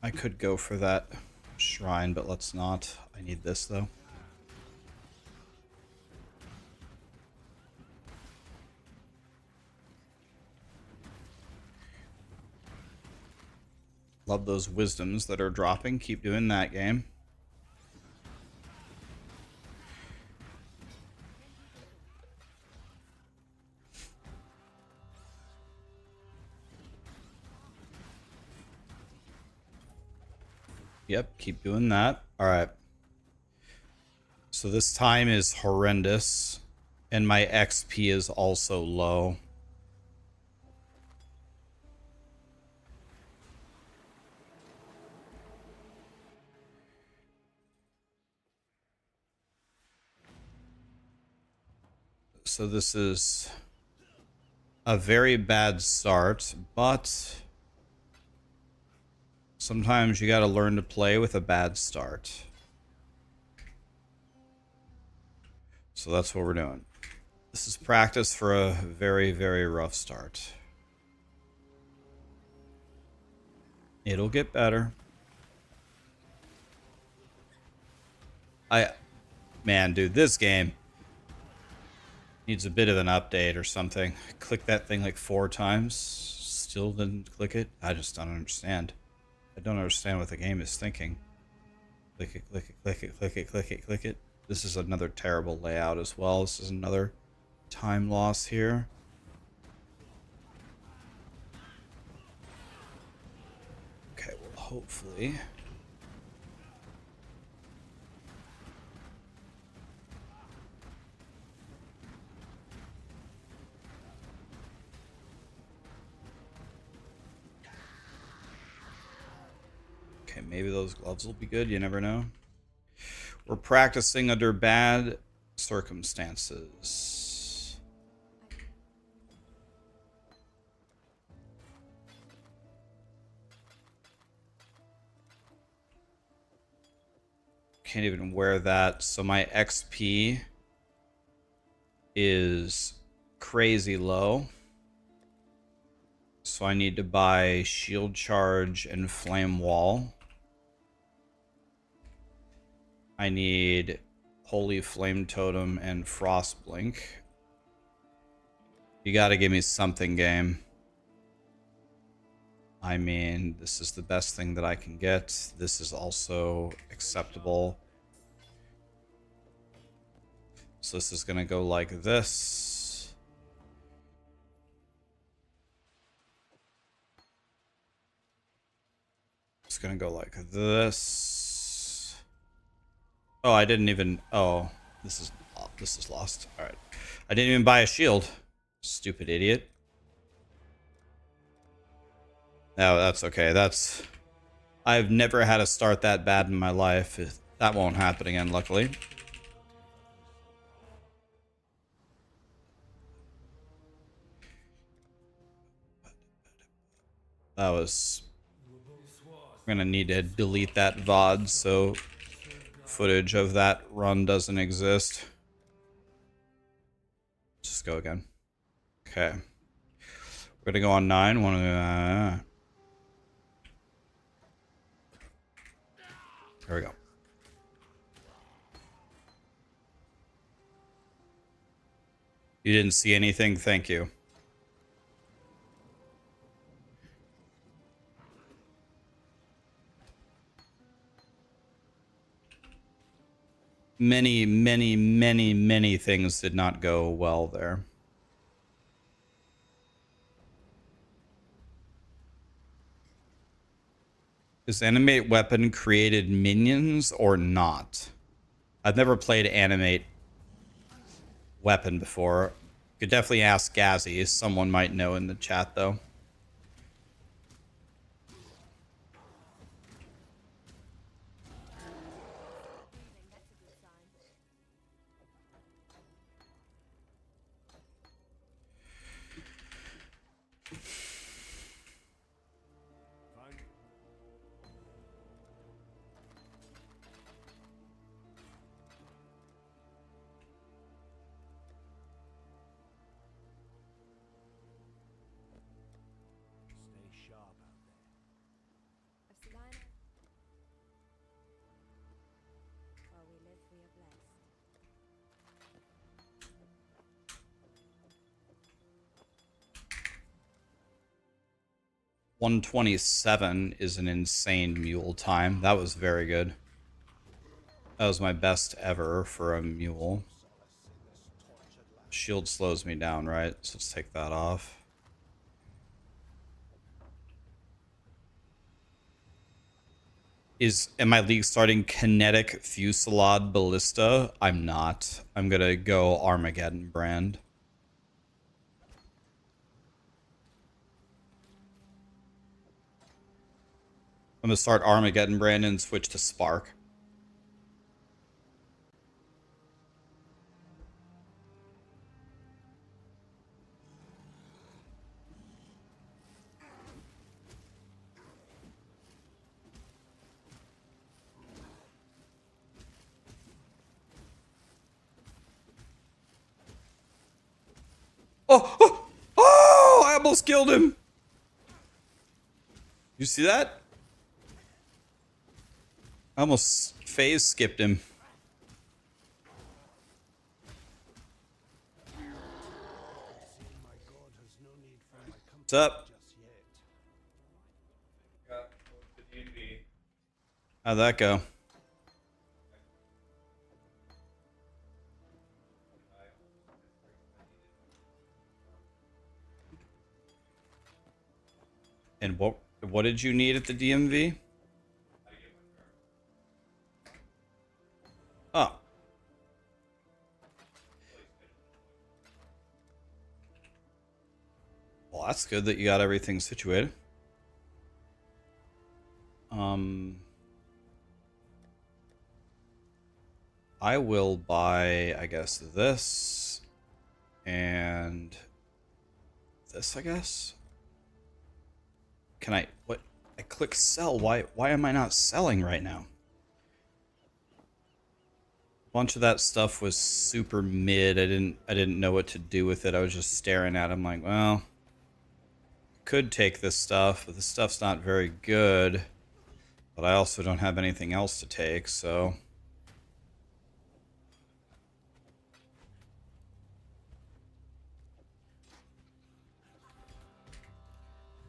I could go for that shrine, but let's not. I need this, though. Love those wisdoms that are dropping. Keep doing that, game. Yep, keep doing that. Alright. So this time is horrendous. And my XP is also low. So this is a very bad start, but sometimes you gotta learn to play with a bad start. So that's what we're doing. This is practice for a very, very rough start. It'll get better. Man, dude, this game needs a bit of an update or something. I clicked that thing like 4 times. Still didn't click it. I just don't understand. I don't understand what the game is thinking. Click it, click it, click it, click it, click it, click it. This is another terrible layout as well. This is another time loss here. Okay, well, hopefully... Okay, maybe those gloves will be good. You never know. We're practicing under bad circumstances. Can't even wear that. So my XP is crazy low. So I need to buy shield charge and flame wall. I need Holy Flame Totem and Frost Blink. You gotta give me something, game. I mean, this is the best thing that I can get. This is also acceptable. So this is gonna go like this. It's gonna go like this. Oh, I didn't even... Oh, this is lost. All right. I didn't even buy a shield. Stupid idiot. No, that's okay. That's... I've never had a start that bad in my life. That won't happen again, luckily. That was... I'm gonna need to delete that VOD so footage of that run doesn't exist. Just go again. Okay. We're gonna go on 9. There we go. You didn't see anything? Thank you. Many, many, many, many things did not go well there. Is animate weapon created minions or not? I've never played animate weapon before. Could definitely ask Gazzy. Someone might know in the chat though. Stay sharp out there. While we live, we are blessed. 127 is an insane mule time. That was very good. That was my best ever for a mule. Shield slows me down, right? So let's take that off. Am I league starting kinetic fusillade ballista? I'm not. I'm gonna go Armageddon brand. I'm gonna start Armageddon brand and switch to Spark. Oh, oh, oh! I almost killed him. You see that? I almost phase skipped him. What's up? How'd that go? And what did you need at the DMV? Oh. Well, that's good that you got everything situated. I will buy, I guess, this and this, I guess. Can I, what? I click sell. Why am I not selling right now? A bunch of that stuff was super mid. I didn't know what to do with it. I was just staring at them like, well, could take this stuff, but this stuff's not very good. But I also don't have anything else to take, so.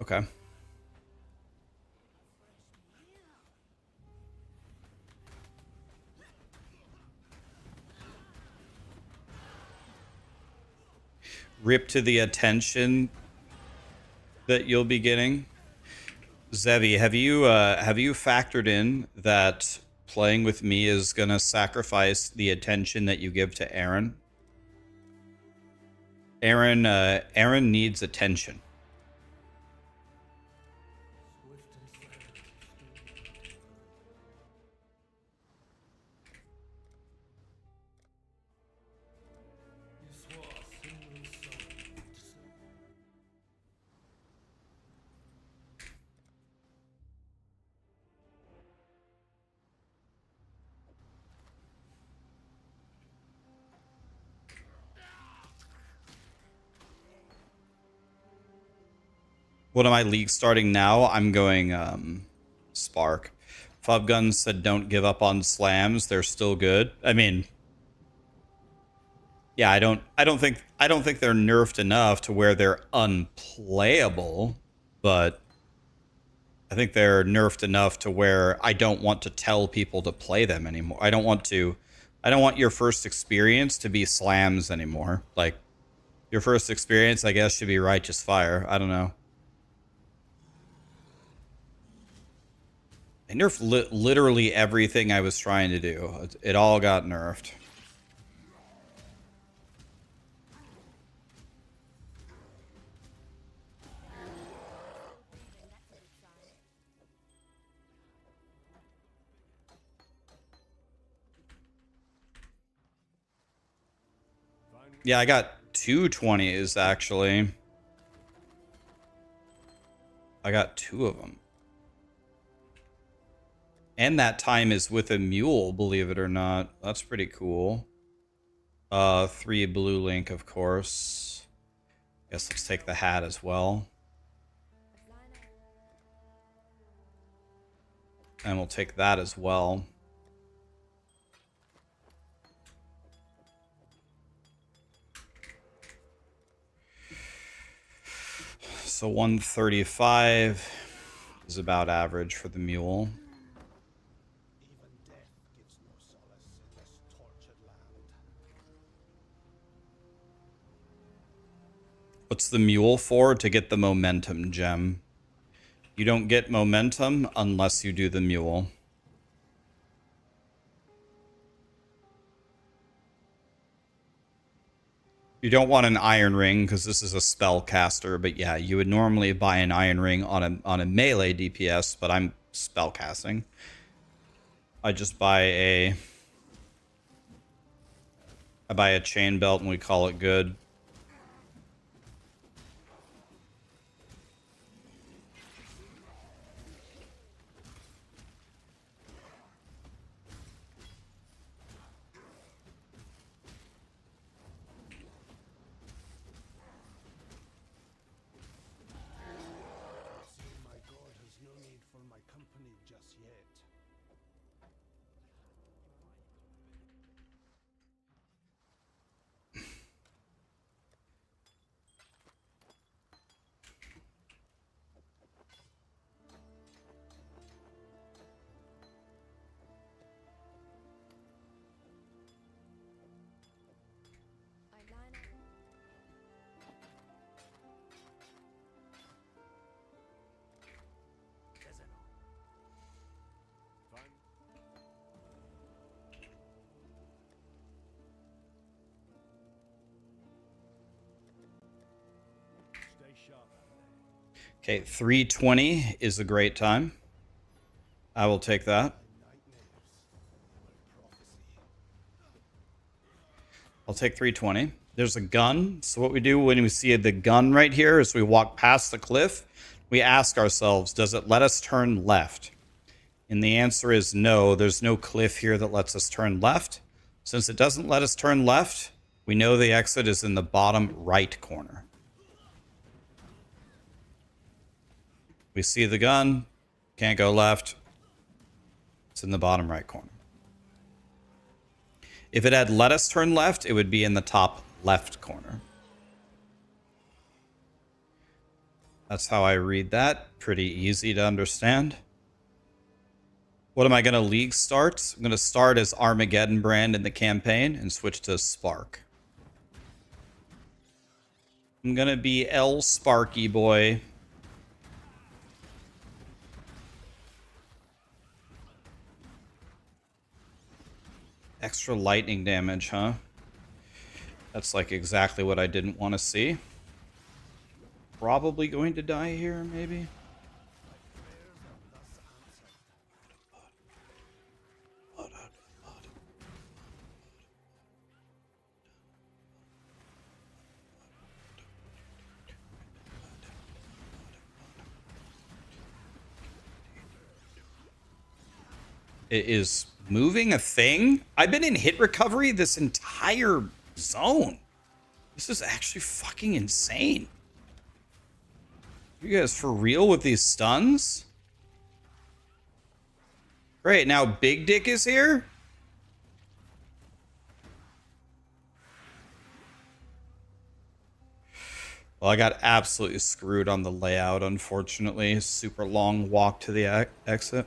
Okay. Rip to the attention that you'll be getting. Zevi, have you factored in that playing with me is gonna sacrifice the attention that you give to Aaron? Aaron needs attention. What am I league starting now? I'm going Spark. Fubgun said don't give up on slams. They're still good. I mean, yeah, I don't think I don't think they're nerfed enough to where they're unplayable, but I think they're nerfed enough to where I don't want to tell people to play them anymore. I don't want your first experience to be slams anymore. Like, your first experience, I guess, should be Righteous Fire. I don't know. They nerfed literally everything I was trying to do. It all got nerfed. Yeah, I got 220s actually. I got 2 of them. And that time is with a mule, believe it or not. That's pretty cool. 3 blue link, of course. Guess let's take the hat as well. And we'll take that as well. So 135 is about average for the mule. Even death gives no solace in this tortured land. What's the mule for? To get the momentum gem. You don't get momentum unless you do the mule. You don't want an iron ring because this is a spellcaster, but yeah, you would normally buy an iron ring on a melee DPS, but I'm spellcasting. I just buy a chain belt and we call it good. See, my god has no need for my company just yet. Stay sharp out there. Okay, 320 is a great time. I will take that. Nightmares. My prophecy. I'll take 320. There's a gun. So what we do when we see the gun right here is we walk past the cliff. We ask ourselves, does it let us turn left? And the answer is no. There's no cliff here that lets us turn left. Since it doesn't let us turn left, we know the exit is in the bottom right corner. We see the gun. Can't go left. It's in the bottom right corner. If it had let us turn left, it would be in the top left corner. That's how I read that. Pretty easy to understand. What am I going to league start? I'm going to start as Armageddon brand in the campaign and switch to Spark. I'm going to be L Sparky boy. Extra lightning damage, huh? That's like exactly what I didn't want to see. Probably going to die here, maybe. It is moving a thing? I've been in hit recovery this entire zone. This is actually fucking insane. You guys for real with these stuns? Great, now Big Dick is here? Well, I got absolutely screwed on the layout, unfortunately. Super long walk to the exit.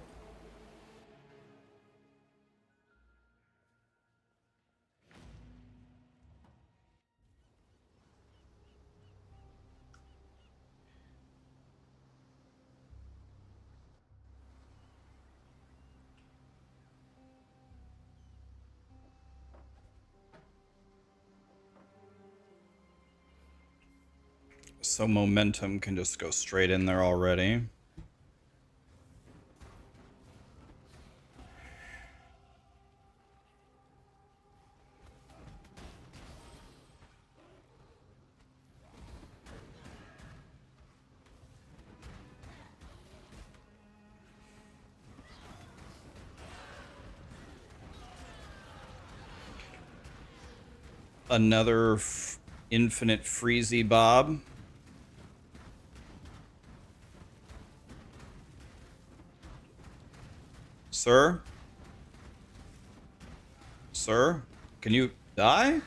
So momentum can just go straight in there already. Another infinite freezy bob. Sir? Sir? Can you die?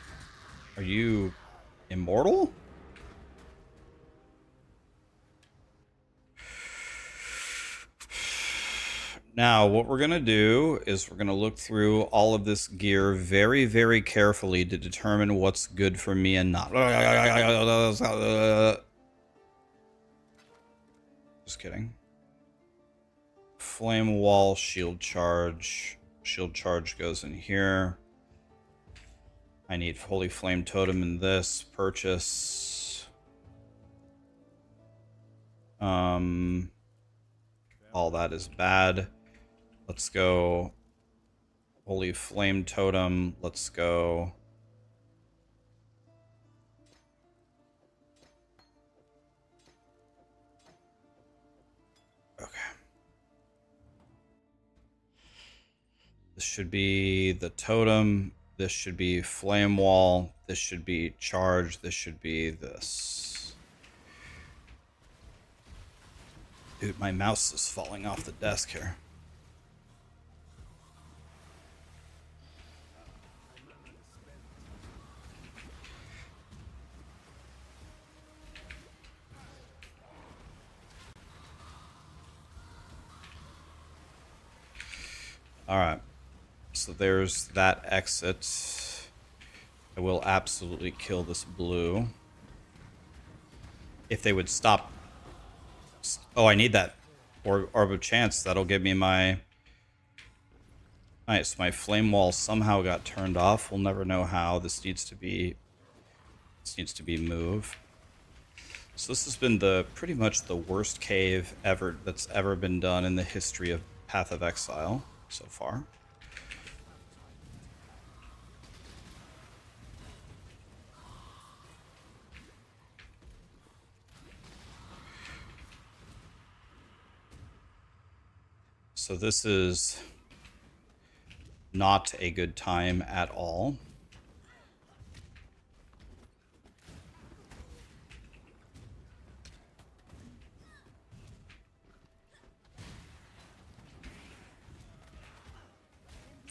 Are you immortal? Now, what we're going to do is we're going to look through all of this gear very, very carefully to determine what's good for me and not. Just kidding. Flame wall, shield charge. Shield charge goes in here. I need Holy Flame Totem in this. Purchase. All that is bad. Let's go Holy Flame Totem. Let's go. Okay. This should be the totem. This should be flame wall. This should be charge. This should be this. Dude, my mouse is falling off the desk here. All right. So there's that exit. I will absolutely kill this blue. If they would stop. Oh, I need that Orb of Chance. That'll give me my... Nice. My flame wall somehow got turned off. We'll never know how. This needs to be moved. So this has been pretty much the worst cave that's ever been done in the history of Path of Exile so far. So this is not a good time at all.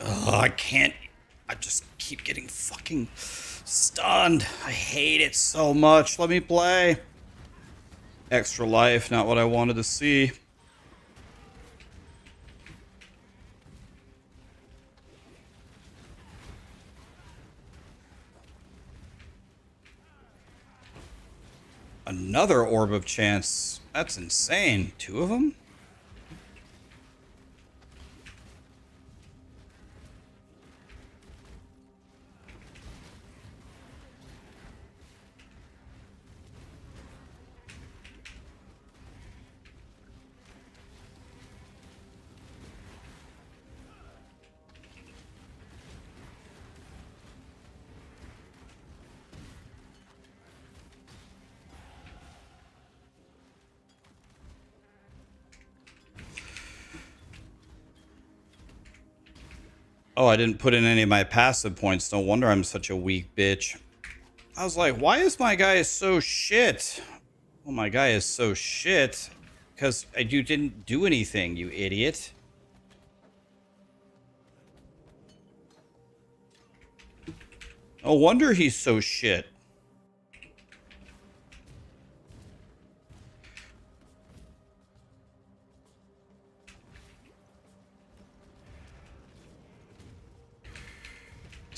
Oh, I can't. I just keep getting fucking stunned. I hate it so much. Let me play. Extra life, not what I wanted to see. Another Orb of Chance. That's insane. 2 of them? Oh, I didn't put in any of my passive points. No wonder I'm such a weak bitch. I was like, why is my guy so shit? Well, my guy is so shit because you didn't do anything, you idiot. No wonder he's so shit.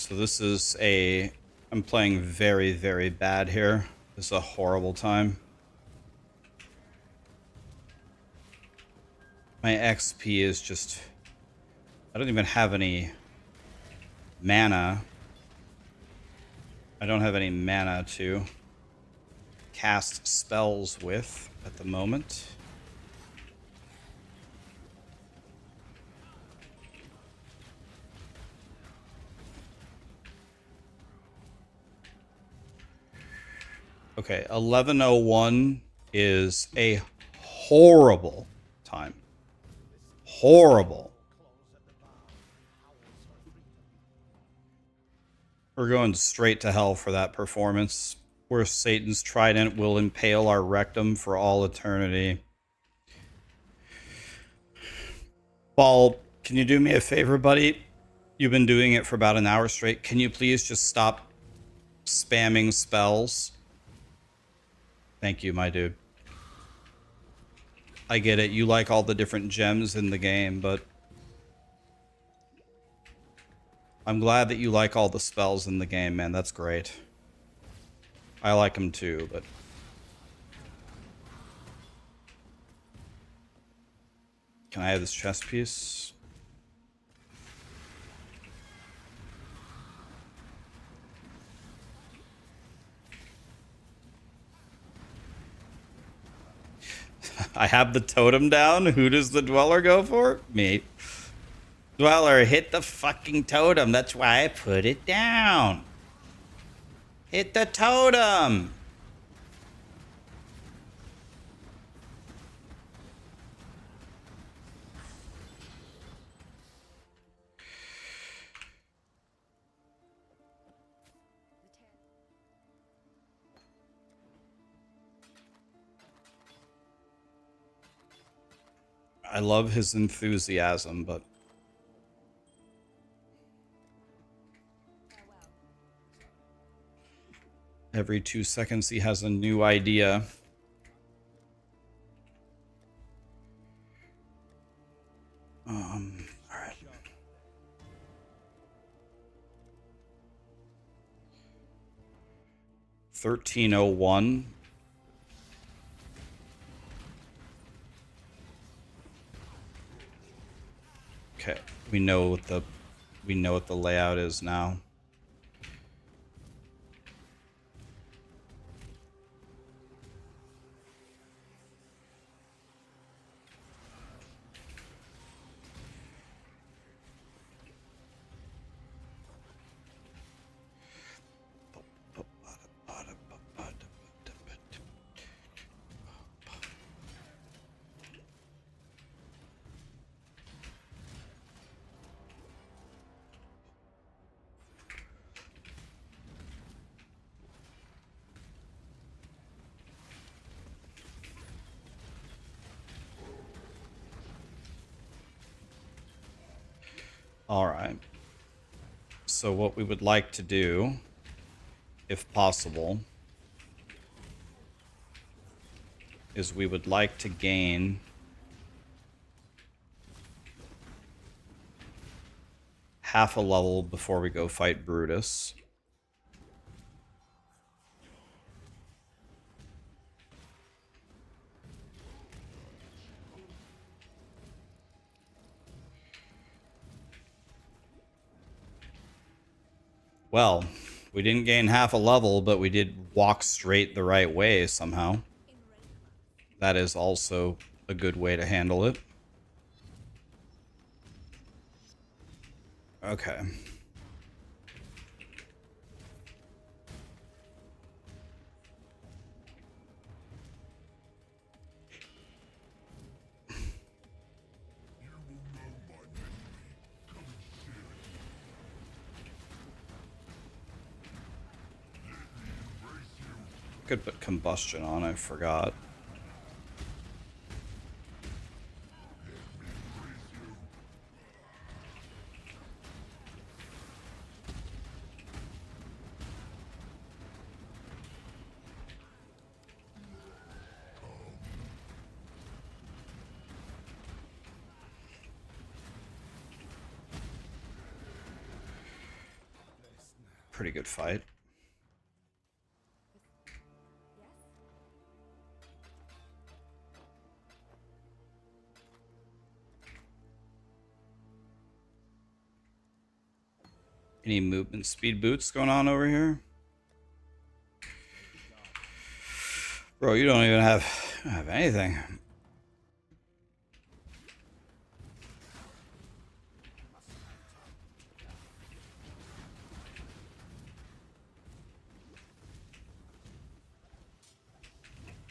So this is a... I'm playing very, very bad here. This is a horrible time. My XP is just... I don't even have any mana. I don't have any mana to cast spells with at the moment. Okay, 11:01 is a horrible time. Horrible. We're going straight to hell for that performance, where Satan's trident will impale our rectum for all eternity. Paul, can you do me a favor, buddy? You've been doing it for about an hour straight. Can you please just stop spamming spells? Thank you, my dude. I get it. You like all the different gems in the game, but I'm glad that you like all the spells in the game, man. That's great. I like them too, but... Can I have this chest piece? I have the totem down. Who does the Dweller go for? Me. Dweller, hit the fucking totem. That's why I put it down. Hit the totem. I love his enthusiasm, but... Every 2 seconds he has a new idea. Alright. $13.01. Okay, we know what the layout is now. All right. So what we would like to do, if possible, is we would like to gain half a level before we go fight Brutus. Well, we didn't gain half a level, but we did walk straight the right way somehow. That is also a good way to handle it. Okay. Could put combustion on, I forgot. pretty good fight. Yes? Any movement speed boots going on over here? Bro, you don't even have anything.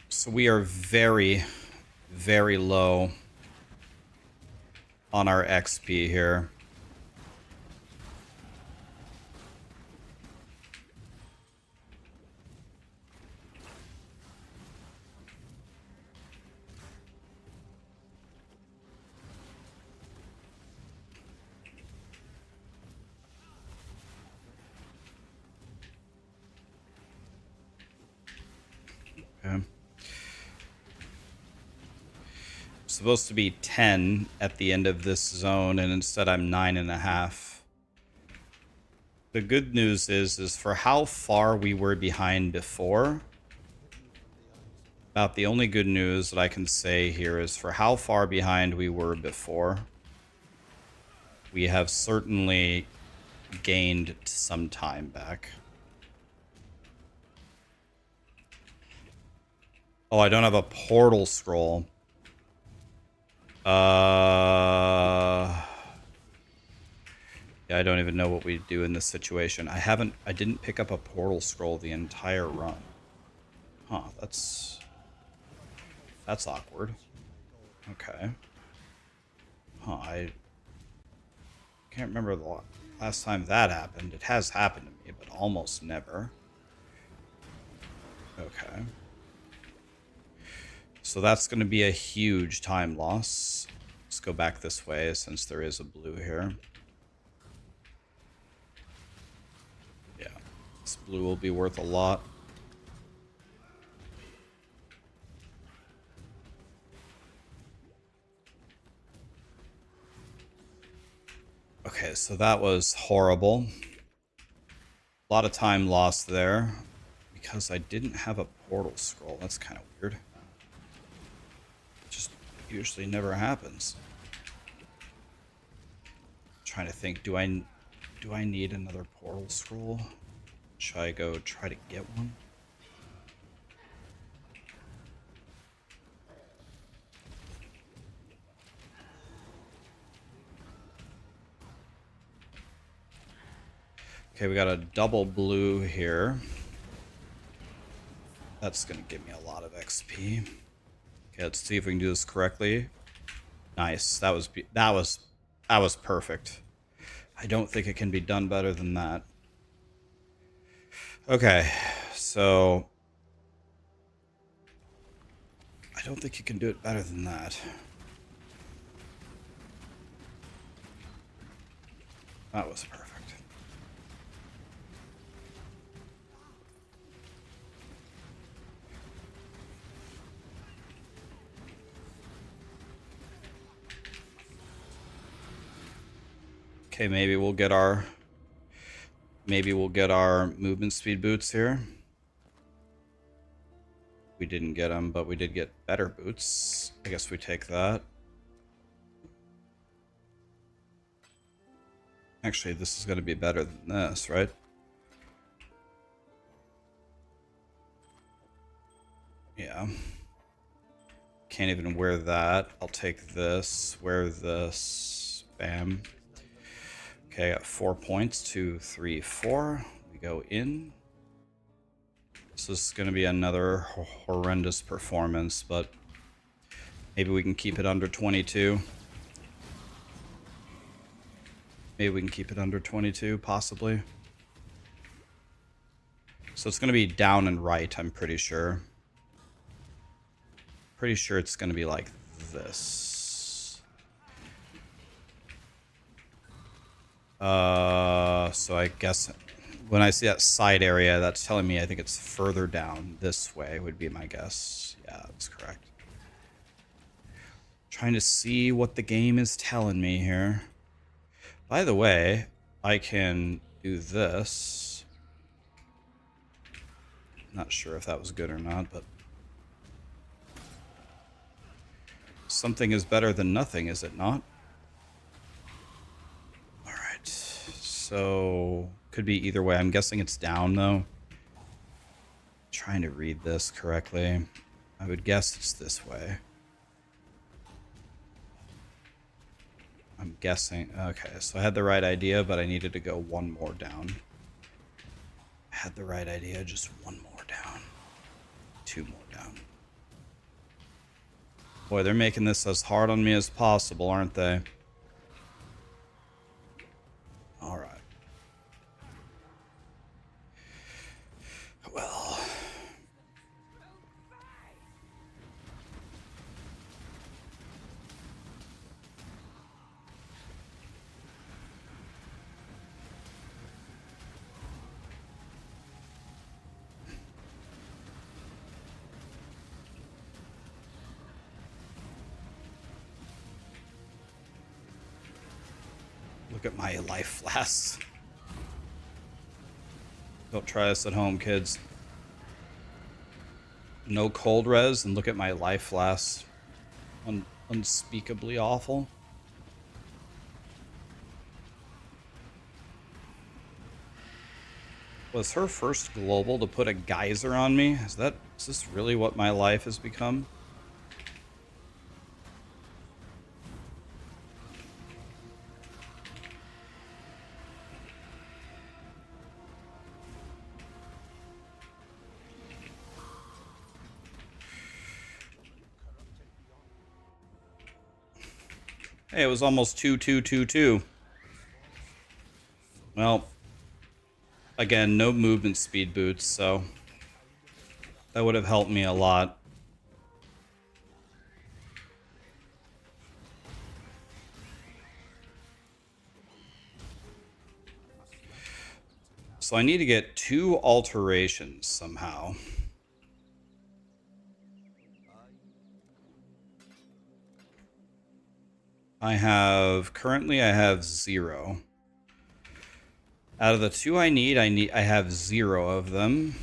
So we are very, very low on our XP here. Okay. Supposed to be 10 at the end of this zone, and instead I'm 9.5. The good news is for how far we were behind before, about the only good news that I can say here is for how far behind we were before, we have certainly gained some time back. Oh, I don't have a portal scroll. Yeah, I don't even know what we do in this situation. I didn't pick up a portal scroll the entire run. Huh, that's awkward. Okay. Huh, I can't remember the last time that happened. It has happened to me, but almost never. Okay. So that's going to be a huge time loss. Let's go back this way since there is a blue here. Yeah, this blue will be worth a lot. Okay, so that was horrible. A lot of time lost there because I didn't have a portal scroll. That's kind of weird. Just usually never happens. Trying to think, do I need another portal scroll? Should I go try to get one? Okay, we got a double blue here. That's gonna give me a lot of XP. Okay, let's see if we can do this correctly. Nice. That was perfect. I don't think it can be done better than that. Okay, so I don't think you can do it better than that. That was perfect. Okay, maybe we'll get our movement speed boots here. We didn't get them, but we did get better boots. I guess we take that. Actually, this is going to be better than this, right? Yeah. Can't even wear that. I'll take this. Wear this. Bam. Okay, I got 4 points. 2, 3, 4. We go in. So this is going to be another horrendous performance, but maybe we can keep it under 22. Maybe we can keep it under 22, possibly. So it's going to be down and right, I'm pretty sure. Pretty sure it's going to be like this. So I guess when I see that side area, that's telling me I think it's further down this way would be my guess. Yeah, that's correct. Trying to see what the game is telling me here. By the way, I can do this. Not sure if that was good or not, but something is better than nothing, is it not? Alright, so could be either way. I'm guessing it's down though. Trying to read this correctly. I would guess it's this way. I'm guessing. Okay, so I had the right idea, but I needed to go one more down. I had the right idea, just one more down. Two more down. Boy, they're making this as hard on me as possible, aren't they? All right. Well. Look at my life flasks. Don't try this at home, kids. No cold res, and look at my life flasks. Unspeakably awful. Was her first global to put a geyser on me? Is this really what my life has become? Hey, it was almost 2-2-2-2. Well, again, no movement speed boots, so that would have helped me a lot. So I need to get 2 alterations somehow. Currently I have 0. Out of the 2 I have 0 of them.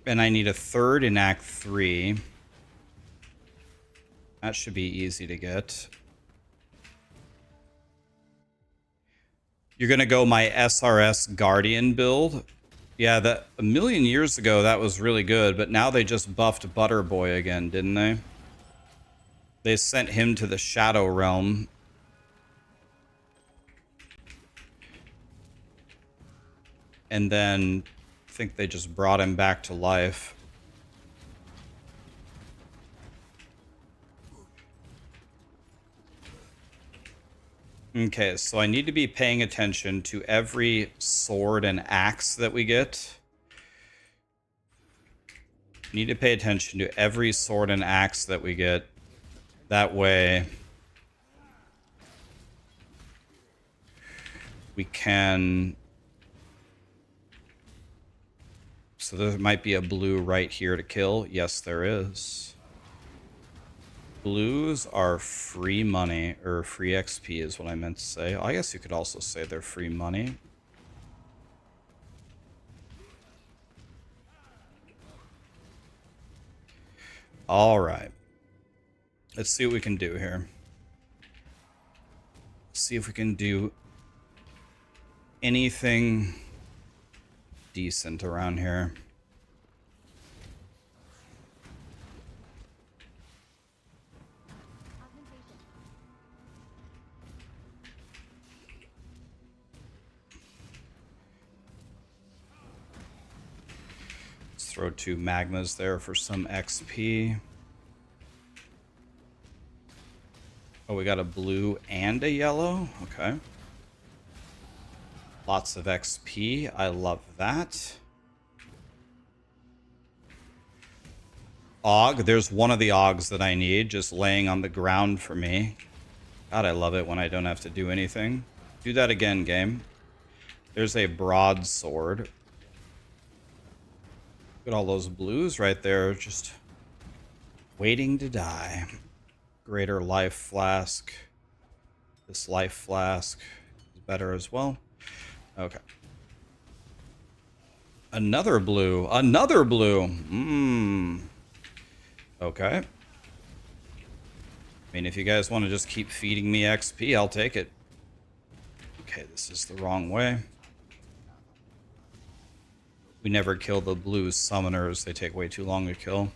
And I need a 3rd in Act 3. That should be easy to get. You're gonna go my SRS Guardian build? Yeah, that a million years ago that was really good, but now they just buffed Butterboy again, didn't they? They sent him to the Shadow Realm. And then I think they just brought him back to life. Okay, so I need to be paying attention to every sword and axe that we get. Need to pay attention to every sword and axe that we get. That way we can... So there might be a blue right here to kill. Yes, there is. Blues are free money, or free XP is what I meant to say. I guess you could also say they're free money. All right. Let's see what we can do here. See if we can do anything decent around here. Let's throw 2 magmas there for some XP. Oh, we got a blue and a yellow. Okay. Lots of XP. I love that. Og. There's one of the Ogs that I need, just laying on the ground for me. God, I love it when I don't have to do anything. Do that again, game. There's a broadsword. Look at all those blues right there, just waiting to die. Greater life flask. This life flask is better as well. Okay. Another blue. Another blue. Okay. I mean, if you guys want to just keep feeding me XP, I'll take it. Okay, this is the wrong way. We never kill the blue summoners. They take way too long to kill.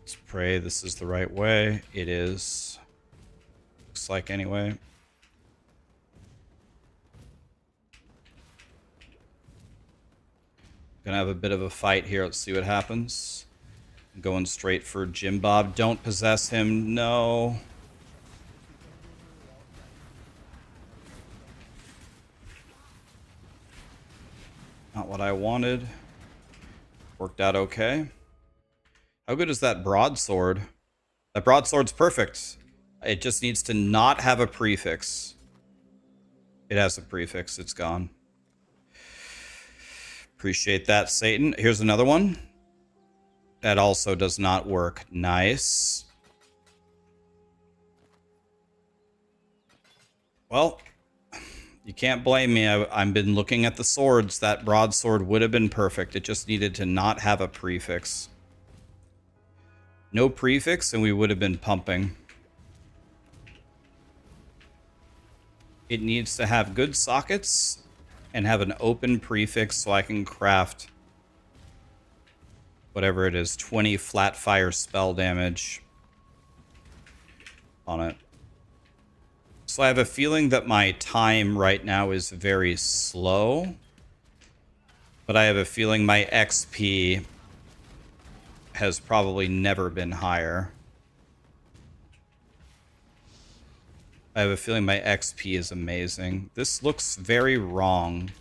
Let's pray this is the right way. It is. Looks like anyway. Gonna have a bit of a fight here. Let's see what happens. I'm going straight for Jim Bob. Don't possess him. No. Not what I wanted. Worked out okay. How good is that broadsword? That broadsword's perfect. It just needs to not have a prefix. It has a prefix. It's gone. Appreciate that, Satan. Here's another one. That also does not work. Nice. Well, you can't blame me. I've been looking at the swords. That broadsword would have been perfect. It just needed to not have a prefix. No prefix, and we would have been pumping. It needs to have good sockets and have an open prefix so I can craft whatever it is, 20 flat fire spell damage on it. So I have a feeling that my time right now is very slow, but I have a feeling my XP has probably never been higher. I have a feeling my XP is amazing. This looks very wrong.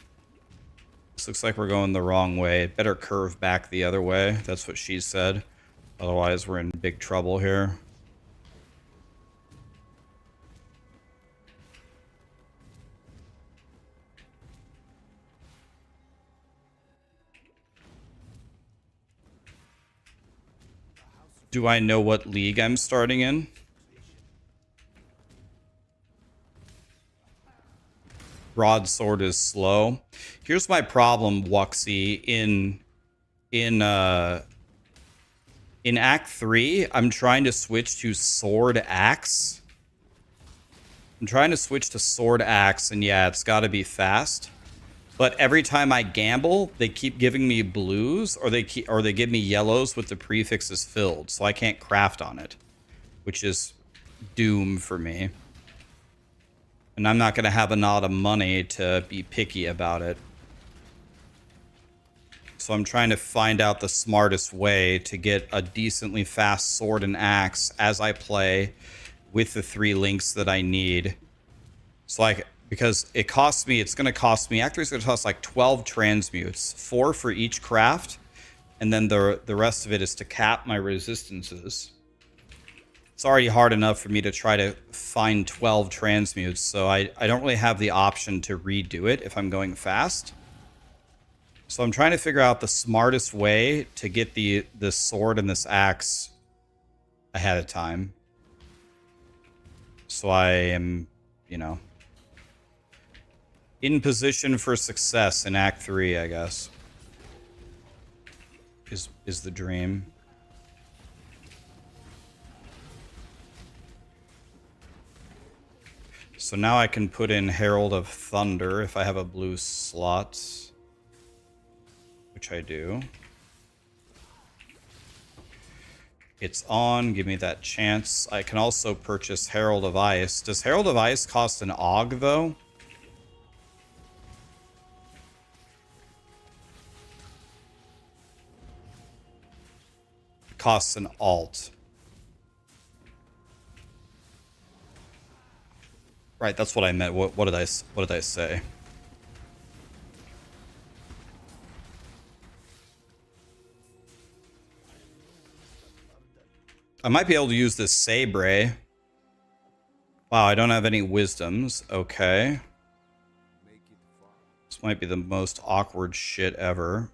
This looks like we're going the wrong way. Better curve back the other way. That's what she said. Otherwise, we're in big trouble here. Do I know what league I'm starting in? Broadsword is slow. Here's my problem, Wuxie. In Act 3, I'm trying to switch to Sword Axe. I'm trying to switch to Sword Axe, and yeah, it's got to be fast. But every time I gamble, they keep giving me blues, or they give me yellows with the prefixes filled, so I can't craft on it, which is doom for me. And I'm not going to have a lot of money to be picky about it. So I'm trying to find out the smartest way to get a decently fast sword and axe as I play with the 3 links that I need. So like, because it costs me, it's going to cost me, Act 3 is going to cost like 12 transmutes, 4 for each craft, and then the rest of it is to cap my resistances. It's already hard enough for me to try to find 12 transmutes, so I don't really have the option to redo it if I'm going fast. So I'm trying to figure out the smartest way to get this sword and this axe ahead of time. So I am, you know, in position for success in Act 3, I guess. Is the dream. So now I can put in Herald of Thunder if I have a blue slot, which I do. It's on, give me that chance. I can also purchase Herald of Ice. Does Herald of Ice cost an AUG though? It costs an alt. Right, that's what I meant. What did I say? I might be able to use this Sabre. Wow, I don't have any wisdoms. Okay. This might be the most awkward shit ever.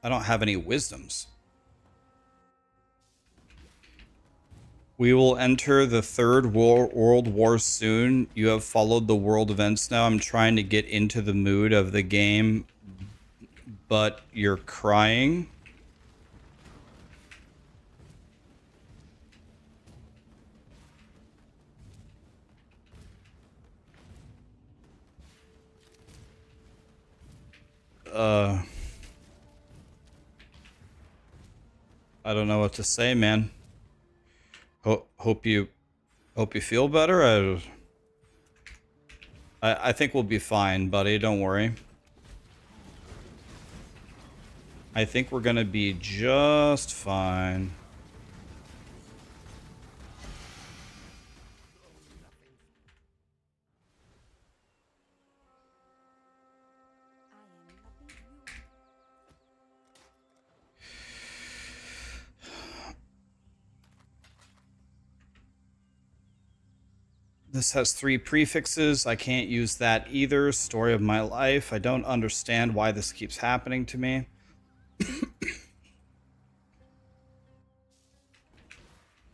I don't have any wisdoms. We will enter the third world war soon. You have followed the world events now. I'm trying to get into the mood of the game, but you're crying. I don't know what to say, man. Hope you feel better. I think we'll be fine, buddy. Don't worry. I think we're gonna be just fine. I am nothing to you. This has 3 prefixes. I can't use that either. Story of my life. I don't understand why this keeps happening to me.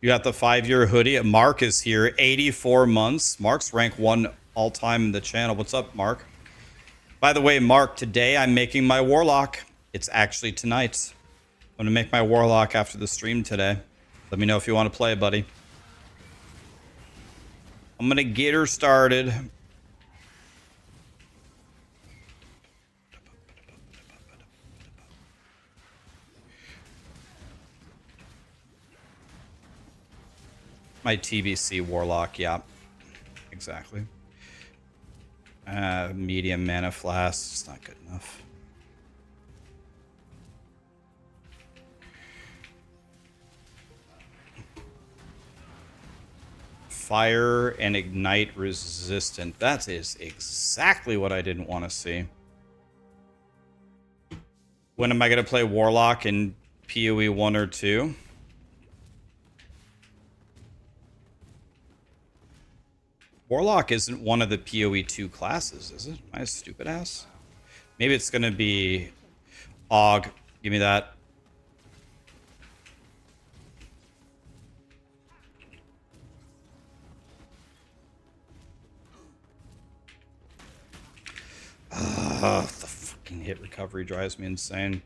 You got the 5-year hoodie. Mark is here. 84 months. Mark's rank 1 all time in the channel. What's up, Mark? By the way, Mark, today I'm making my warlock. It's actually tonight. I'm going to make my warlock after the stream today. Let me know if you want to play, buddy. I'm going to get her started. My TBC warlock, yeah. Exactly. Medium mana flask. It's not good enough. Fire and ignite resistant. That is exactly what I didn't want to see. When am I going to play Warlock in POE 1 or 2? Warlock isn't one of the POE2 classes, is it? My stupid ass. Maybe it's going to be AUG. Give me that. The fucking hit recovery drives me insane.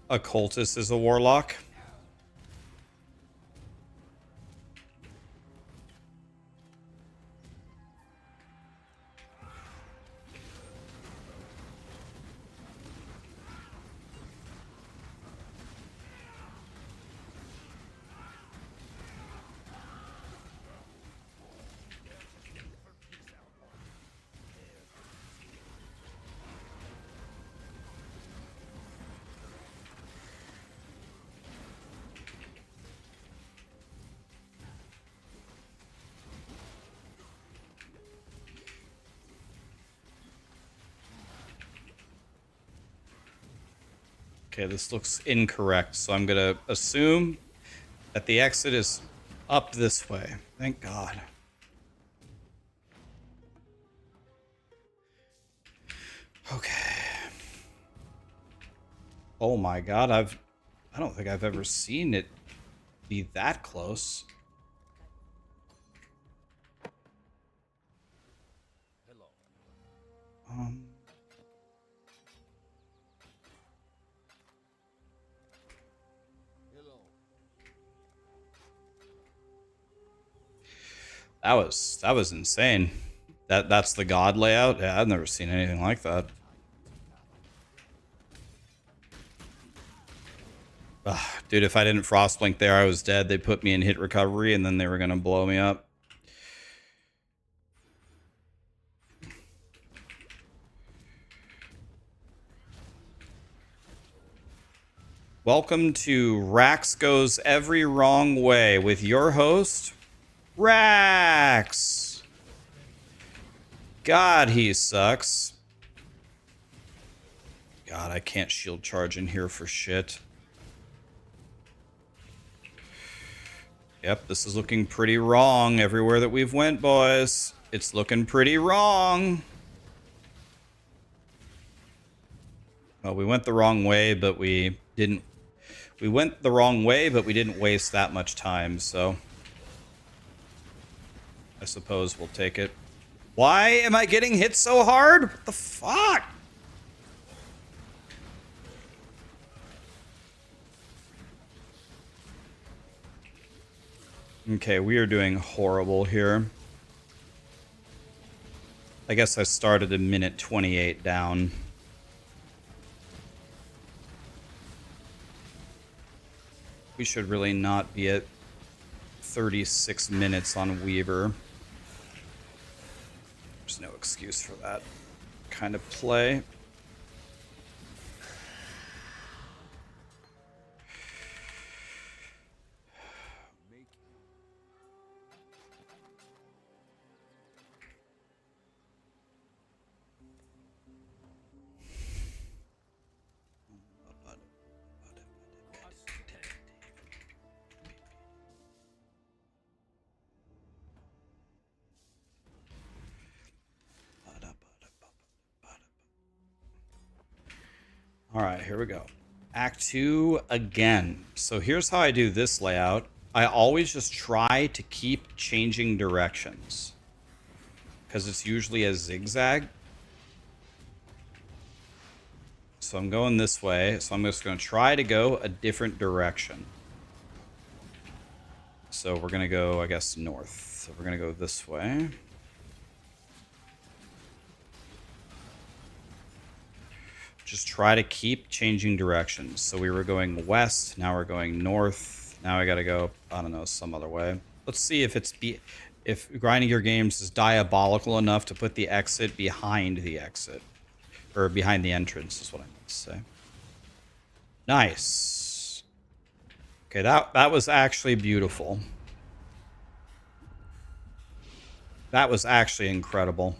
A cultist is a warlock. Okay, this looks incorrect, so I'm gonna assume that the exit is up this way. Thank God. Okay. Oh my God, I don't think I've ever seen it be that close. That was insane. That's the god layout? Yeah, I've never seen anything like that. Ugh, dude, if I didn't frostblink there, I was dead. They put me in hit recovery and then they were gonna blow me up. Welcome to Rax Goes Every Wrong Way with your host, Rax! God, he sucks. God, I can't shield charge in here for shit. Yep, this is looking pretty wrong everywhere that we've went, boys. It's looking pretty wrong. Well, we went the wrong way, but we didn't... We went the wrong way, but we didn't waste that much time, so... I suppose we'll take it. Why am I getting hit so hard? What the fuck? Okay, we are doing horrible here. I guess I started a minute 28 down. We should really not be at 36 minutes on Weaver. There's no excuse for that kind of play. Alright, here we go. Act 2 again. So here's how I do this layout. I always just try to keep changing directions, because it's usually a zigzag. So I'm going this way, so I'm just going to try to go a different direction. So we're going to go, I guess, north. So we're going to go this way. Just try to keep changing directions. So we were going west, now we're going north. Now I gotta go, I don't know, some other way. Let's see if if grinding your games is diabolical enough to put the exit behind the exit. Or behind the entrance is what I meant to say. Nice. Okay, that was actually beautiful. That was actually incredible.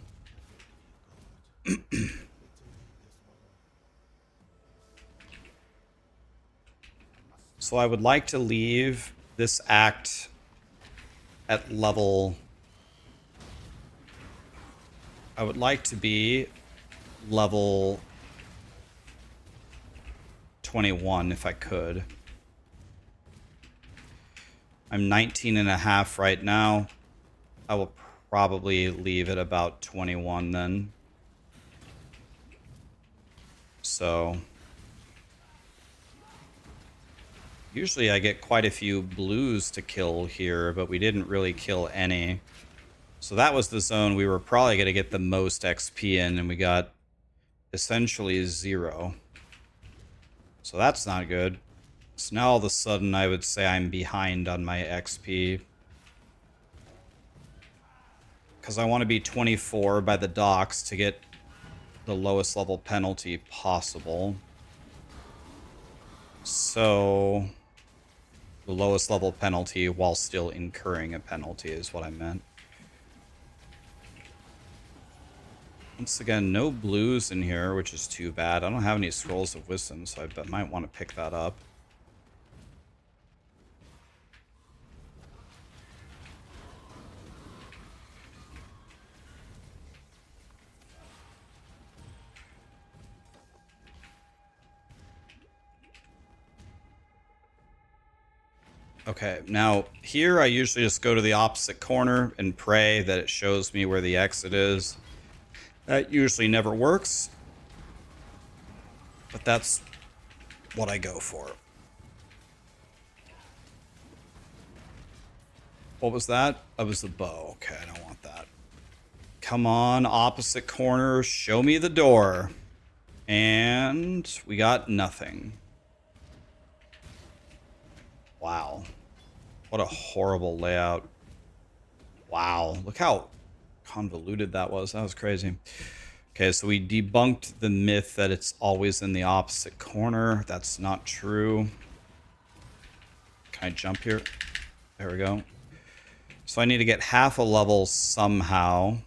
So I would like to leave this act at level... I would like to be level 21 if I could. I'm 19 and a half right now. I will probably leave at about 21 then. So... Usually I get quite a few blues to kill here, but we didn't really kill any. So that was the zone we were probably going to get the most XP in, and we got essentially 0. So that's not good. So now all of a sudden I would say I'm behind on my XP. Because I want to be 24 by the docks to get the lowest level penalty possible. So... the lowest level penalty while still incurring a penalty is what I meant. Once again, no blues in here, which is too bad. I don't have any scrolls of wisdom, so I might want to pick that up. Okay, now here I usually just go to the opposite corner and pray that it shows me where the exit is. That usually never works, but that's what I go for. What was that? That was the bow. Okay, I don't want that. Come on, opposite corner, show me the door. And we got nothing. Wow. What a horrible layout. Wow. Look how convoluted that was. That was crazy. Okay, so we debunked the myth that it's always in the opposite corner. That's not true. Can I jump here? There we go. So I need to get half a level somehow.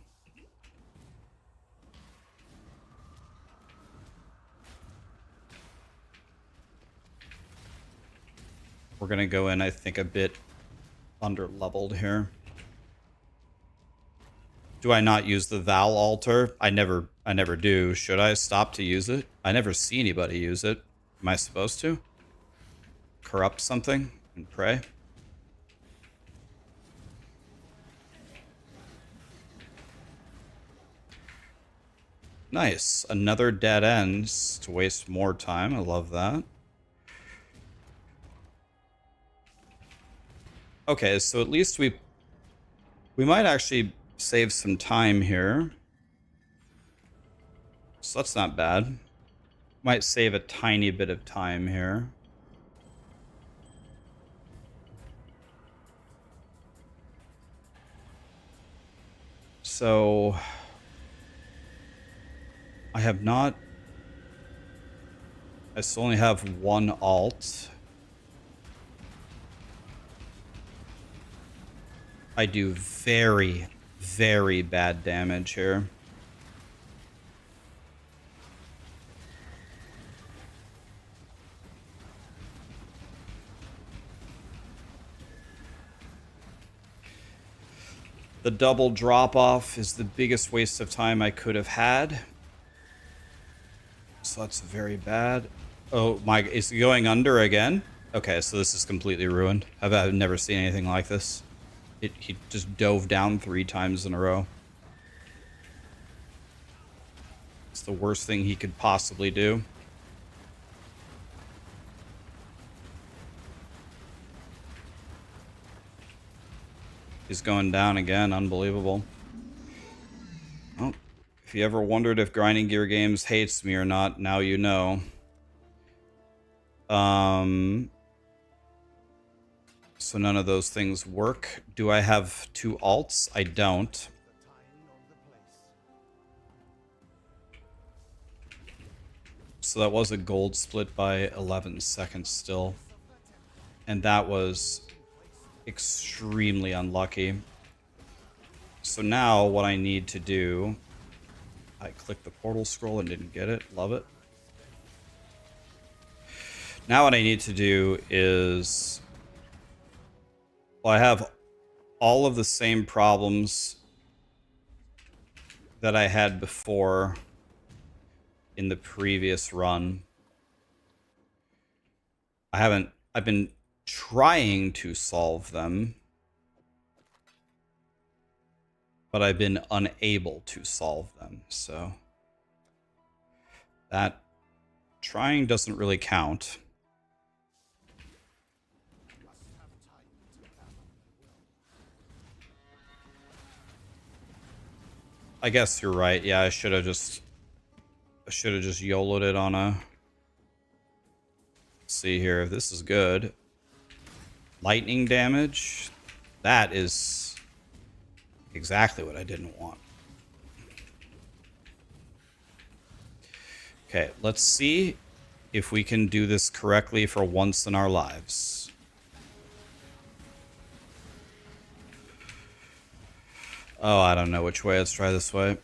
We're going to go in, I think, a bit under-leveled here. Do I not use the Val altar? I never do. Should I stop to use it? I never see anybody use it. Am I supposed to? Corrupt something and pray? Nice. Another dead end to waste more time. I love that. Okay, so at least we might actually save some time here. So that's not bad. Might save a tiny bit of time here. So I have not... I still only have one alt. I do very, very bad damage here. The double drop-off is the biggest waste of time I could have had. So that's very bad. Oh my, is it going under again? Okay, so this is completely ruined. I've never seen anything like this. He just dove down 3 times in a row. It's the worst thing he could possibly do. He's going down again. Unbelievable. Well, if you ever wondered if Grinding Gear Games hates me or not, now you know. So none of those things work. Do I have 2 alts? I don't. So that was a gold split by 11 seconds still. And that was extremely unlucky. So now what I need to do... I clicked the portal scroll and didn't get it. Love it. Now what I need to do is... Well, I have all of the same problems that I had before in the previous run. I've been trying to solve them, but I've been unable to solve them, so that trying doesn't really count. I guess you're right. Yeah, I should have just YOLO'd it on a... Let's see here if this is good. Lightning damage. That is exactly what I didn't want. Okay, let's see if we can do this correctly for once in our lives. Oh, I don't know which way. Let's try this way.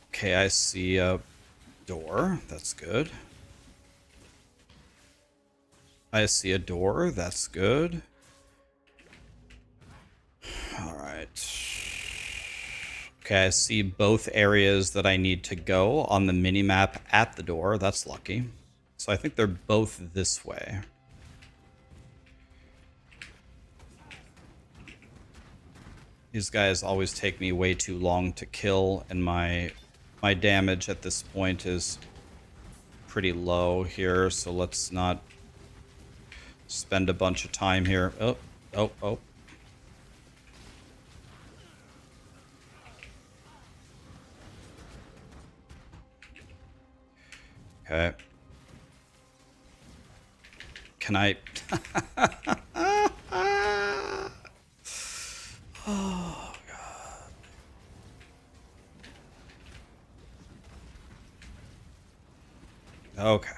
Okay, I see a door. That's good. I see a door. That's good. Alright. Okay, I see both areas that I need to go on the minimap at the door. That's lucky. So I think they're both this way. These guys always take me way too long to kill, and my damage at this point is pretty low here, so let's not spend a bunch of time here. Oh. Okay. Can I... Oh, God. Okay.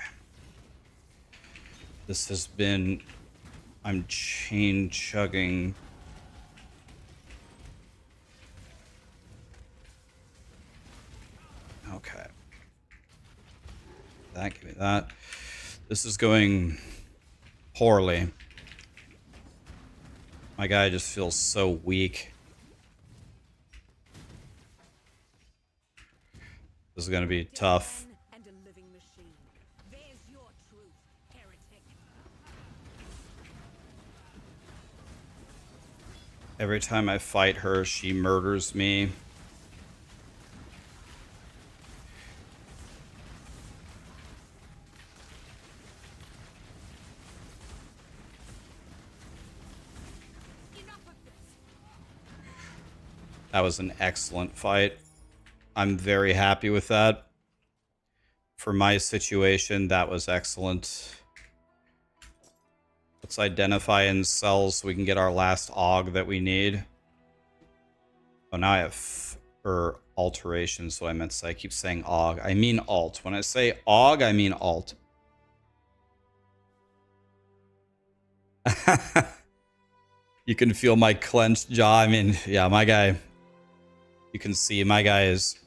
This has been... I'm chain chugging. Okay. That, give me that. This is going poorly. My guy just feels so weak. This is going to be tough. And a living machine. There's your truth, heretic. Every time I fight her, she murders me. That was an excellent fight. I'm very happy with that. For my situation, that was excellent. Let's identify and sell so we can get our last AUG that we need. Oh, now I have alterations, so I meant to say. I keep saying AUG. I mean alt. When I say AUG, I mean alt. You can feel my clenched jaw. I mean, yeah, my guy. You can see my guy is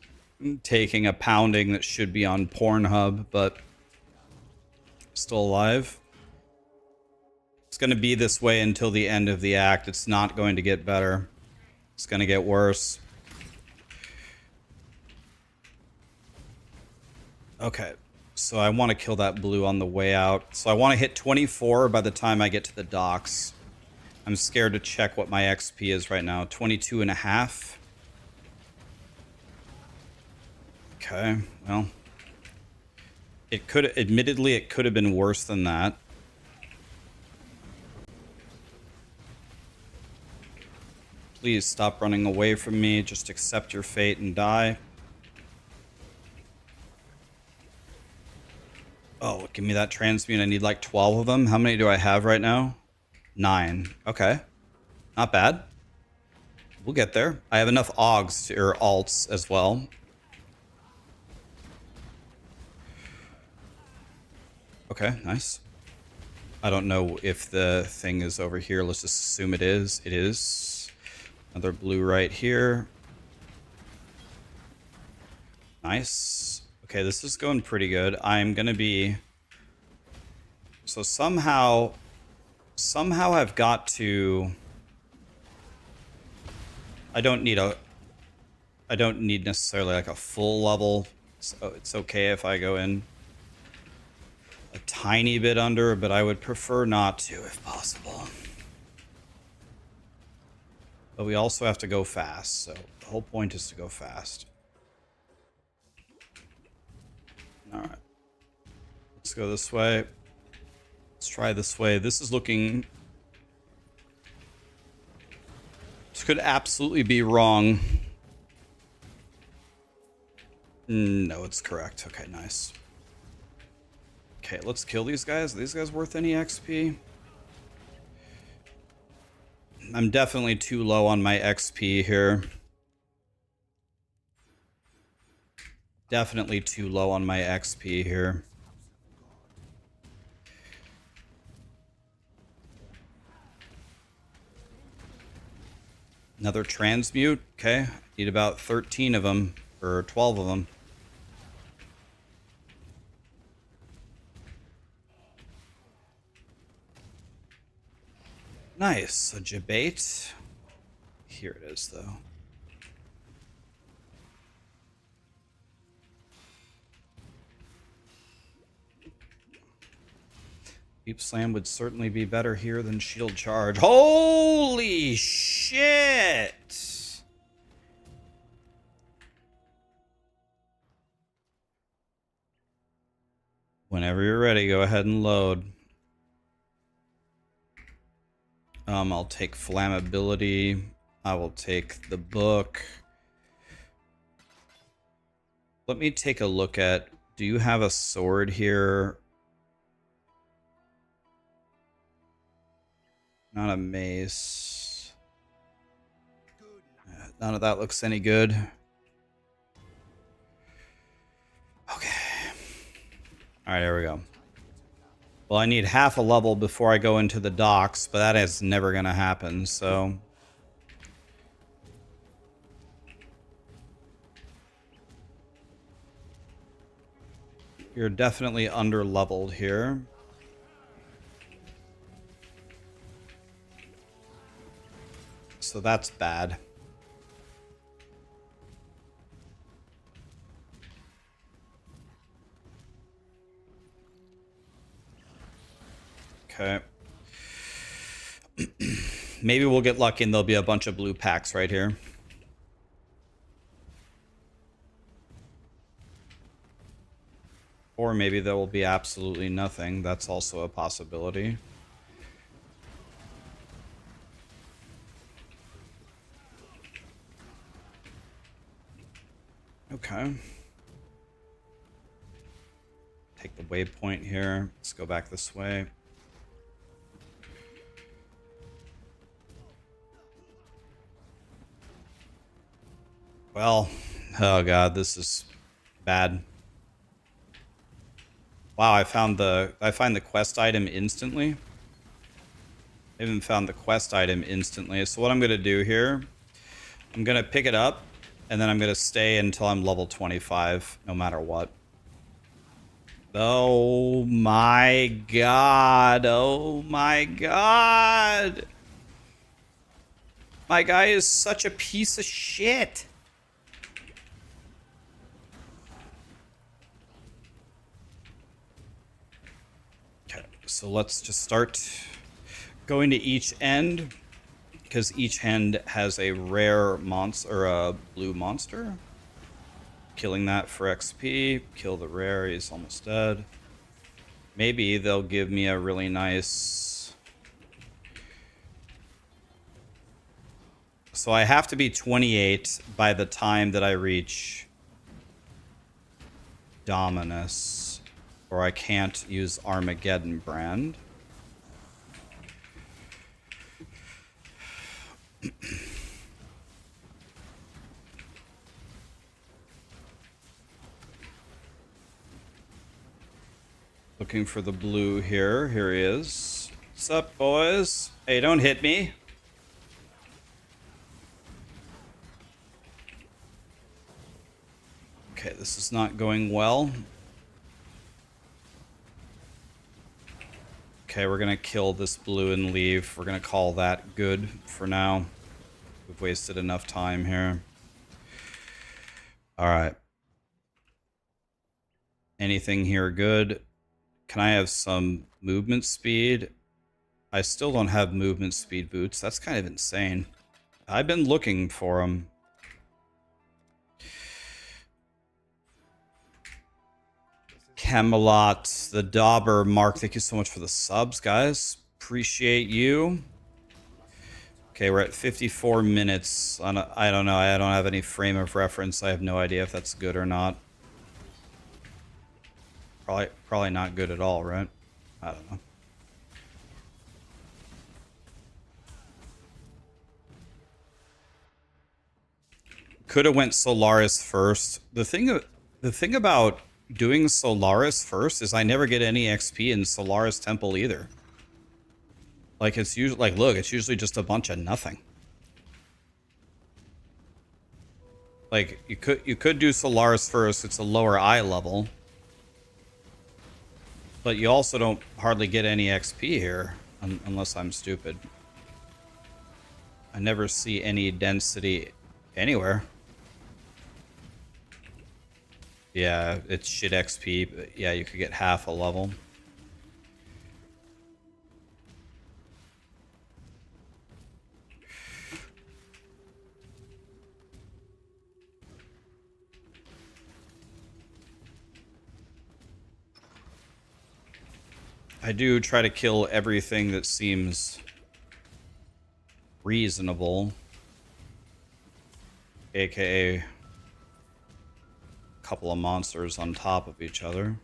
taking a pounding that should be on Pornhub, but still alive. It's going to be this way until the end of the act. It's not going to get better. It's going to get worse. Okay, so I want to kill that blue on the way out. So I want to hit 24 by the time I get to the docks. I'm scared to check what my XP is right now. 22 and a half. Okay, well. Admittedly, it could have been worse than that. Please stop running away from me. Just accept your fate and die. Oh, give me that transmute. I need like 12 of them. How many do I have right now? 9. Okay. Not bad. We'll get there. I have enough AUGs or alts as well. Okay, nice. I don't know if the thing is over here. Let's just assume it is. It is. Another blue right here. Nice. Okay, this is going pretty good. I'm gonna be... So somehow I've got to... I don't need necessarily like a full level. So it's okay if I go in a tiny bit under, but I would prefer not to if possible. But we also have to go fast, so the whole point is to go fast. Alright. Let's go this way. Let's try this way. This is looking... This could absolutely be wrong. No, it's correct. Okay, nice. Okay, let's kill these guys. Are these guys worth any XP? I'm definitely too low on my XP here. Definitely too low on my XP here. Another transmute. Okay, need about 13 of them, or 12 of them. Nice, a debate. Here it is, though. Deep Slam would certainly be better here than Shield Charge. Holy shit! Whenever you're ready, go ahead and load. I'll take Flammability. I will take the book. Let me take a look at... Do you have a sword here? Not a mace. None of that looks any good. Okay. Alright, here we go. Well, I need half a level before I go into the docks, but that is never going to happen, so... You're definitely under-leveled here. So that's bad. Okay. Maybe we'll get lucky and there'll be a bunch of blue packs right here. Or maybe there will be absolutely nothing. That's also a possibility. Okay. Take the waypoint here. Let's go back this way. Well, oh god, this is bad. Wow, I find the quest item instantly. I even found the quest item instantly. So what I'm gonna do here, I'm gonna pick it up, and then I'm gonna stay until I'm level 25, no matter what. Oh my god! Oh my god! My guy is such a piece of shit. So let's just start going to each end, because each end has a rare monster, or a blue monster. Killing that for XP, kill the rare, he's almost dead. Maybe they'll give me a really nice... So I have to be 28 by the time that I reach Dominus, or I can't use Armageddon Brand. Looking for the blue here. Here he is. What's up, boys? Hey, don't hit me. Okay, this is not going well. Okay, we're gonna kill this blue and leave. We're gonna call that good for now. We've wasted enough time here. Alright. Anything here good? Can I have some movement speed? I still don't have movement speed boots. That's kind of insane. I've been looking for them. Camelot, the Dauber, Mark, thank you so much for the subs, guys. Appreciate you. Okay, we're at 54 minutes. I don't know. I don't have any frame of reference. I have no idea if that's good or not. Probably not good at all, right? I don't know. Could have went Solaris first. The thing about doing Solaris first is I never get any XP in Solaris Temple either. Like it's usually like look, it's usually just a bunch of nothing. Like you could do Solaris first. It's a lower eye level. But you also don't hardly get any XP here, unless I'm stupid. I never see any density anywhere. Yeah, it's shit XP, but yeah, you could get half a level. I do try to kill everything that seems reasonable, aka a couple of monsters on top of each other.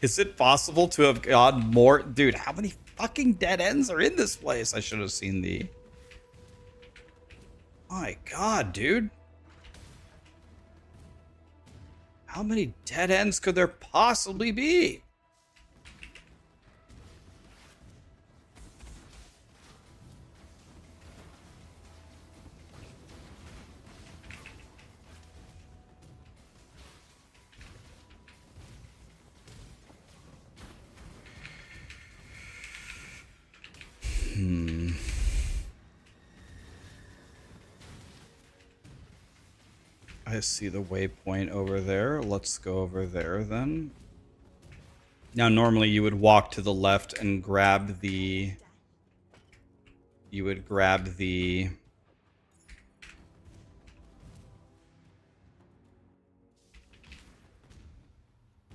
Is it possible to have gotten more? Dude, how many fucking dead ends are in this place? I should have seen the... My god, dude. How many dead ends could there possibly be? I see the waypoint over there. Let's go over there then. Now, normally you would walk to the left and grab the... You would grab the...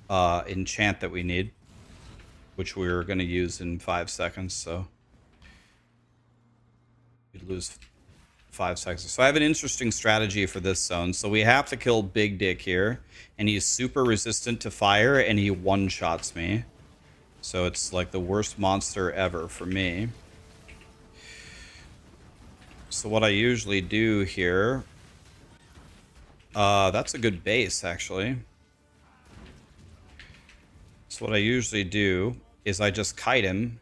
enchant that we need, which we're going to use in 5 seconds, so... We'd lose 5 seconds. So I have an interesting strategy for this zone. So we have to kill Big Dick here, and he's super resistant to fire, and he one-shots me. So it's like the worst monster ever for me. So what I usually do here... that's a good base, actually. So what I usually do is I just kite him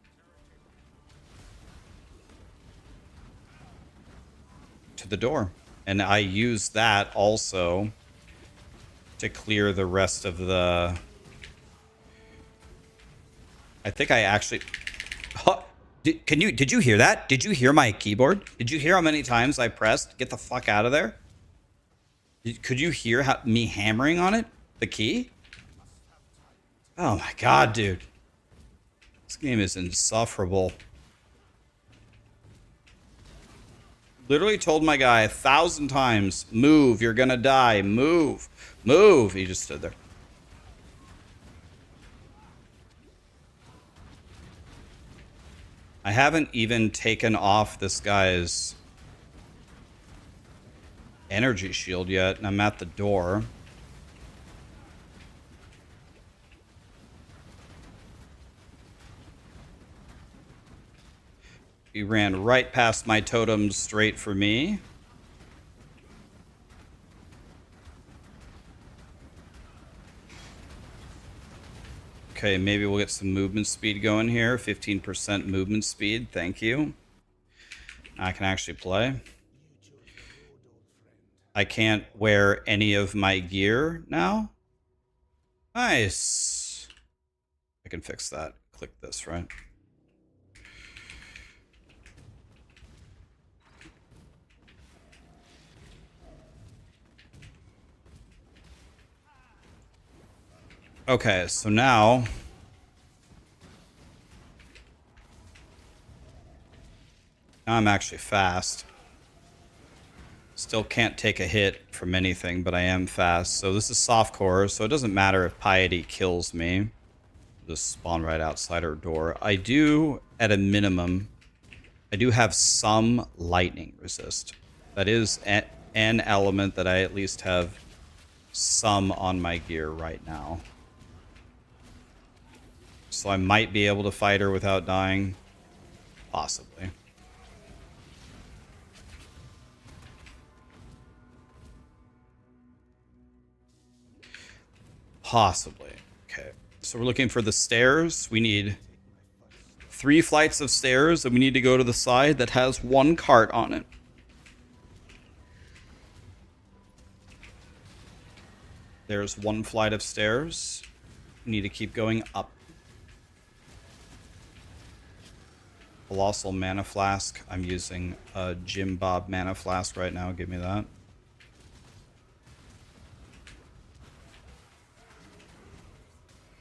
to the door. And I use that also to clear the rest of the... I think I actually... Huh. Did you hear that? Did you hear my keyboard? Did you hear how many times I pressed get the fuck out of there? Could you hear me hammering on it? The key? Oh my god, dude. This game is insufferable. Literally told my guy 1,000 times, move, you're gonna die, move, move. He just stood there. I haven't even taken off this guy's energy shield yet, and I'm at the door. He ran right past my totems straight for me. Okay, maybe we'll get some movement speed going here. 15% movement speed, thank you. I can actually play. I can't wear any of my gear now. Nice. I can fix that. Click this, right? Okay, so now I'm actually fast. Still can't take a hit from anything, but I am fast. So this is softcore, so it doesn't matter if Piety kills me. Just spawn right outside our door. I do, at a minimum, I do have some lightning resist. That is an element that I at least have some on my gear right now. So I might be able to fight her without dying. Possibly. Possibly. Okay. So we're looking for the stairs. We need 3 flights of stairs, and we need to go to the side that has 1 cart on it. There's 1 flight of stairs. We need to keep going up. Colossal mana flask. I'm using a Jim Bob mana flask right now. Give me that.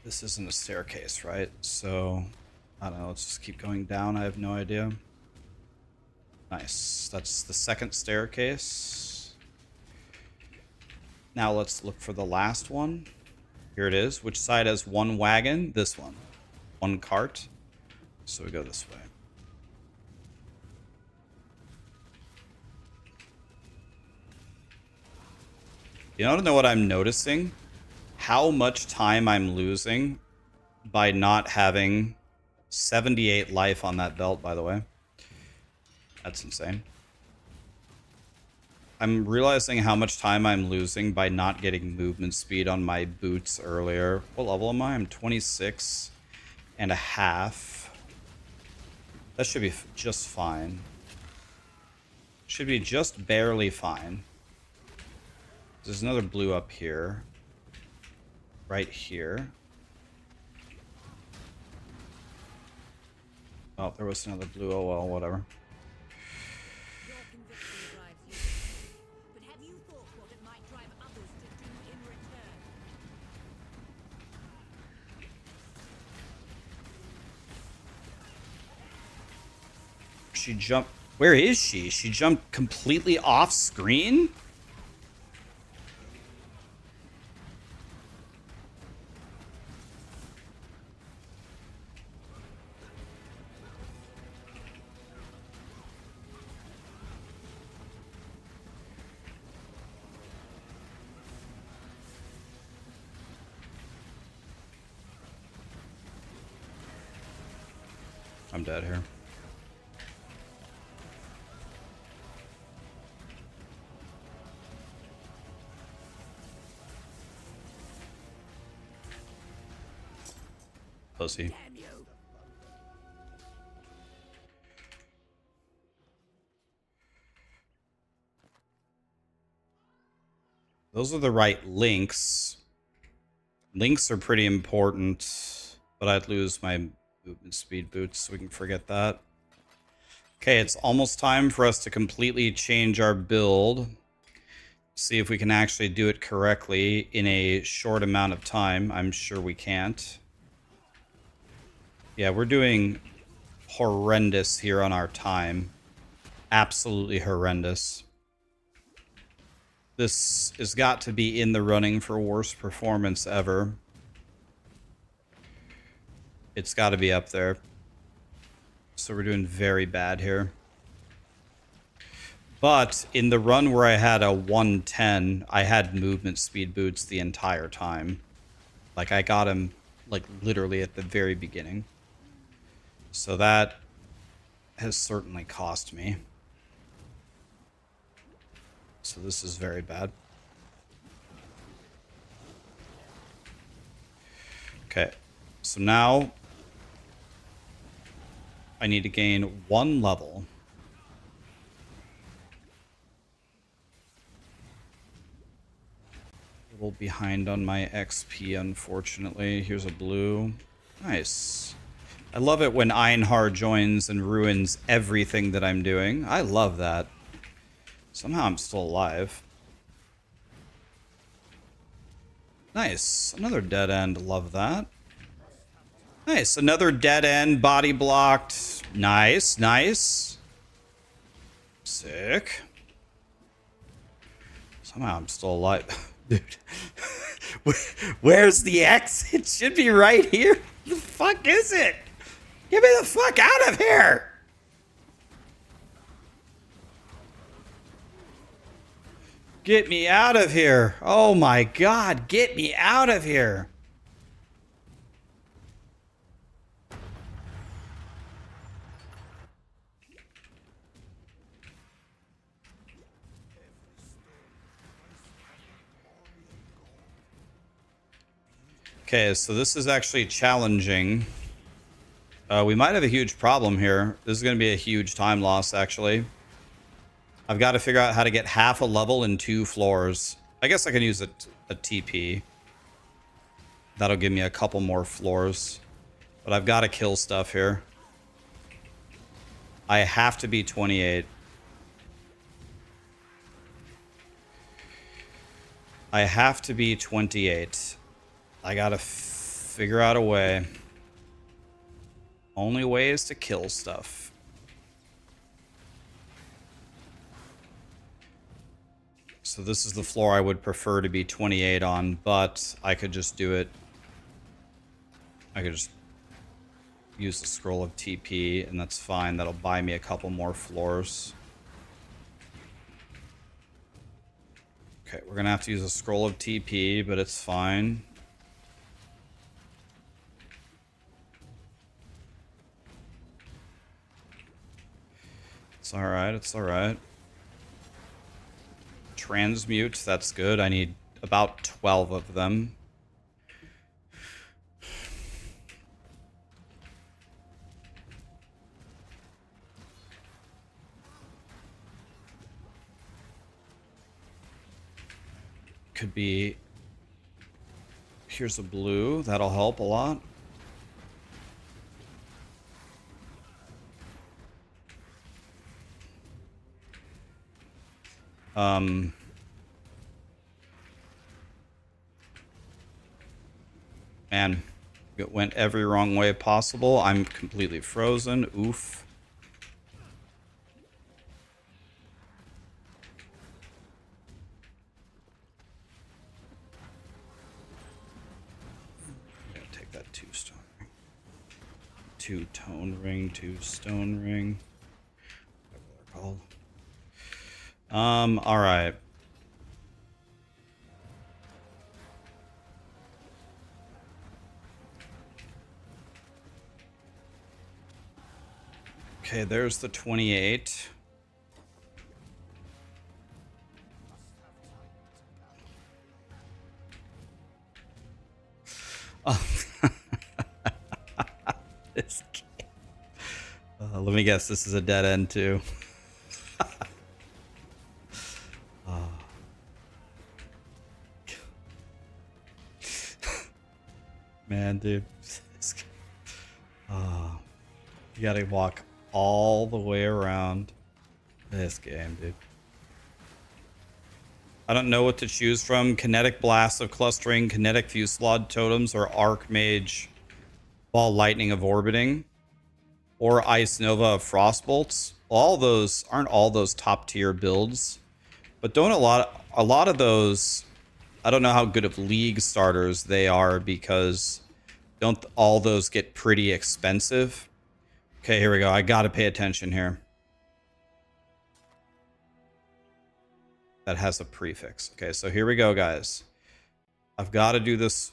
This isn't a staircase, right? So, I don't know. Let's just keep going down. I have no idea. Nice. That's the 2nd staircase. Now let's look for the last one. Here it is. Which side has 1 wagon? This one. 1 cart. So we go this way. You don't know what I'm noticing? How much time I'm losing by not having 78 life on that belt, by the way. That's insane. I'm realizing how much time I'm losing by not getting movement speed on my boots earlier. What level am I? I'm 26 and a half. That should be just fine. Should be just barely fine. There's another blue up here. Right here. Oh, there was another blue. Oh well, whatever. Your conviction drives you, but have you thought what it might drive others to do in return? She jumped. Where is she? She jumped completely off screen? I'm dead here. Pussy. Damn you! Those are the right links. Links are pretty important, but I'd lose my movement speed boots, so we can forget that. Okay, it's almost time for us to completely change our build. See if we can actually do it correctly in a short amount of time. I'm sure we can't. Yeah, we're doing horrendous here on our time. Absolutely horrendous. This has got to be in the running for worst performance ever. It's got to be up there. So we're doing very bad here. But in the run where I had a 110, I had movement speed boots the entire time. Like, I got him, like, literally at the very beginning. So that has certainly cost me. So this is very bad. Okay. So now I need to gain 1 level. A little behind on my XP, unfortunately. Here's a blue. Nice. I love it when Einhar joins and ruins everything that I'm doing. I love that. Somehow I'm still alive. Nice. Another dead end. Love that. Nice. Another dead end. Body blocked. Nice. Nice. Sick. Somehow I'm still alive. Dude. Where's the exit? It should be right here. The fuck is it? Get me the fuck out of here! Get me out of here. Oh my god, get me out of here. Okay, so this is actually challenging. We might have a huge problem here. This is going to be a huge time loss, actually. I've got to figure out how to get half a level in 2 floors. I guess I can use a TP. That'll give me a couple more floors. But I've got to kill stuff here. I have to be 28. I have to be 28. I gotta figure out a way. Only way is to kill stuff. So this is the floor I would prefer to be 28 on, but I could just do it. I could just use the scroll of TP, and that's fine. That'll buy me a couple more floors. Okay, we're gonna have to use a scroll of TP, but it's fine. It's alright, it's alright. transmute. That's good. I need about 12 of them. Could be... Here's a blue. That'll help a lot. Man, it went every wrong way possible. I'm completely frozen. Oof. I'm gonna take that 2 stone ring. 2 tone ring, 2 stone ring. Whatever they're called. Alright. Okay, there's the 28. Oh. This game. Let me guess, this is a dead end too. Oh. Man, dude. Oh. You gotta walk all the way around this game, dude. I don't know what to choose from. Kinetic Blast of Clustering, Kinetic Fusillade Totems, or Archmage Ball Lightning of Orbiting, or Ice Nova of Frostbolts. All those aren't all those top tier builds, but don't a lot of those. I don't know how good of league starters they are, because don't all those get pretty expensive? Okay, here we go. I gotta pay attention here. That has a prefix. Okay, so here we go, guys. I've got to do this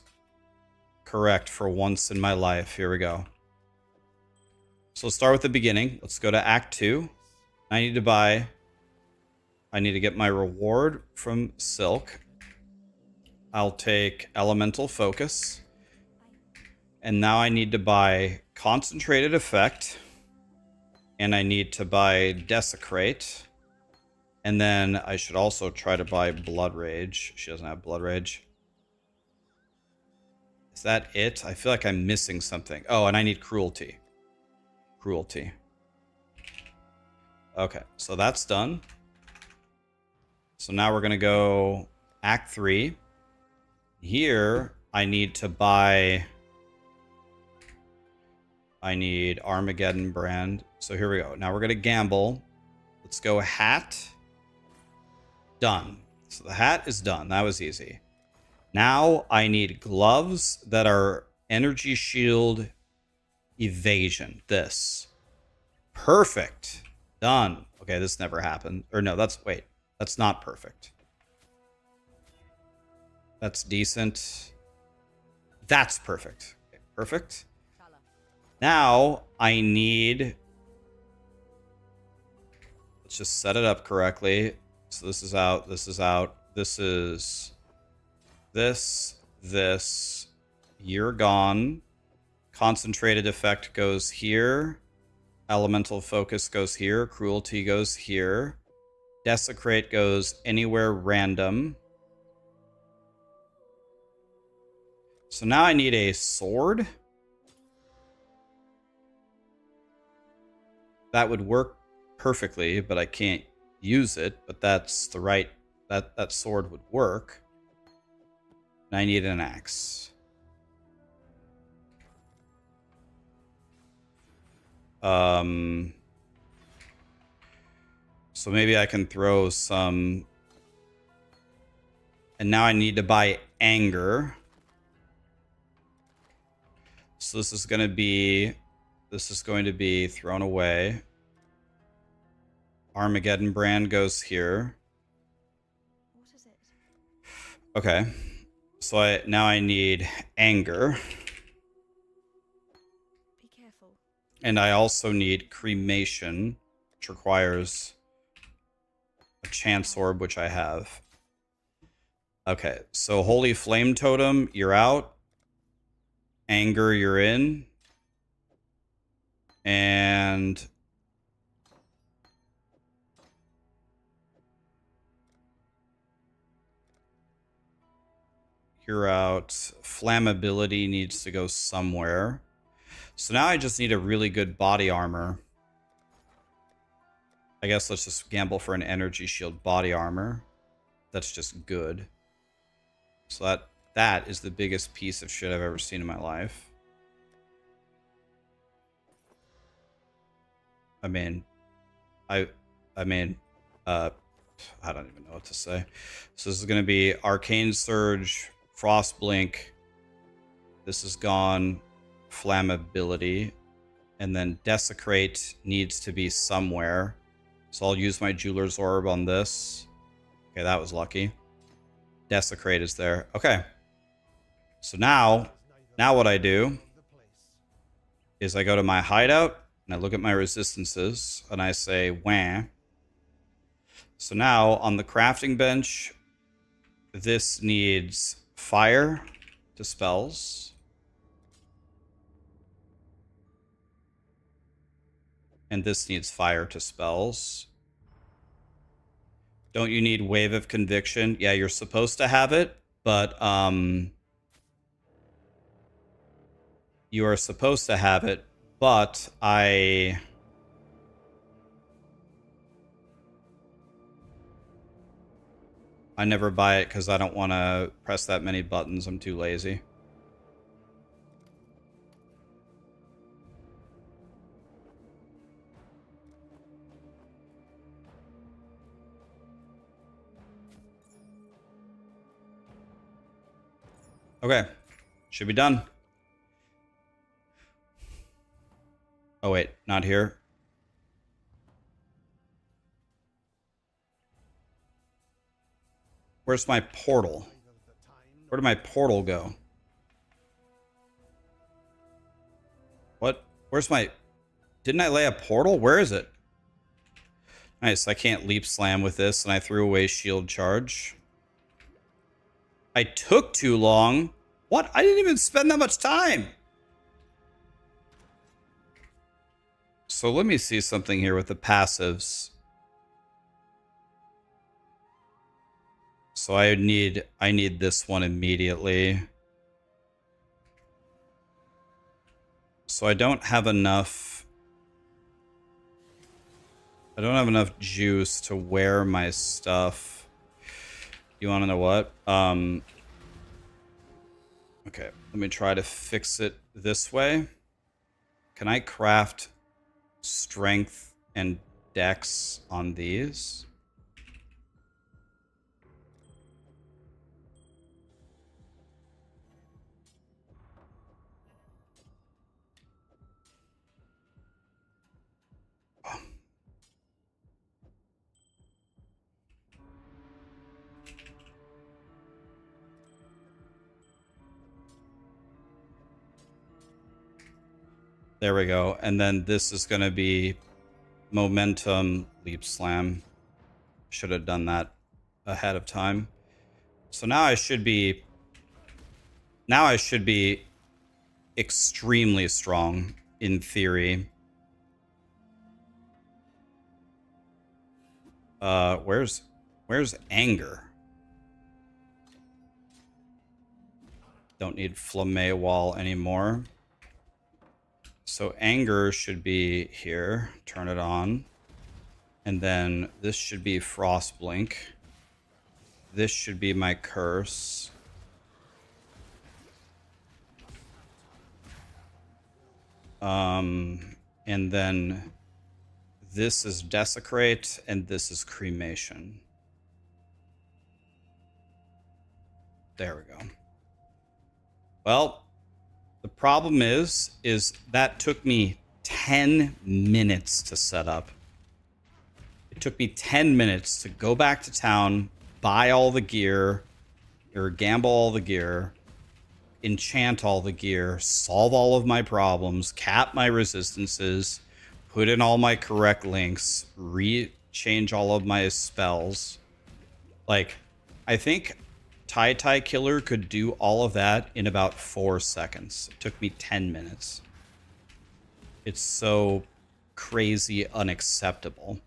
correct for once in my life. Here we go. So let's start with the beginning. Let's go to Act 2. I need to get my reward from Silk. I'll take Elemental Focus. And now I need to buy Concentrated Effect. And I need to buy Desecrate. And then I should also try to buy Blood Rage. She doesn't have Blood Rage. Is that it? I feel like I'm missing something. Oh, and I need Cruelty. Cruelty. Okay, so that's done. So now we're going to go Act 3. Here, I need to buy... I need Armageddon Brand. So here we go. Now we're going to gamble. Let's go Hat. Done. So the hat is done. That was easy. Now I need gloves that are energy shield evasion. This. Perfect. Done. Okay, this never happened. Or no, that's not perfect. That's decent. That's perfect. Okay, perfect. Now I need... Let's just set it up correctly. So this is out, this is out, this is this, you're gone. Concentrated Effect goes here. Elemental Focus goes here. Cruelty goes here. Desecrate goes anywhere random. So now I need a sword. That would work perfectly, but I can't use it, but that's the right... That sword would work. And I need an axe. So maybe I can throw some... And now I need to buy Anger. So this is going to be thrown away. Armageddon Brand goes here. What is it? Okay. So now I need Anger. Be careful. And I also need Cremation, which requires a chance orb, which I have. Okay, so Holy Flame Totem, you're out. Anger, you're in. And you're out. Flammability needs to go somewhere. So now I just need a really good body armor. I guess let's just gamble for an energy shield body armor. That's just good. So that is the biggest piece of shit I've ever seen in my life. I mean, I don't even know what to say. So this is going to be Arcane Surge, Frost Blink. This is gone. Flammability. And then Desecrate needs to be somewhere. So I'll use my Jeweler's Orb on this. Okay, that was lucky. Desecrate is there. Okay. So now what I do is I go to my hideout and I look at my resistances and I say, wah. So now on the crafting bench, this needs fire to spells. And this needs fire to spells. Don't you need Wave of Conviction? Yeah, you're supposed to have it, but you are supposed to have it, but I never buy it because I don't want to press that many buttons. I'm too lazy. Okay, should be done. Oh wait, not here. Where's my portal? Where did my portal go? What? Where's my... Didn't I lay a portal? Where is it? Nice, I can't leap slam with this, and I threw away shield charge. I took too long. What? I didn't even spend that much time. So let me see something here with the passives. So I need this one immediately. So I don't have enough juice to wear my stuff. You want to know what? Okay, let me try to fix it this way. Can I craft strength and dex on these? There we go. And then this is going to be momentum leap slam. Should have done that ahead of time. So now I should be extremely strong in theory. Where's anger? Don't need Flamme Wall anymore. So anger should be here. Turn it on. And then this should be Frost Blink. This should be my curse. And then this is Desecrate and this is Cremation. There we go. Well, the problem is that took me 10 minutes to set up. It took me 10 minutes to go back to town, buy all the gear, or gamble all the gear, enchant all the gear, solve all of my problems, cap my resistances, put in all my correct links, change all of my spells. Like, I think Tai Killer could do all of that in about 4 seconds. It took me 10 minutes. It's so crazy unacceptable.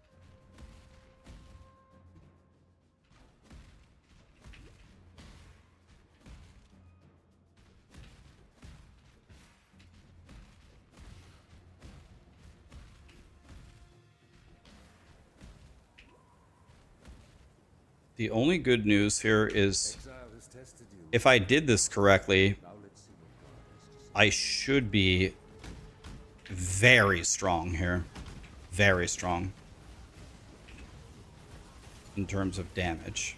The only good news here is if I did this correctly, I should be very strong here. Very strong. In terms of damage.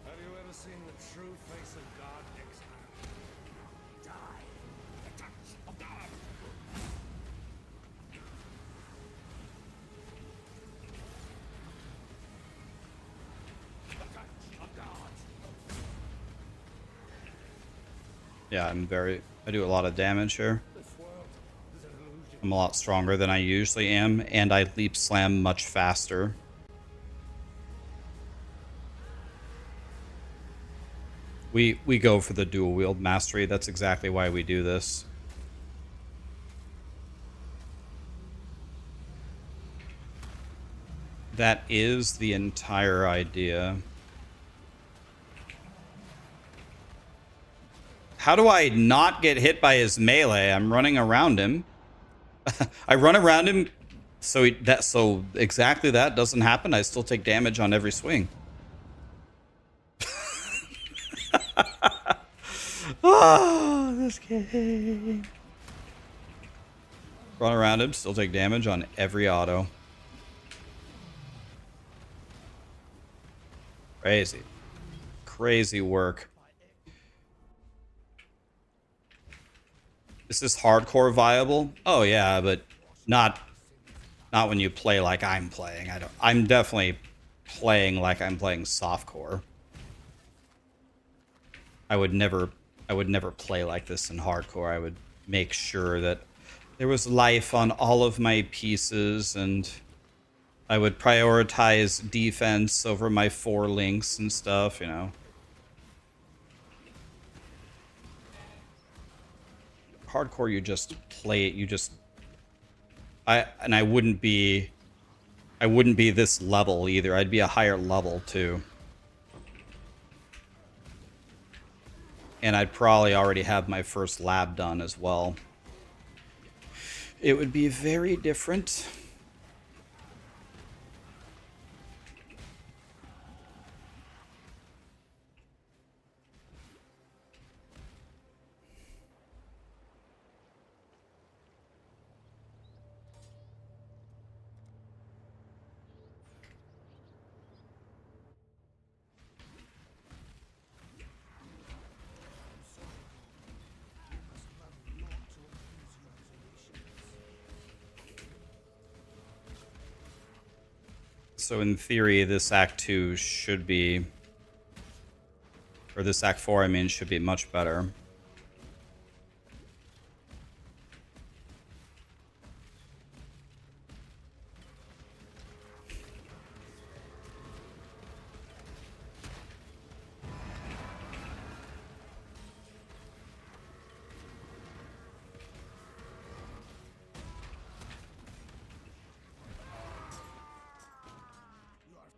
Have you ever seen the true face of God, Exile? Die. The touch of God. The touch of God. Yeah, I do a lot of damage here. I'm a lot stronger than I usually am, and I leap slam much faster. We go for the dual wield mastery. That's exactly why we do this. That is the entire idea. How do I not get hit by his melee? I'm running around him. I run around him so exactly that doesn't happen. I still take damage on every swing. Oh, this game. Run around him, still take damage on every auto. Crazy. Crazy work. Is this hardcore viable? Oh yeah, but not when you play like I'm playing. I'm definitely playing like I'm playing softcore. I would never play like this in hardcore. I would make sure that there was life on all of my pieces, and I would prioritize defense over my 4 links and stuff, you know. Hardcore, you just play it. I wouldn't be this level either. I'd be a higher level too. And I'd probably already have my first lab done as well. It would be very different. So in theory, this Act 2 should be, or this Act 4, I mean, should be much better.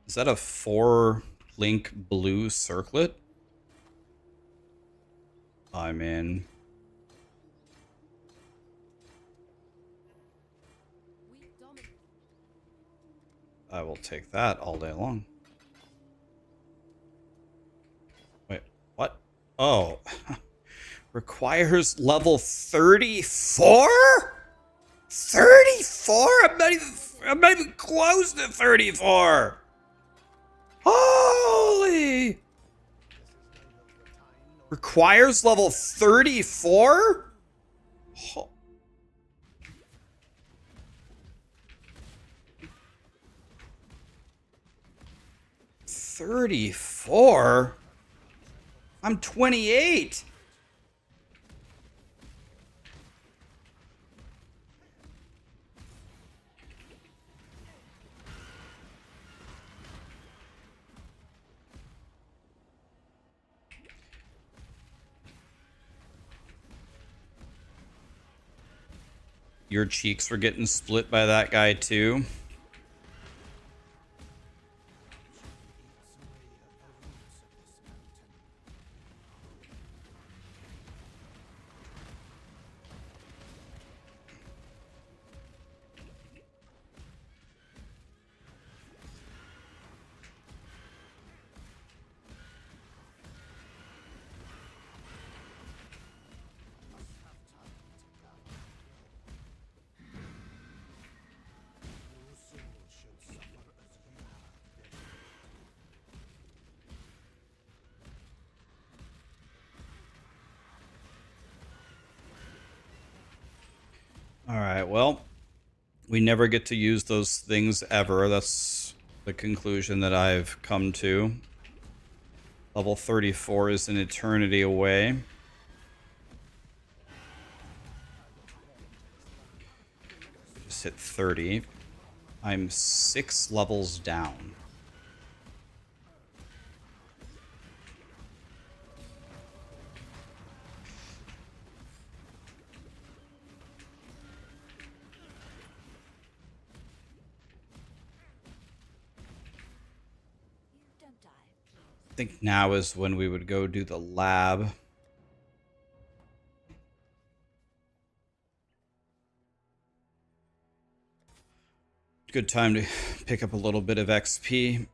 Is that a 4-link blue circlet? I mean, I will take that all day long. Wait, what? Oh, Requires level 34? 34? I'm not even close to 34. Holy! Requires level 34? 34? I'm 28. Your cheeks were getting split by that guy too. All right, well, we never get to use those things ever. That's the conclusion that I've come to. Level 34 is an eternity away. Just hit 30. I'm 6 levels down. I think now is when we would go do the lab. Good time to pick up a little bit of XP.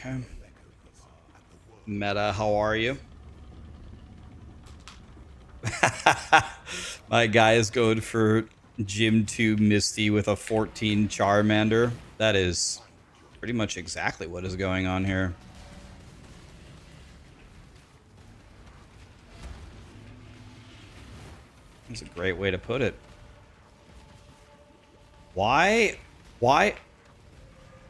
Okay. Meta, how are you? My guy is going for Gym 2 Misty with a 14 Charmander. That is pretty much exactly what is going on here. That's a great way to put it. Why?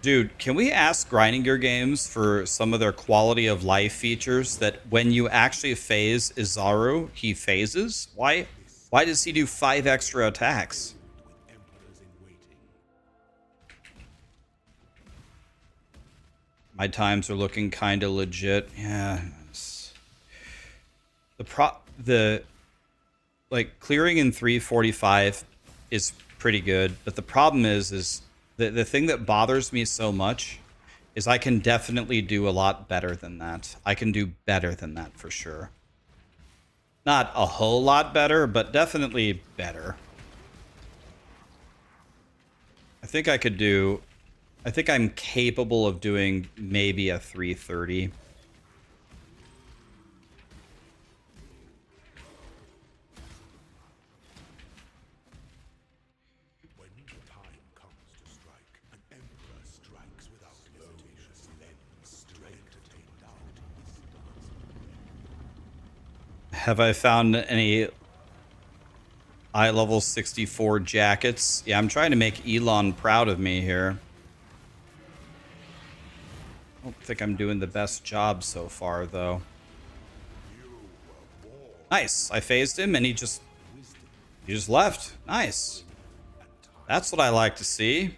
Dude, can we ask Grinding Gear Games for some of their quality of life features that when you actually phase Izaru, he phases? Why does he do 5 extra attacks? My times are looking kind of legit. Yeah. Like clearing in 3:45 is pretty good, but the problem is the thing that bothers me so much is I can definitely do a lot better than that. I can do better than that for sure. Not a whole lot better, but definitely better. I think I'm capable of doing maybe a 330. Have I found any eye level 64 jackets? Yeah, I'm trying to make Elon proud of me here. I don't think I'm doing the best job so far, though. Nice. I phased him, and he just left. Nice. That's what I like to see.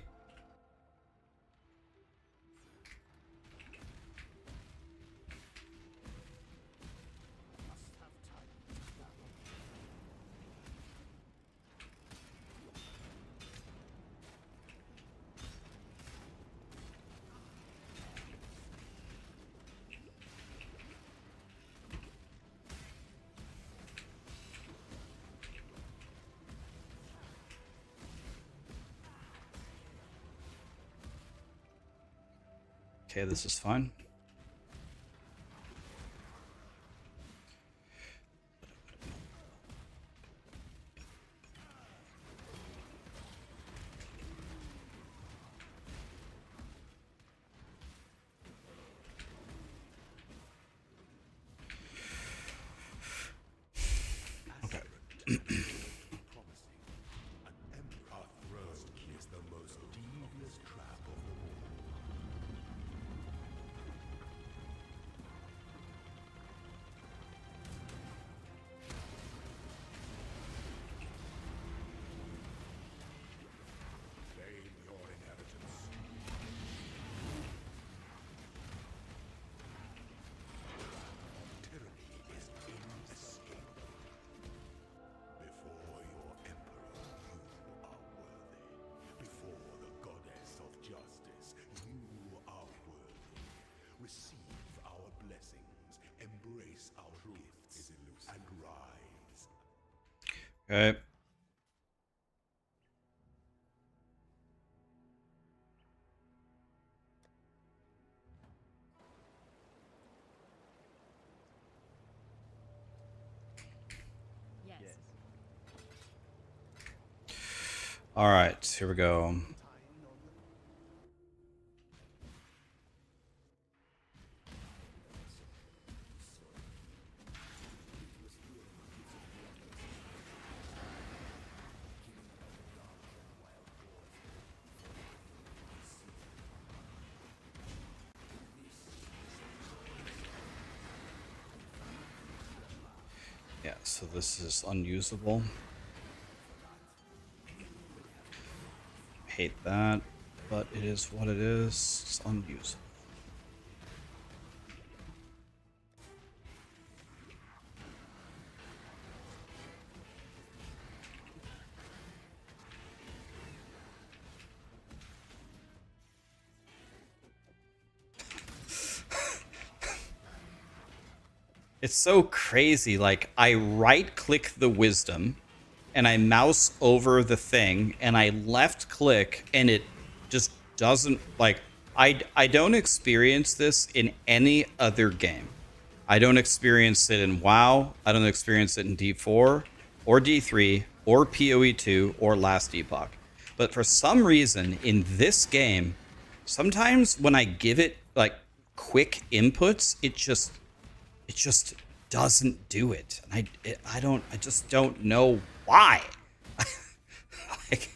Okay, this is fine. Okay. Yes. All right, here we go. Yeah, so this is unusable. Hate that, but it is what it is. It's unusable. It's so crazy. Like, I right click the wisdom and I mouse over the thing and I left click and it just doesn't, like, I don't experience this in any other game. I don't experience it in WoW. I don't experience it in D4 or D3 or POE2 or Last Epoch. But for some reason in this game, sometimes when I give it like quick inputs, it just doesn't do it. And I just don't know why. Like,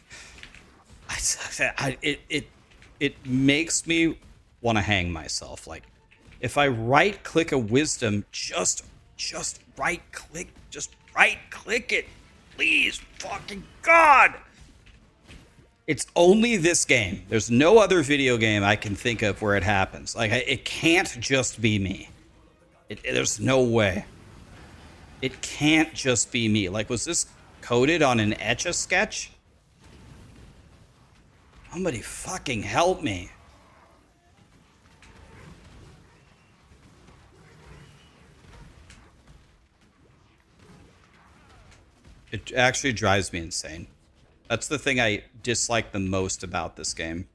it makes me want to hang myself. Like, if I right click a wisdom, just right click it, please, fucking God. It's only this game. There's no other video game I can think of where it happens. Like, it can't just be me. There's no way. It can't just be me. Like, was this coded on an Etch-a-Sketch? Somebody fucking help me. It actually drives me insane. That's the thing I dislike the most about this game.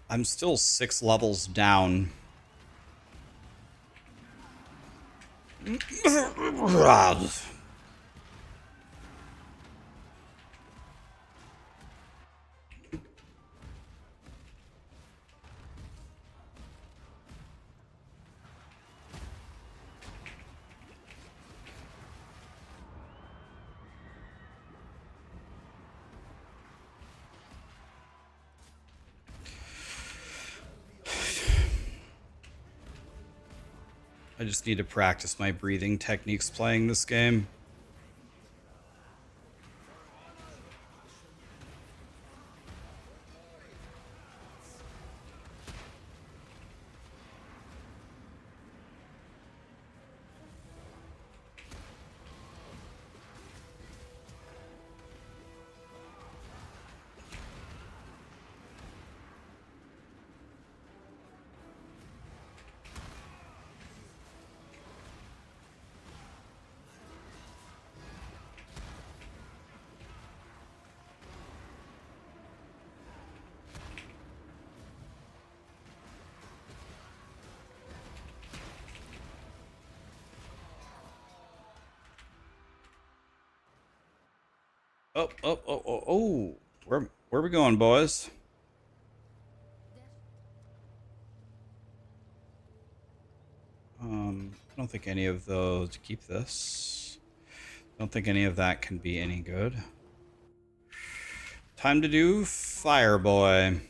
I'm still 6 levels down. I just need to practice my breathing techniques playing this game. Oh, oh, oh, oh, oh. Where are we going, boys? I don't think any of those keep this. Don't think any of that can be any good. Time to do Fireboy.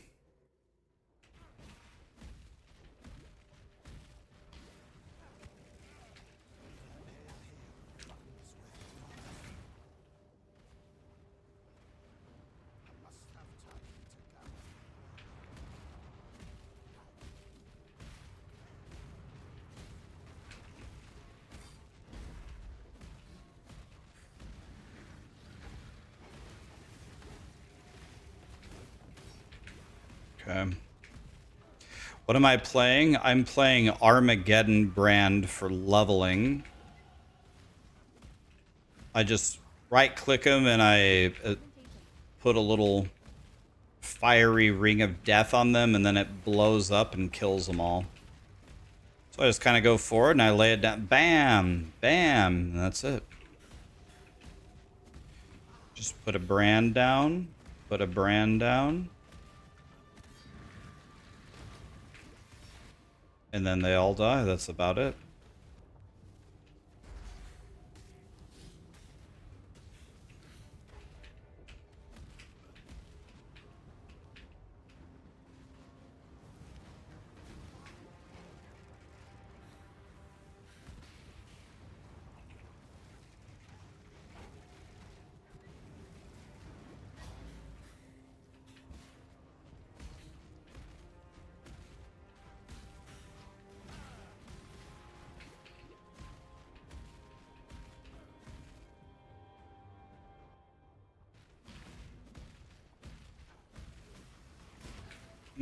Okay. What am I playing? I'm playing Armageddon brand for leveling. I just right click them and I put a little fiery ring of death on them, and then it blows up and kills them all. So I just kind of go forward and I lay it down. Bam! Bam! And that's it. Just put a brand down. Put a brand down. And then they all die. That's about it.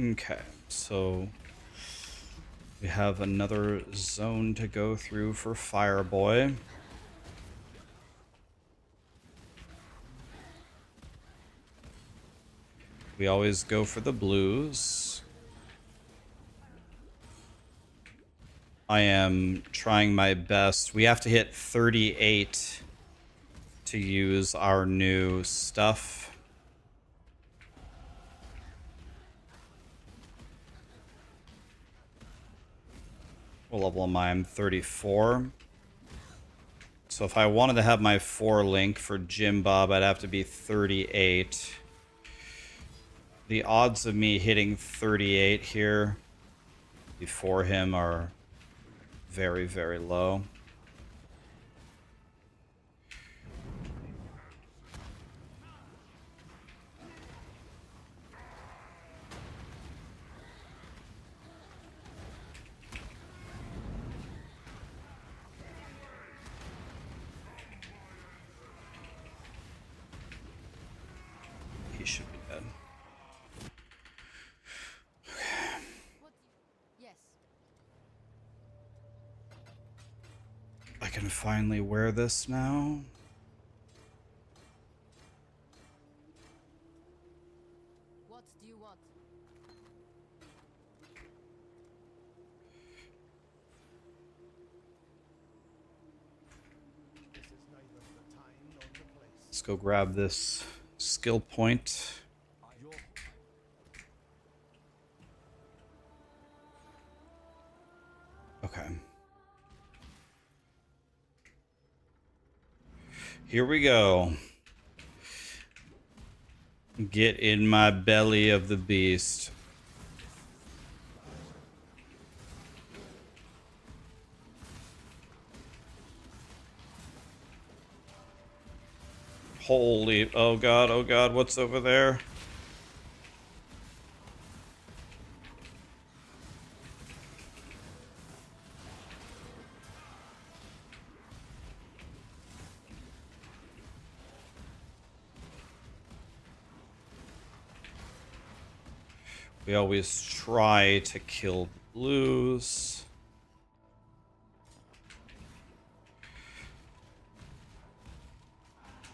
Okay, so we have another zone to go through for Fireboy. We always go for the blues. I am trying my best. We have to hit 38 to use our new stuff. What level am I? I'm 34. So if I wanted to have my 4 link for Jim Bob, I'd have to be 38. The odds of me hitting 38 here before him are very, very low. He should be dead. Yes. I can finally wear this now. What do you want? This is neither the time nor the place. Let's go grab this skill point. Okay. Here we go. Get in my belly of the beast. Holy, oh god, what's over there? We always try to kill blues.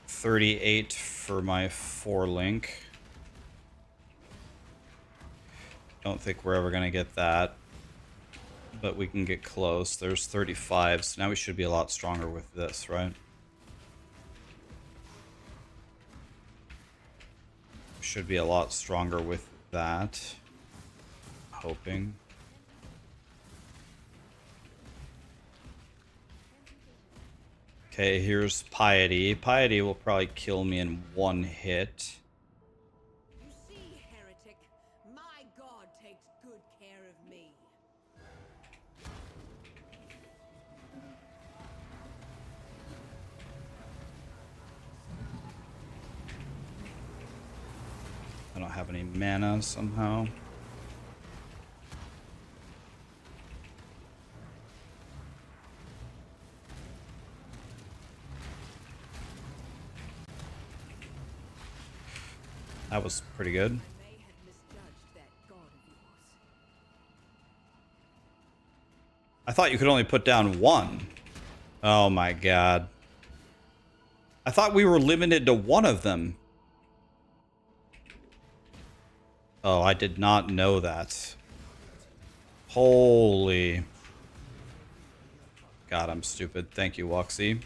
$38 for my 4 link. Don't think we're ever gonna get that, but we can get close. There's 35, so now we should be a lot stronger with this, right? Should be a lot stronger with that. Hoping. Okay, here's Piety. Piety will probably kill me in one hit. You see, heretic, my god takes good care of me. I don't have any mana somehow. That was pretty good. I may have misjudged that god of yours. I thought you could only put down one. Oh my god. I thought we were limited to one of them. Oh, I did not know that. Holy. God, I'm stupid. Thank you, Wuxie.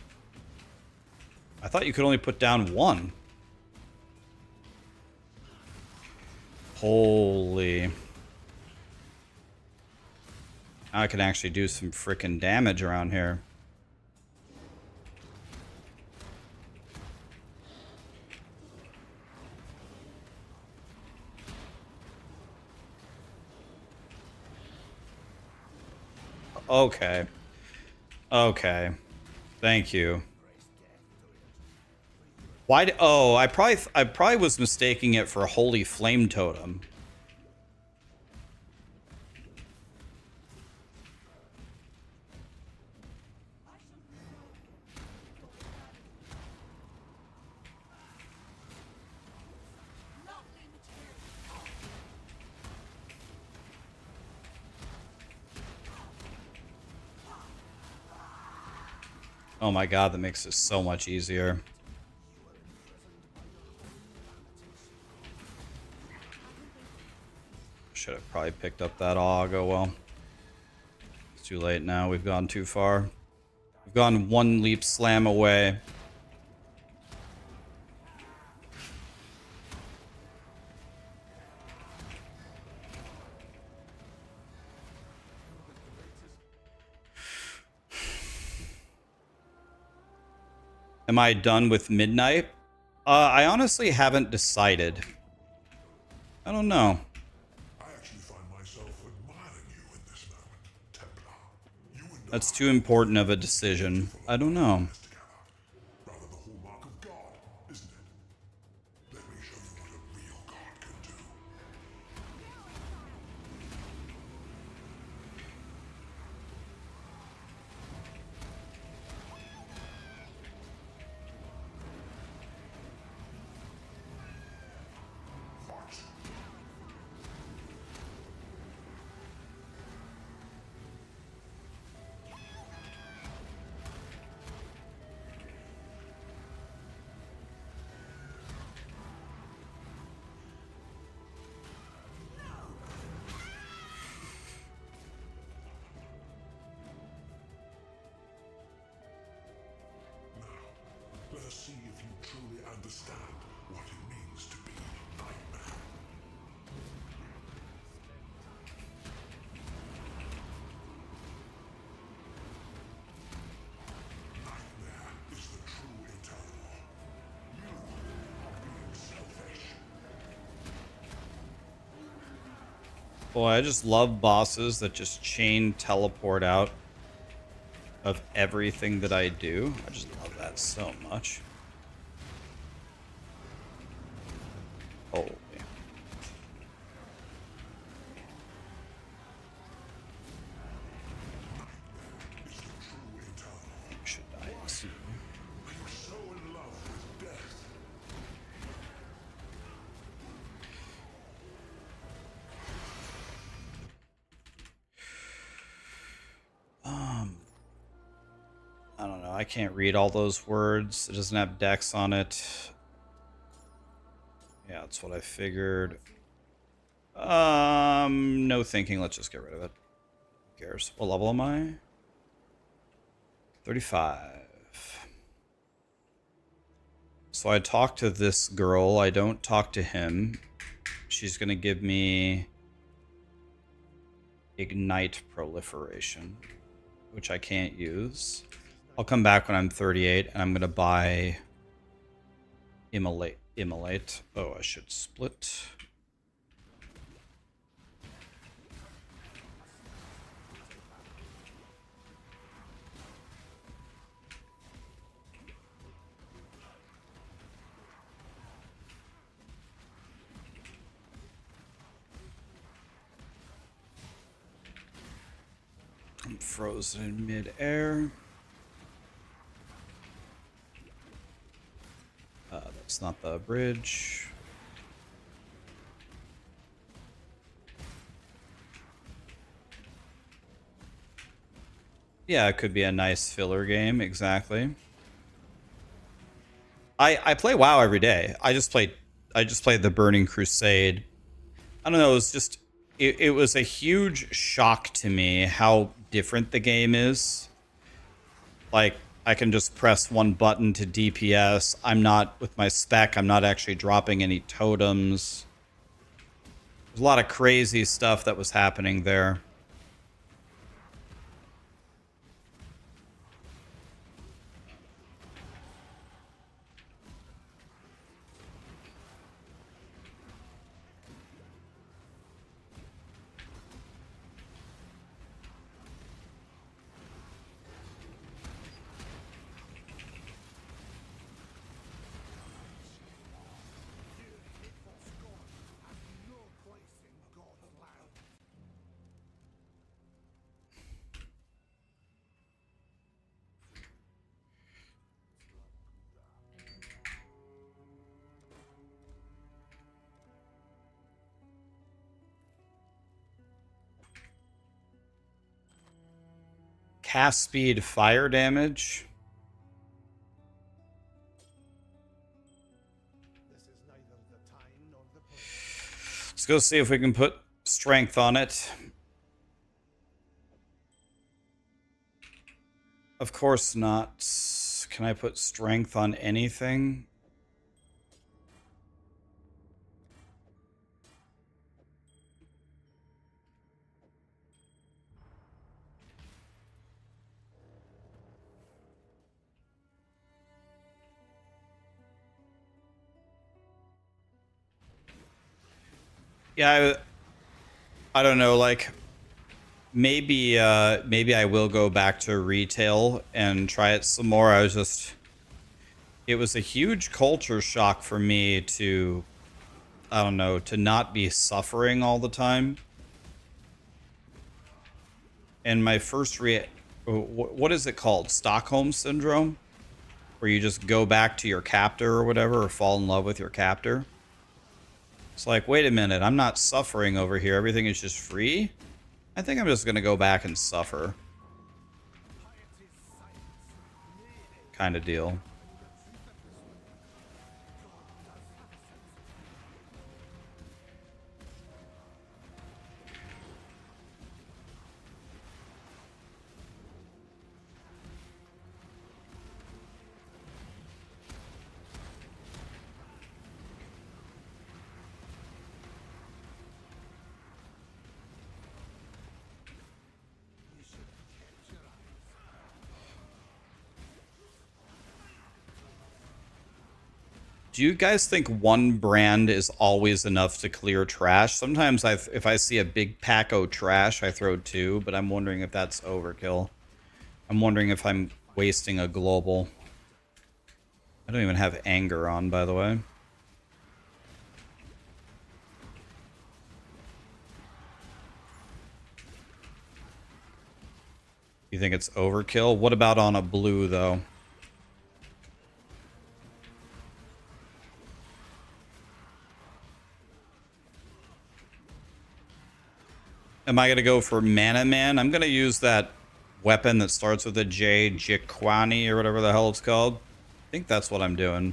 I thought you could only put down one. Holy. I can actually do some freaking damage around here. Okay. Okay. Thank you. Why? Oh, I probably was mistaking it for a holy flame totem. Oh my god, that makes it so much easier. Should have probably picked up that AUG. Oh well. It's too late now. We've gone too far. We've gone one leap slam away. Am I done with Midnight? I honestly haven't decided. I don't know. I actually find myself admiring you in this moment, Templar. You and That's too important of a decision. I don't know. us together. Rather the hallmark of God, isn't it? Let me show you what a real God can do. March. Let us see if you truly understand what it means to be Nightmare. Nightmare is the true eternal. You are being selfish. Boy, I just love bosses that just chain teleport out of everything that I do. I just love that so much. Holy. Is the true eternal. I should die soon. Are you so in love with death? I don't know. I can't read all those words. It doesn't have dex on it. Yeah, that's what I figured. No thinking. Let's just get rid of it. Who cares? What level am I? 35. So I talk to this girl. I don't talk to him. She's going to give me Ignite Proliferation, which I can't use. I'll come back when I'm 38, and I'm going to buy Immolate. Oh, I should split. I'm frozen in mid-air. That's not the bridge. Yeah, it could be a nice filler game, exactly. I play WoW every day. I just played the Burning Crusade. I don't know, it was just it was a huge shock to me how different the game is. Like, I can just press one button to DPS. I'm not, with my spec, I'm not actually dropping any totems. There's a lot of crazy stuff that was happening there. No place in God's land. Cast speed, fire damage. This is neither the time nor the place. Let's go see if we can put strength on it. Of course not. Can I put strength on anything? Yeah, I don't know, like maybe maybe I will go back to retail and try it some more. It was a huge culture shock for me to, I don't know, to not be suffering all the time. And my first what is it called? Stockholm syndrome? Where you just go back to your captor or whatever, or fall in love with your captor. It's like, wait a minute, I'm not suffering over here. Everything is just free? I think I'm just going to go back and suffer. Kind of deal. Do you guys think one brand is always enough to clear trash? Sometimes if I see a big pack of trash, I throw two, but I'm wondering if that's overkill. I'm wondering if I'm wasting a global. I don't even have anger on, by the way. You think it's overkill? What about on a blue, though? Am I going to go for Mana Man? I'm going to use that weapon that starts with a J, Jikwani, or whatever the hell it's called. I think that's what I'm doing.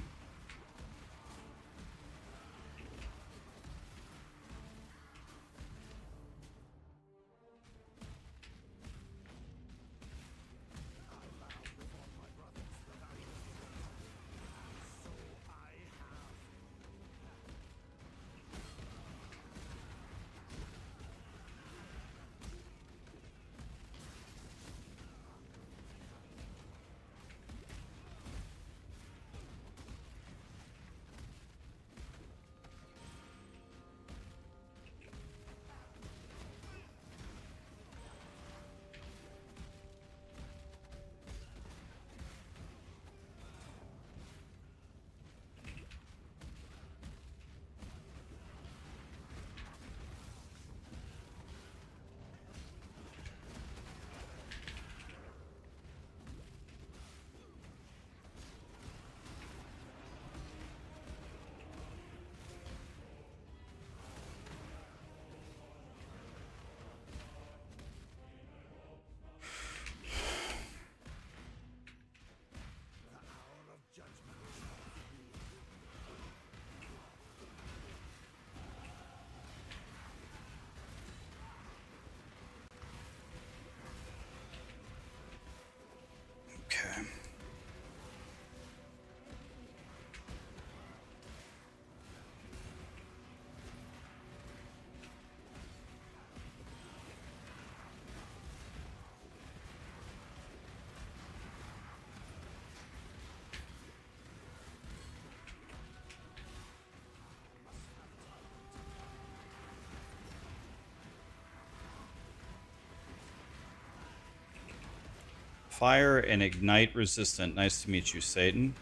fire and ignite resistant. Nice to meet you, Satan.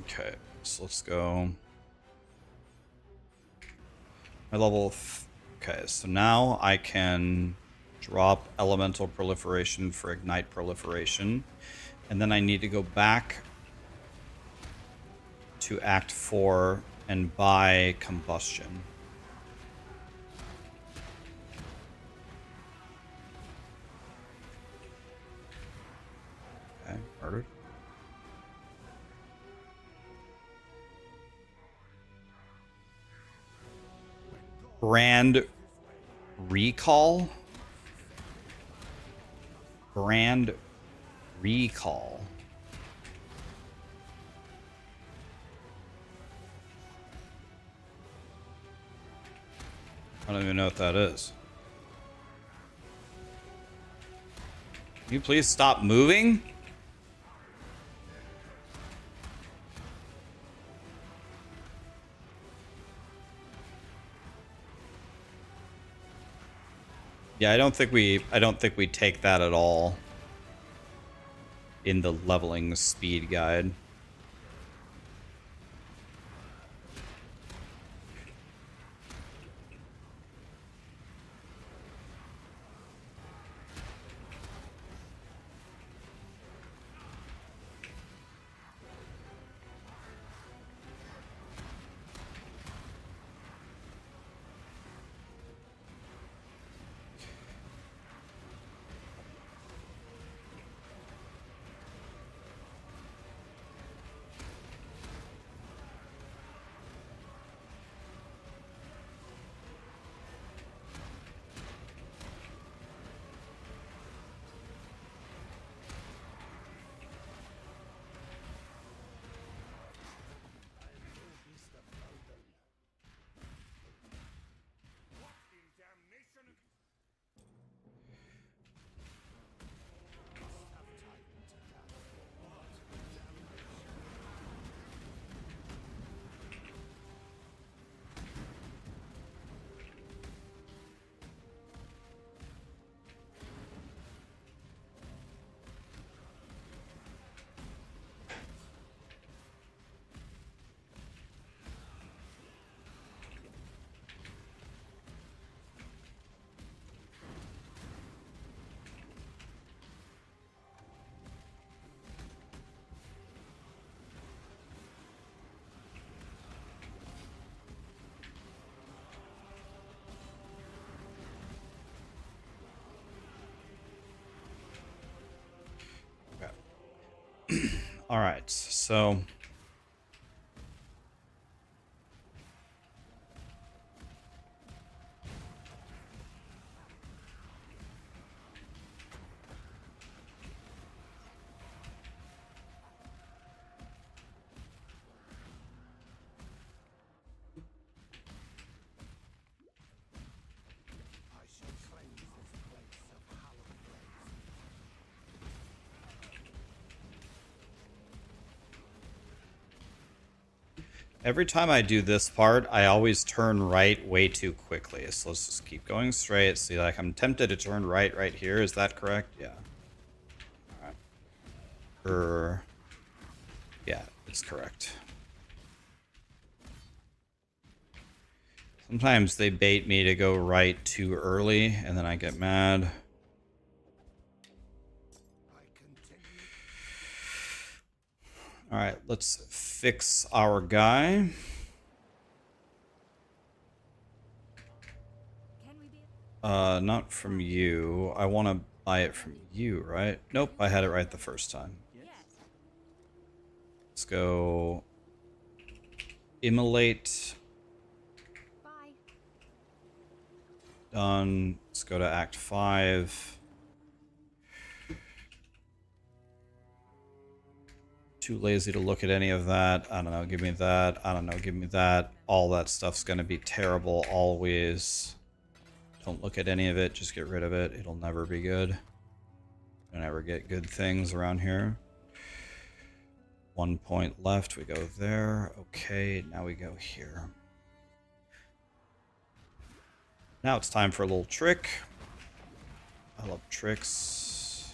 Okay, so let's go. My level. Okay, so now I can drop elemental proliferation for ignite proliferation, and then I need to go back to Act 4 and buy combustion. Okay, murdered. Brand recall? Brand recall. I don't even know what that is. Can you please stop moving? Yeah, I don't think we take that at all in the leveling speed guide. All right, so I shall cleanse this place of hallowed place. every time I do this part, I always turn right way too quickly. So let's just keep going straight. See, like I'm tempted to turn right here. Is that correct? Yeah. All right. Yeah, it's correct. Sometimes they bait me to go right too early, and then I get mad. I continue. All right, let's fix our guy. Can we be? Not from you. I want to buy it from you, right? Nope, I had it right the first time. Yes. Let's go immolate. Bye. Done. Let's go to Act 5. Too lazy to look at any of that. I don't know. Give me that. I don't know. Give me that. All that stuff's going to be terrible always. Don't look at any of it. Just get rid of it. It'll never be good. Don't ever get good things around here. 1 point left. We go there. Okay. Now we go here. Now it's time for a little trick. I love tricks.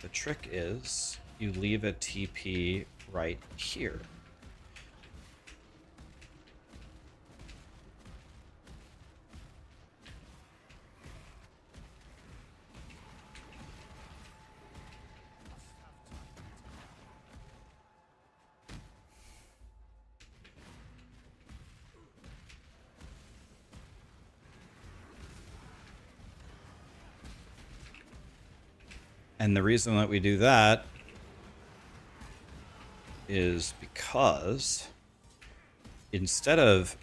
The trick is you leave a TP right here. And the reason that we do that is because instead of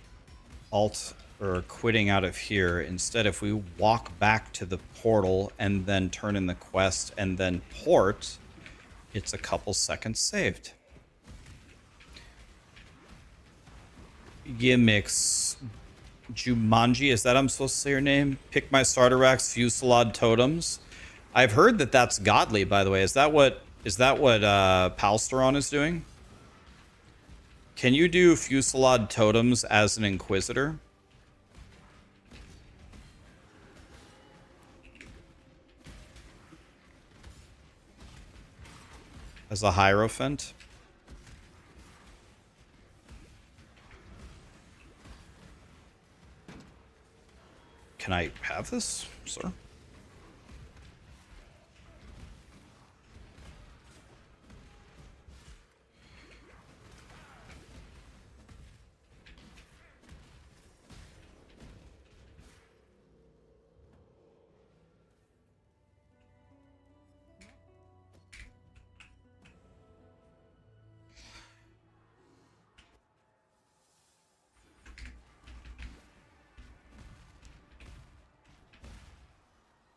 alt or quitting out of here, instead if we walk back to the portal and then turn in the quest and then port, it's a couple seconds saved. Gimmicks. Jumanji, is that I'm supposed to say your name? Pick my starter racks, Fusillade totems. I've heard that that's godly, by the way. Is that what Palsteron is doing? Can you do Fusillade totems as an Inquisitor? As a Hierophant? Can I have this, sir?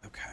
Okay.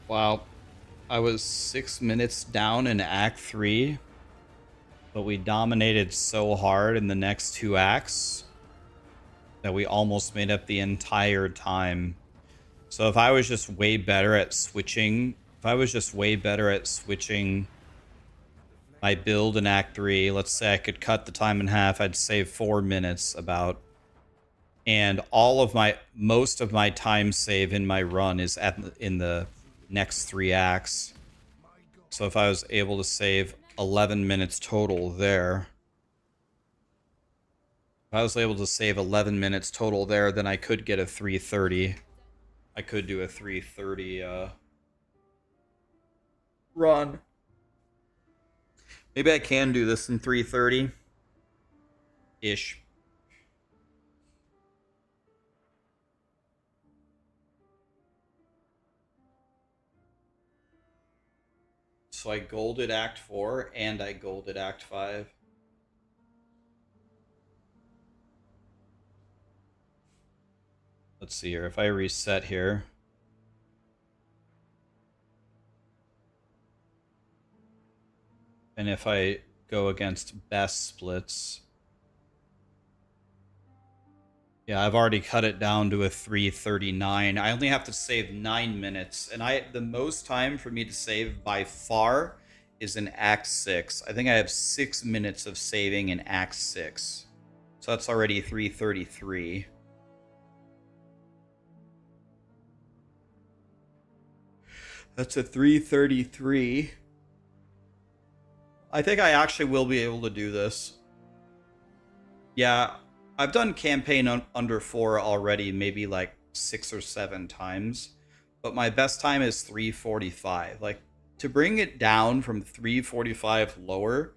Wow. I was 6 minutes down in Act 3, but we dominated so hard in the next 2 acts that we almost made up the entire time. So if I was just way better at switching, my build in Act 3, let's say I could cut the time in half, I'd save 4 minutes about. And most of my time save in my run is in the next 3 acts. So if I was able to save 11 minutes total there, then I could get a 3:30. I could do a 3:30 run. Maybe I can do this in 3:30 ish. So I golded Act 4 and I golded Act 5. Let's see here. If I reset here. And if I go against best splits. Yeah, I've already cut it down to a 3:39. I only have to save 9 minutes. And the most time for me to save by far is in Act 6. I think I have 6 minutes of saving in Act 6. So that's already 3:33. That's a 3:33. I think I actually will be able to do this. Yeah, I've done campaign under 4 already, maybe like 6 or 7 times. But my best time is 3:45. Like, to bring it down from 3:45 lower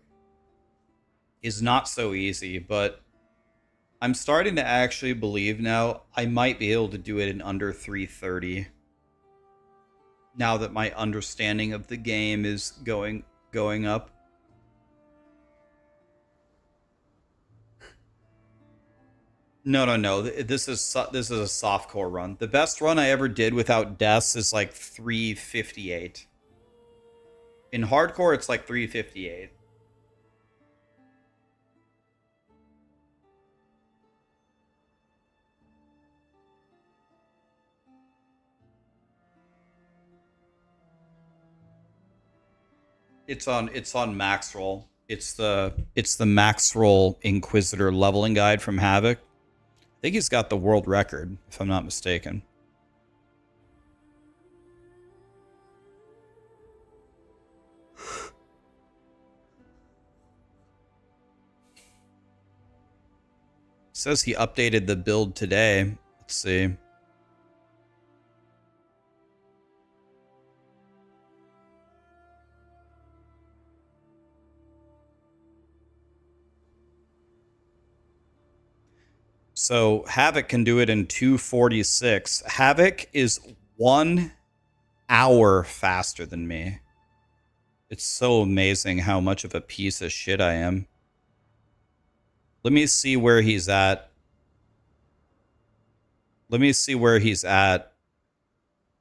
is not so easy, but I'm starting to actually believe now I might be able to do it in under 3:30. Now that my understanding of the game is going up. No. This is a softcore run. The best run I ever did without deaths is like 3:58. In hardcore, it's like 3:58. It's on max roll. It's the max roll Inquisitor leveling guide from Havoc. I think he's got the world record, if I'm not mistaken. Says he updated the build today. Let's see. So Havoc can do it in 2:46. Havoc is 1 hour faster than me. It's so amazing how much of a piece of shit I am. Let me see where he's at.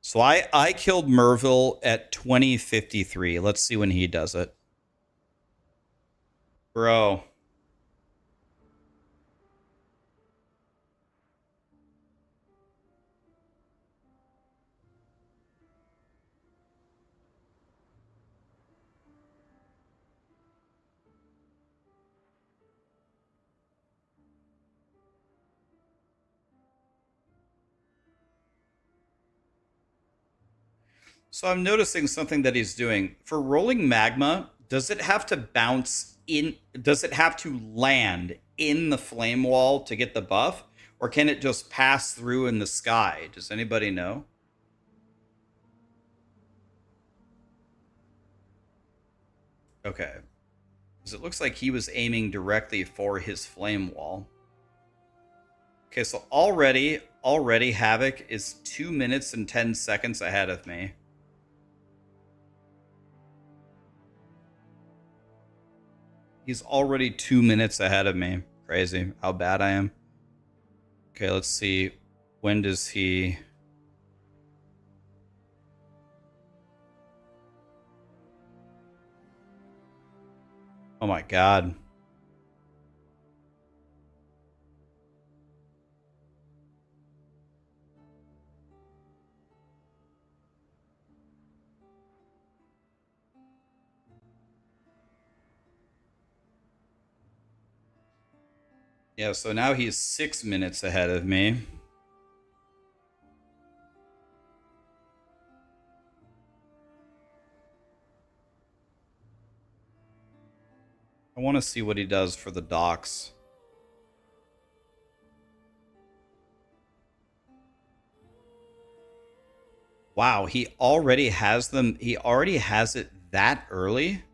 So I killed Merville at 20:53. Let's see when he does it. Bro. So I'm noticing something that he's doing. For rolling magma, does it have to bounce in? Does it have to land in the flame wall to get the buff? Or can it just pass through in the sky? Does anybody know? Okay. Because it looks like he was aiming directly for his flame wall. Okay, so already Havoc is 2 minutes and 10 seconds ahead of me. He's already 2 minutes ahead of me. Crazy how bad I am. Okay, let's see. When does he... Oh my god. Yeah, so now he's 6 minutes ahead of me. I want to see what he does for the docks. Wow, he already has them. He already has it that early?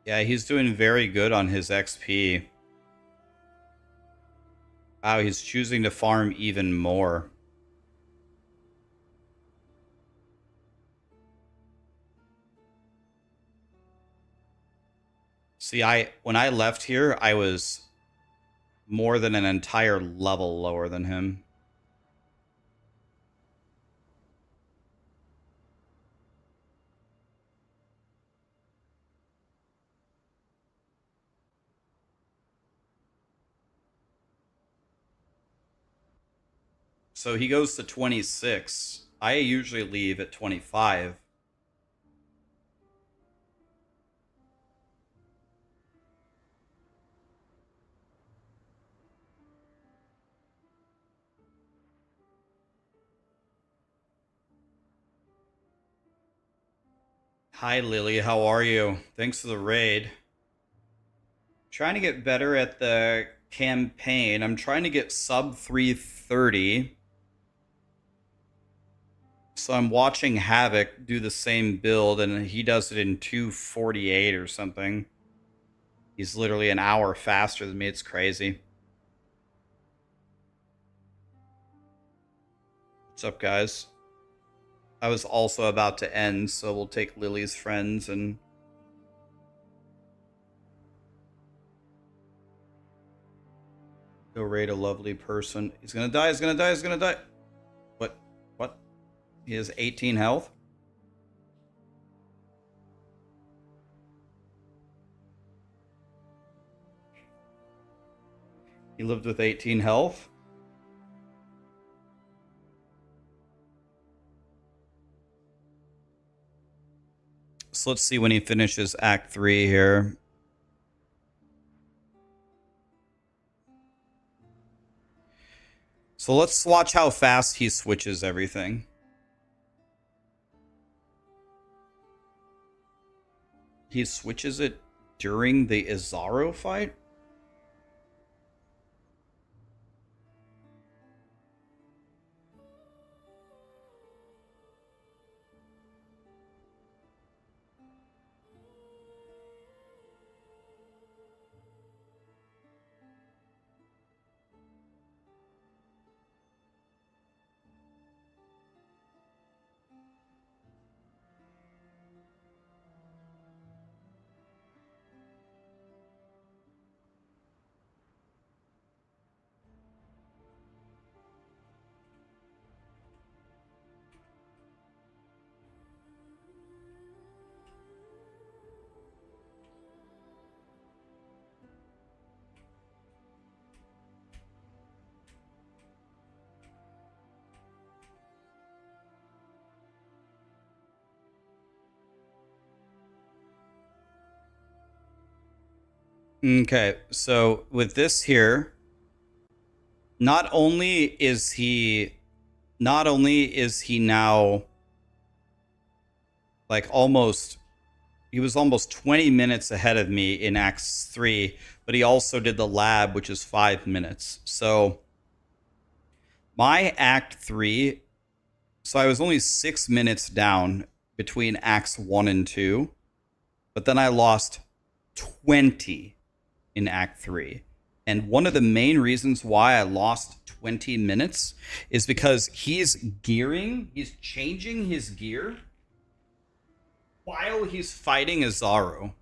Yeah, he's doing very good on his XP. Wow, he's choosing to farm even more. See, when I left here, I was more than an entire level lower than him. So he goes to 26. I usually leave at 25. Hi, Lily. How are you? Thanks for the raid. Trying to get better at the campaign. I'm trying to get sub 330. So I'm watching Havoc do the same build, and he does it in 248 or something. He's literally an hour faster than me. It's crazy. What's up, guys? I was also about to end, so we'll take Lily's friends and go raid a lovely person. He's gonna die, he's gonna die, he's gonna die. What? What? He has 18 health? He lived with 18 health? So let's see when he finishes Act 3 here. So let's watch how fast he switches everything. He switches it during the Izaro fight? Okay, so with this here, not only is he now like he was almost 20 minutes ahead of me in Acts 3, but he also did the lab, which is 5 minutes. So my Act 3, so I was only 6 minutes down between Acts 1 and 2, but then I lost 20 in Act 3. And one of the main reasons why I lost 20 minutes is because he's changing his gear while he's fighting Azaru.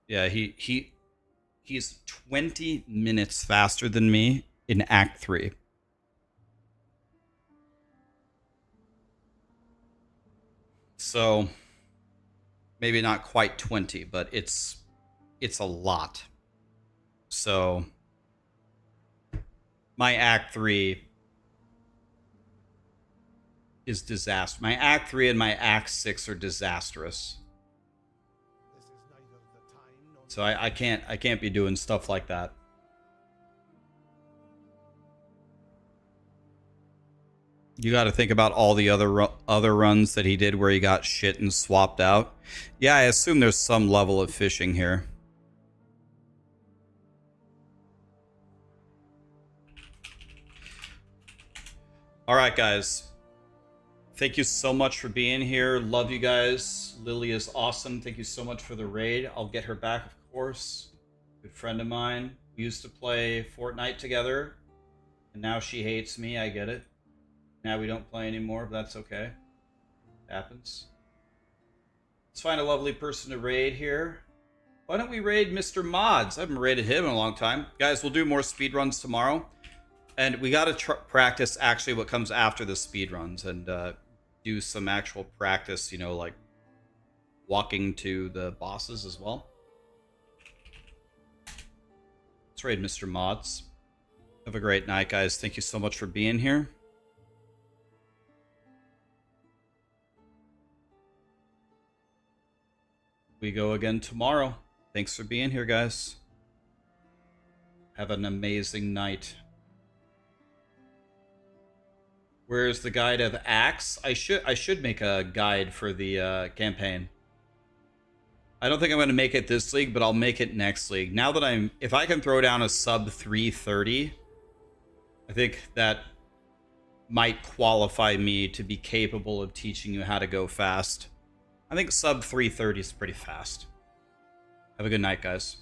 Yeah, he's 20 minutes faster than me in Act 3. So maybe not quite 20, but it's a lot. So my Act 3 is disaster. My Act 3 and my Act 6 are disastrous. This is neither the time nor So I can't be doing stuff like that. You got to think about all the other runs that he did where he got shit and swapped out. Yeah, I assume there's some level of fishing here. All right, guys. Thank you so much for being here. Love you guys. Lily is awesome. Thank you so much for the raid. I'll get her back, of course. Good friend of mine. We used to play Fortnite together, and now she hates me. I get it. Now we don't play anymore, but that's okay. It happens. Let's find a lovely person to raid here. Why don't we raid Mr. Mods? I haven't raided him in a long time. Guys, we'll do more speedruns tomorrow. And we got to practice actually what comes after the speedruns and do some actual practice, you know, like walking to the bosses as well. Let's raid Mr. Mods. Have a great night, guys. Thank you so much for being here. We go again tomorrow. Thanks for being here, guys. Have an amazing night. Where's the guide of Axe? I should make a guide for the campaign. I don't think I'm going to make it this league, but I'll make it next league. Now that if I can throw down a sub 330, I think that might qualify me to be capable of teaching you how to go fast. I think sub 330 is pretty fast. Have a good night, guys.